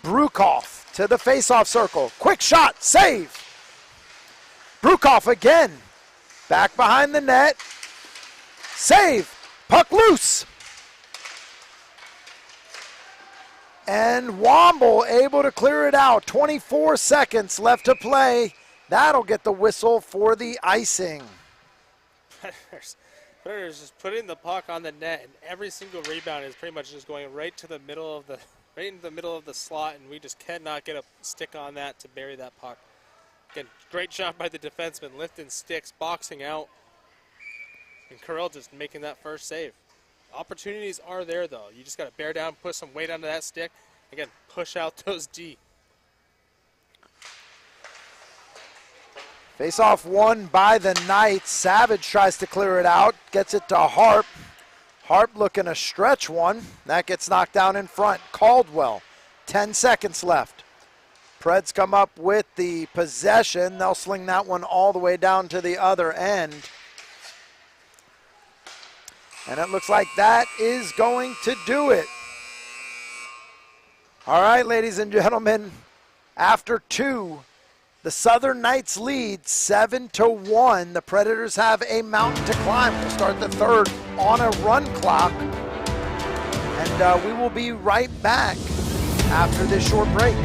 Speaker 1: Brukoff to the faceoff circle. Quick shot, save. Brukoff again. Back behind the net. Save. Puck loose. And Womble able to clear it out. 24 seconds left to play. That'll get the whistle for the icing.
Speaker 2: Predators just putting the puck on the net, and every single rebound is pretty much just going right to the middle of the slot, and we just cannot get a stick on that to bury that puck. Again, great job by the defenseman, lifting sticks, boxing out, and Carell just making that first save. Opportunities are there, though. You just got to bear down, put some weight onto that stick. Again, push out those D.
Speaker 1: Face-off won by the Knights. Savage tries to clear it out, gets it to Harp. Harp looking to stretch one. That gets knocked down in front. Caldwell, 10 seconds left. Preds come up with the possession. They'll sling that one all the way down to the other end. And it looks like that is going to do it. All right, ladies and gentlemen, after two, the Southern Knights lead 7-1. The Predators have a mountain to climb. We'll start the third on a run clock. And we will be right back after this short break.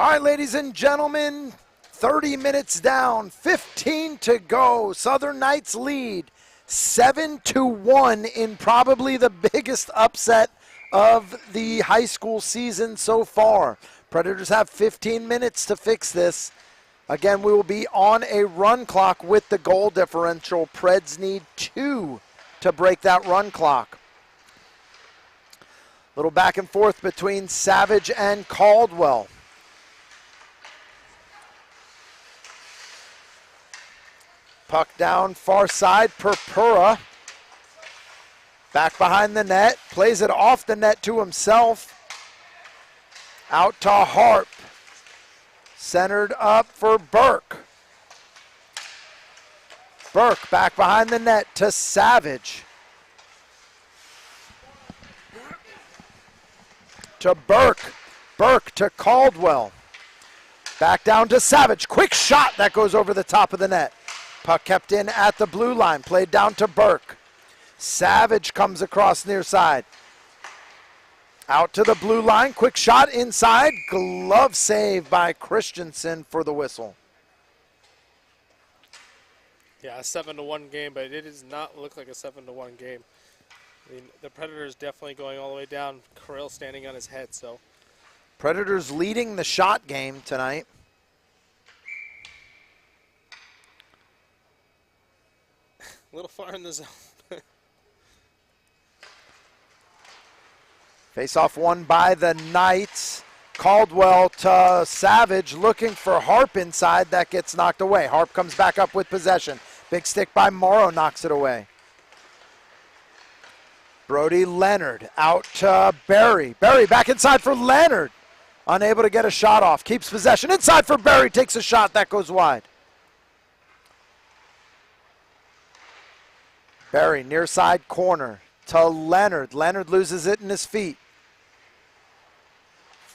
Speaker 1: All right, ladies and gentlemen, 30 minutes down, 15 to go. Southern Knights lead 7-1 in probably the biggest upset of the high school season so far. Predators have 15 minutes to fix this. Again, we will be on a run clock with the goal differential. Preds need 2 to break that run clock. Little back and forth between Savage and Caldwell. Puck down far side, Purpura. Back behind the net, plays it off the net to himself. Out to Harp. Centered up for Burke. Burke back behind the net to Savage. To Burke. Burke to Caldwell. Back down to Savage. Quick shot that goes over the top of the net. Puck kept in at the blue line, played down to Burke. Savage comes across near side. Out to the blue line, quick shot inside. Glove save by Christensen for the whistle.
Speaker 2: Yeah, a 7-1 game, but it does not look like a 7-1 game. I mean, the Predators definitely going all the way down. Carell standing on his head, so.
Speaker 1: Predators leading the shot game tonight.
Speaker 2: A little far in the zone.
Speaker 1: Face-off won by the Knights. Caldwell to Savage, looking for Harp inside. That gets knocked away. Harp comes back up with possession. Big stick by Morrow knocks it away. Brody Leonard out to Berry. Berry back inside for Leonard. Unable to get a shot off. Keeps possession. Inside for Berry. Takes a shot. That goes wide. Berry near side corner to Leonard. Leonard loses it in his feet.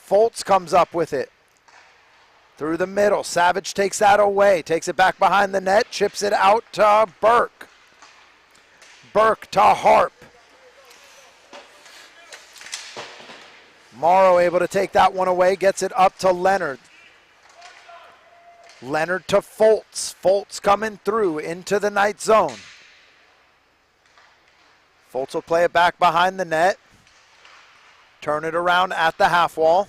Speaker 1: Foltz comes up with it. Through the middle. Savage takes that away. Takes it back behind the net. Chips it out to Burke. Burke to Harp. Morrow able to take that one away. Gets it up to Leonard. Leonard to Foltz. Foltz coming through into the Knight zone. Foltz will play it back behind the net. Turn it around at the half wall.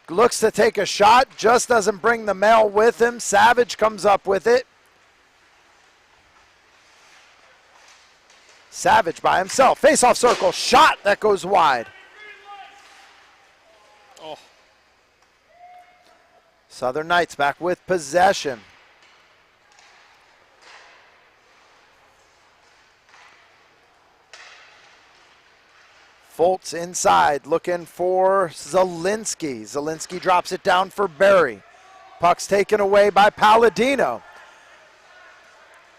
Speaker 1: Looks to take a shot, just doesn't bring the mail with him. Savage comes up with it. Savage by himself. Face-off circle, shot that goes wide.
Speaker 2: Oh.
Speaker 1: Southern Knights back with possession. Foltz inside, looking for Zielinski. Zielinski drops it down for Berry. Puck's taken away by Palladino.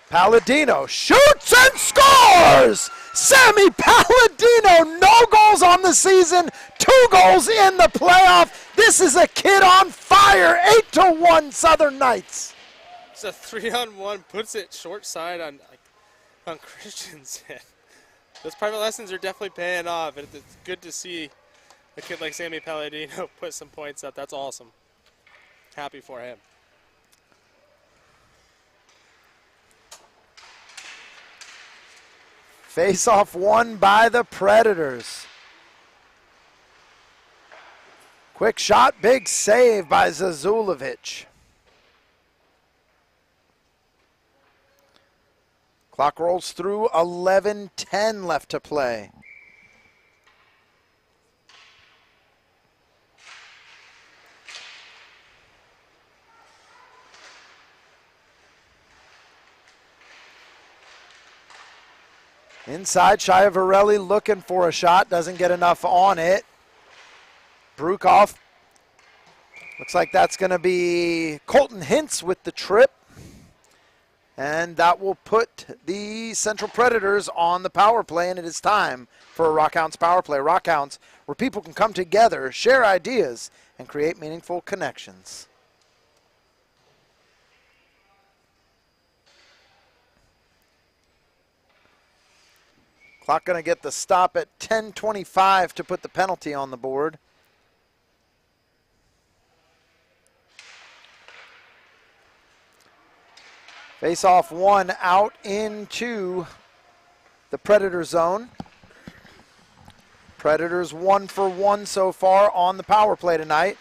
Speaker 1: Palladino shoots and scores! Sammy Palladino, no goals on the season, 2 goals in the playoff. This is a kid on fire, 8-1 Southern Knights.
Speaker 2: It's a 3-on-1, puts it short side on Christensen. Those private lessons are definitely paying off. It's good to see a kid like Sammy Palladino put some points up. That's awesome. Happy for him.
Speaker 1: Face-off won by the Predators. Quick shot, big save by Zazulovic. Clock rolls through, 11:10 left to play. Inside, Schiavarelli looking for a shot, doesn't get enough on it. Brukoff, looks like that's going to be Colton Hintz with the trip. And that will put the Central Predators on the power play, and it is time for a Rockhounds power play. Rockhounds, where people can come together, share ideas, and create meaningful connections. Clock going to get the stop at 10:25 to put the penalty on the board. Face-off one out into the Predator zone. Predators 1 for 1 so far on the power play tonight.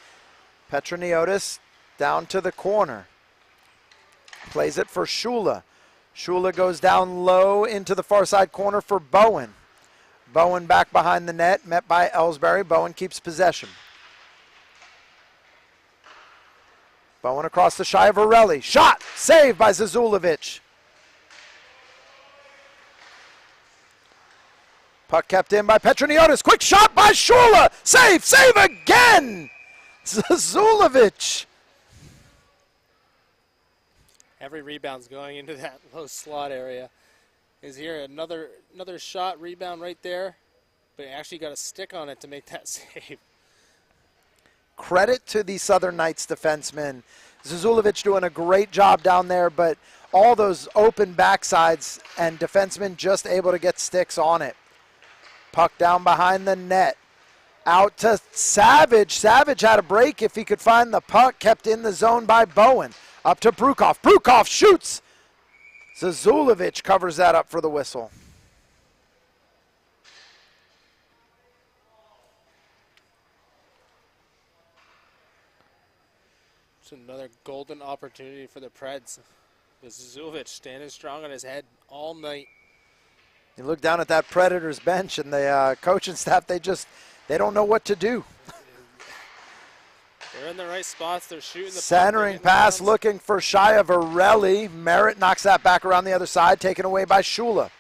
Speaker 1: Petroniotis down to the corner. Plays it for Shula. Shula goes down low into the far side corner for Bowen. Bowen back behind the net, met by Ellsbury. Bowen keeps possession. Bowen across the Schiavarelli. Shot! Saved by Zazulovic. Puck kept in by Petroniotis. Quick shot by Shula. Save! Save again! Zazulovic.
Speaker 2: Every rebound's going into that low slot area. Is here another shot, rebound right there, but he actually got a stick on it to make that save.
Speaker 1: Credit to the Southern Knights defensemen. Zazulovic doing a great job down there, but all those open backsides and defensemen just able to get sticks on it. Puck down behind the net. Out to Savage. Savage had a break if he could find the puck, kept in the zone by Bowen. Up to Brukoff. Brukoff shoots. Zazulovic covers that up for the whistle.
Speaker 2: It's another golden opportunity for the Preds. Zazulovic standing strong on his head all night.
Speaker 1: You look down at that Predators bench and the coaching staff, they don't know what to do.
Speaker 2: They're in the right spots. They're shooting the
Speaker 1: Centering pass looking for Shia Varelli. Merritt knocks that back around the other side, taken away by Shula.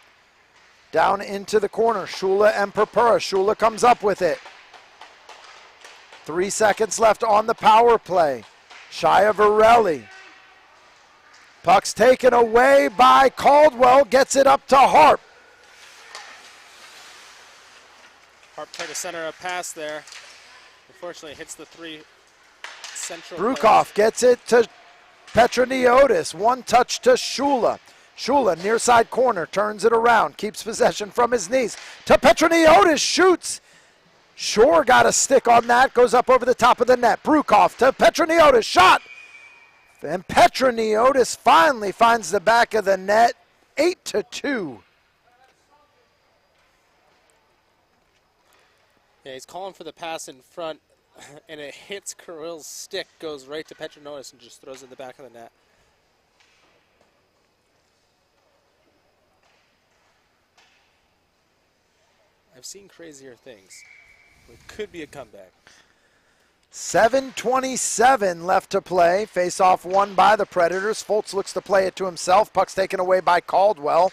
Speaker 1: Down into the corner, Shula and Purpura. Shula comes up with it. 3 seconds left on the power play. Shia Varelli. Puck's taken away by Caldwell, gets it up to Harp.
Speaker 2: Harp tried to center a pass there. Unfortunately, hits the 3 Central
Speaker 1: Brukov gets it to Petroniotis. One touch to Shula. Shula, near side corner, turns it around, keeps possession from his knees. To Petroniotis, shoots. Shore got a stick on that, goes up over the top of the net. Brukov to Petroniotis, shot. And Petroniotis finally finds the back of the net, 8-2.
Speaker 2: Yeah, he's calling for the pass in front, and it hits Kirill's stick, goes right to Petroniotis, and just throws it in the back of the net. I've seen crazier things. It could be a comeback.
Speaker 1: 7:27 left to play. Face-off won by the Predators. Fultz looks to play it to himself. Puck's taken away by Caldwell.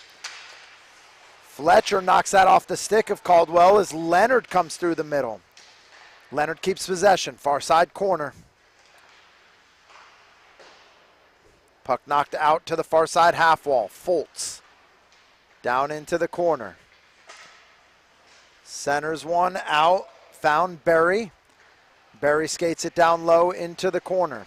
Speaker 1: Fletcher knocks that off the stick of Caldwell as Leonard comes through the middle. Leonard keeps possession, far side corner. Puck knocked out to the far side half wall. Fultz down into the corner. Centers one out, found Berry. Berry skates it down low into the corner.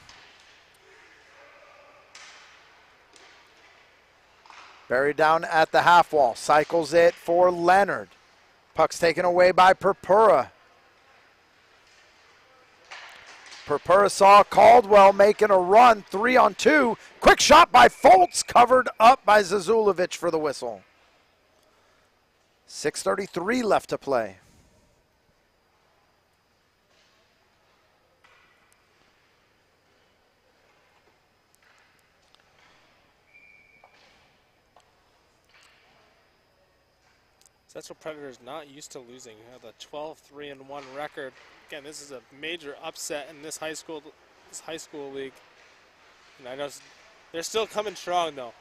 Speaker 1: Berry down at the half wall, cycles it for Leonard. Puck's taken away by Purpura. Purpura saw Caldwell making a run, 3-on-2. Quick shot by Fultz, covered up by Zazulovic for the whistle. 6:33 left to play.
Speaker 2: Central Predators not used to losing. The 12-3-1 record. Again, this is a major upset in this high school league. And I know they're still coming strong though.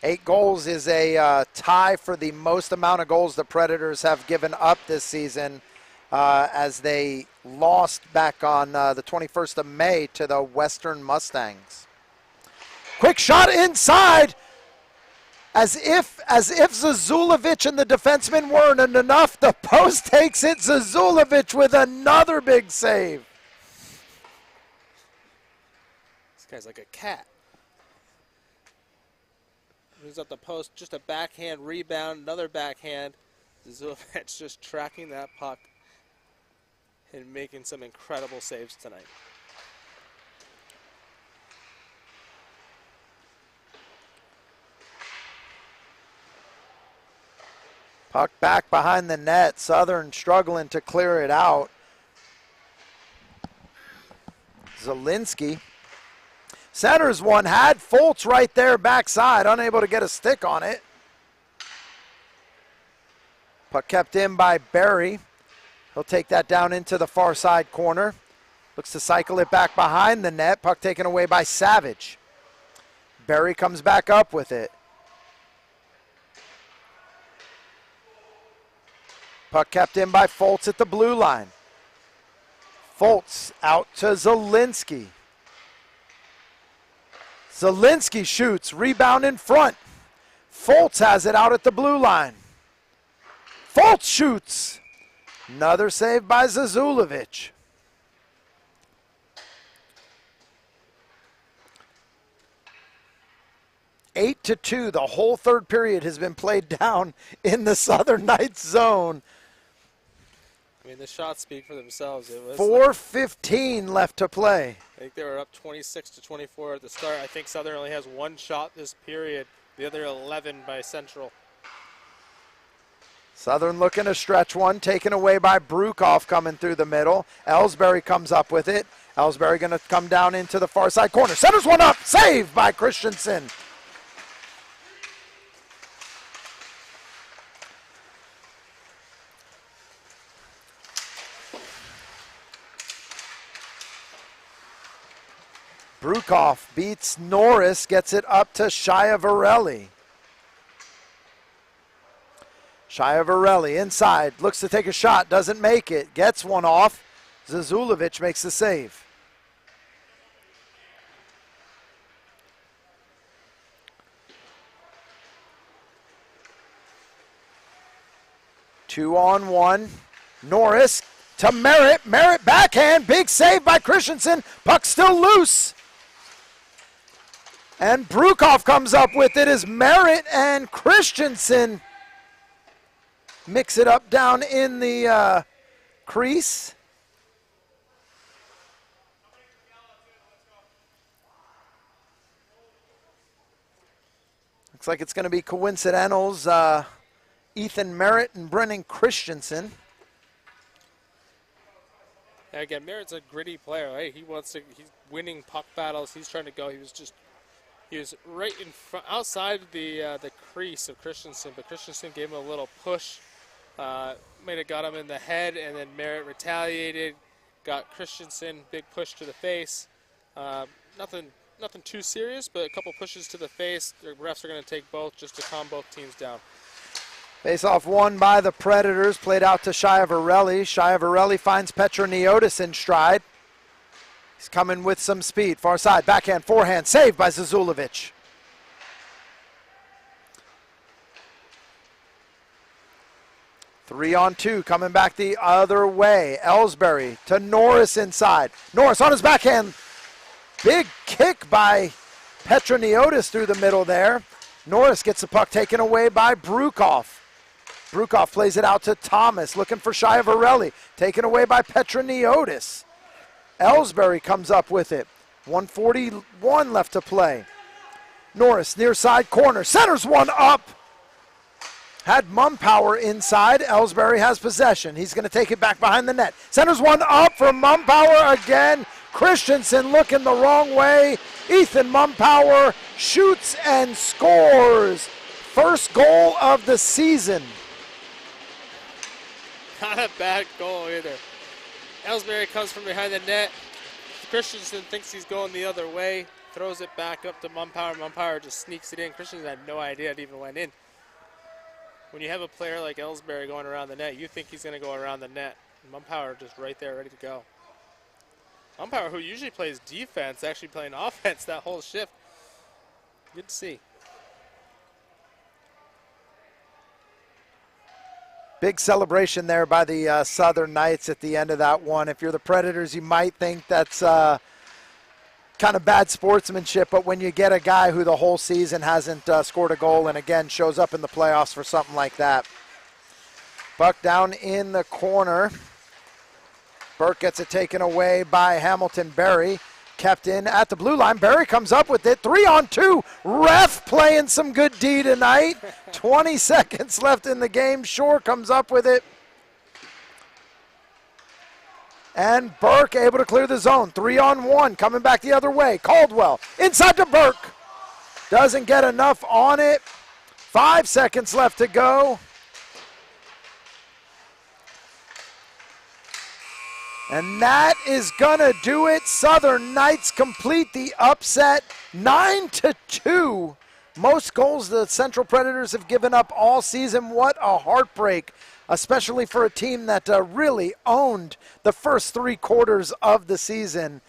Speaker 1: 8 goals is a tie for the most amount of goals the Predators have given up this season as they lost back on the 21st of May to the Western Mustangs. Quick shot inside. As if Zazulovic and the defenseman weren't enough, the post takes it. Zazulovic with another big save.
Speaker 2: This guy's like a cat. Moves up the post, just a backhand rebound, another backhand. Zazulovic just tracking that puck and making some incredible saves tonight.
Speaker 1: Puck back behind the net. Southern struggling to clear it out. Zielinski. Centers one, had Fultz right there backside, unable to get a stick on it. Puck kept in by Berry. He'll take that down into the far side corner. Looks to cycle it back behind the net. Puck taken away by Savage. Berry comes back up with it. Puck kept in by Fultz at the blue line. Fultz out to Zielinski. Zielinski shoots, rebound in front. Fultz has it out at the blue line. Fultz shoots. Another save by Zazulovic. Eight to 2. The whole third period has been played down in the Southern Knights zone.
Speaker 2: I mean, the shots speak for themselves. It was
Speaker 1: 4:15 left to play.
Speaker 2: I think they were up 26-24 at the start. I think Southern only has one shot this period. The other 11 by Central.
Speaker 1: Southern looking to stretch one, taken away by Brukov coming through the middle. Ellsbury comes up with it. Ellsbury going to come down into the far side corner. Centers one up, saved by Christensen. Brukhoff beats Norris, gets it up to Schiavarelli. Schiavarelli inside, looks to take a shot, doesn't make it, gets one off. Zazulovic makes the save. Two on one. Norris to Merritt. Merritt backhand. Big save by Christensen. Puck still loose. And Brukhoff comes up with it as Merritt and Christensen mix it up down in the crease. Looks like it's going to be coincidentals. Ethan Merritt and Brennan Christensen.
Speaker 2: Yeah, again, Merritt's a gritty player, right? He's winning puck battles. He's trying to go. He was right in front, outside the crease of Christensen, but Christensen gave him a little push. Might have got him in the head, and then Merritt retaliated. Got Christensen, big push to the face. Nothing too serious, but a couple pushes to the face. The refs are going to take both just to calm both teams down.
Speaker 1: Face-off won by the Predators, played out to Schiavarelli. Schiavarelli finds Petroniotis in stride. He's coming with some speed. Far side, backhand, forehand, saved by Zazulovic. Three on two, coming back the other way. Ellsbury to Norris inside. Norris on his backhand. Big kick by Petroniotis through the middle there. Norris gets the puck taken away by Brukhoff. Brukhoff plays it out to Thomas, looking for Schiavarelli. Taken away by Petroniotis. Ellsbury comes up with it. 1:41 left to play. Norris, near side corner, centers one up. Had Mumpower inside. Ellsbury has possession. He's going to take it back behind the net. Centers one up for Mumpower again. Christensen looking the wrong way. Ethan Mumpower shoots and scores. First goal of the season.
Speaker 2: Not a bad goal either. Ellsbury comes from behind the net. Christensen thinks he's going the other way. Throws it back up to Mumpower. Mumpower just sneaks it in. Christensen had no idea it even went in. When you have a player like Ellsbury going around the net, you think he's going to go around the net. Mumpower just right there, ready to go. Mumpower, who usually plays defense, actually playing offense that whole shift. Good to see.
Speaker 1: Big celebration there by the Southern Knights at the end of that one. If you're the Predators, you might think that's kind of bad sportsmanship, but when you get a guy who the whole season hasn't scored a goal and again shows up in the playoffs for something like that. Puck down in the corner. Burke gets it taken away by Hamilton Berry. Kept in at the blue line. Berry comes up with it. 3 on 2. Ref playing some good D tonight. 20 seconds left in the game. Shore comes up with it. And Burke able to clear the zone. 3 on 1. Coming back the other way. Caldwell inside to Burke. Doesn't get enough on it. 5 seconds left to go. And that is going to do it. Southern Knights complete the upset 9-2. Most goals the Central Predators have given up all season. What a heartbreak, especially for a team that really owned the first 3 quarters of the season,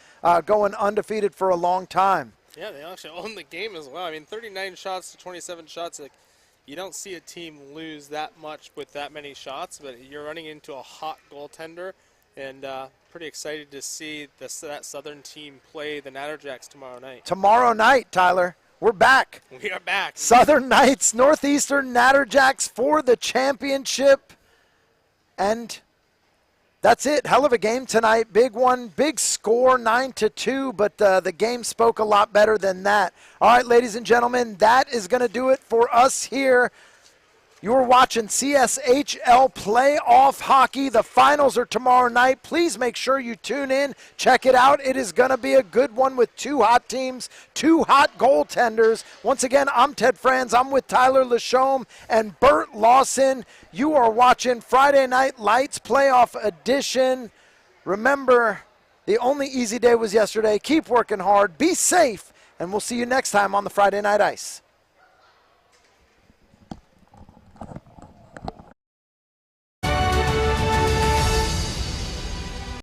Speaker 1: going undefeated for a long time.
Speaker 2: Yeah, they actually owned the game as well. I mean, 39 shots to 27 shots. Like, you don't see a team lose that much with that many shots, but you're running into a hot goaltender. And pretty excited to see that Southern team play the Natterjacks tomorrow night.
Speaker 1: Tomorrow night, Tyler, we're back.
Speaker 2: We are back.
Speaker 1: Southern Knights, Northeastern Natterjacks for the championship. And that's it. Hell of a game tonight. Big one, big score, 9-2, but the game spoke a lot better than that. All right, ladies and gentlemen, that is going to do it for us here. You're watching CSHL playoff hockey. The finals are tomorrow night. Please make sure you tune in. Check it out. It is going to be a good one with 2 hot teams, 2 hot goaltenders. Once again, I'm Ted Franz. I'm with Tyler Lachaume and Bert Lawson. You are watching Friday Night Lights playoff edition. Remember, The only easy day was yesterday. Keep working hard. Be safe. And we'll see you next time on the Friday Night Ice.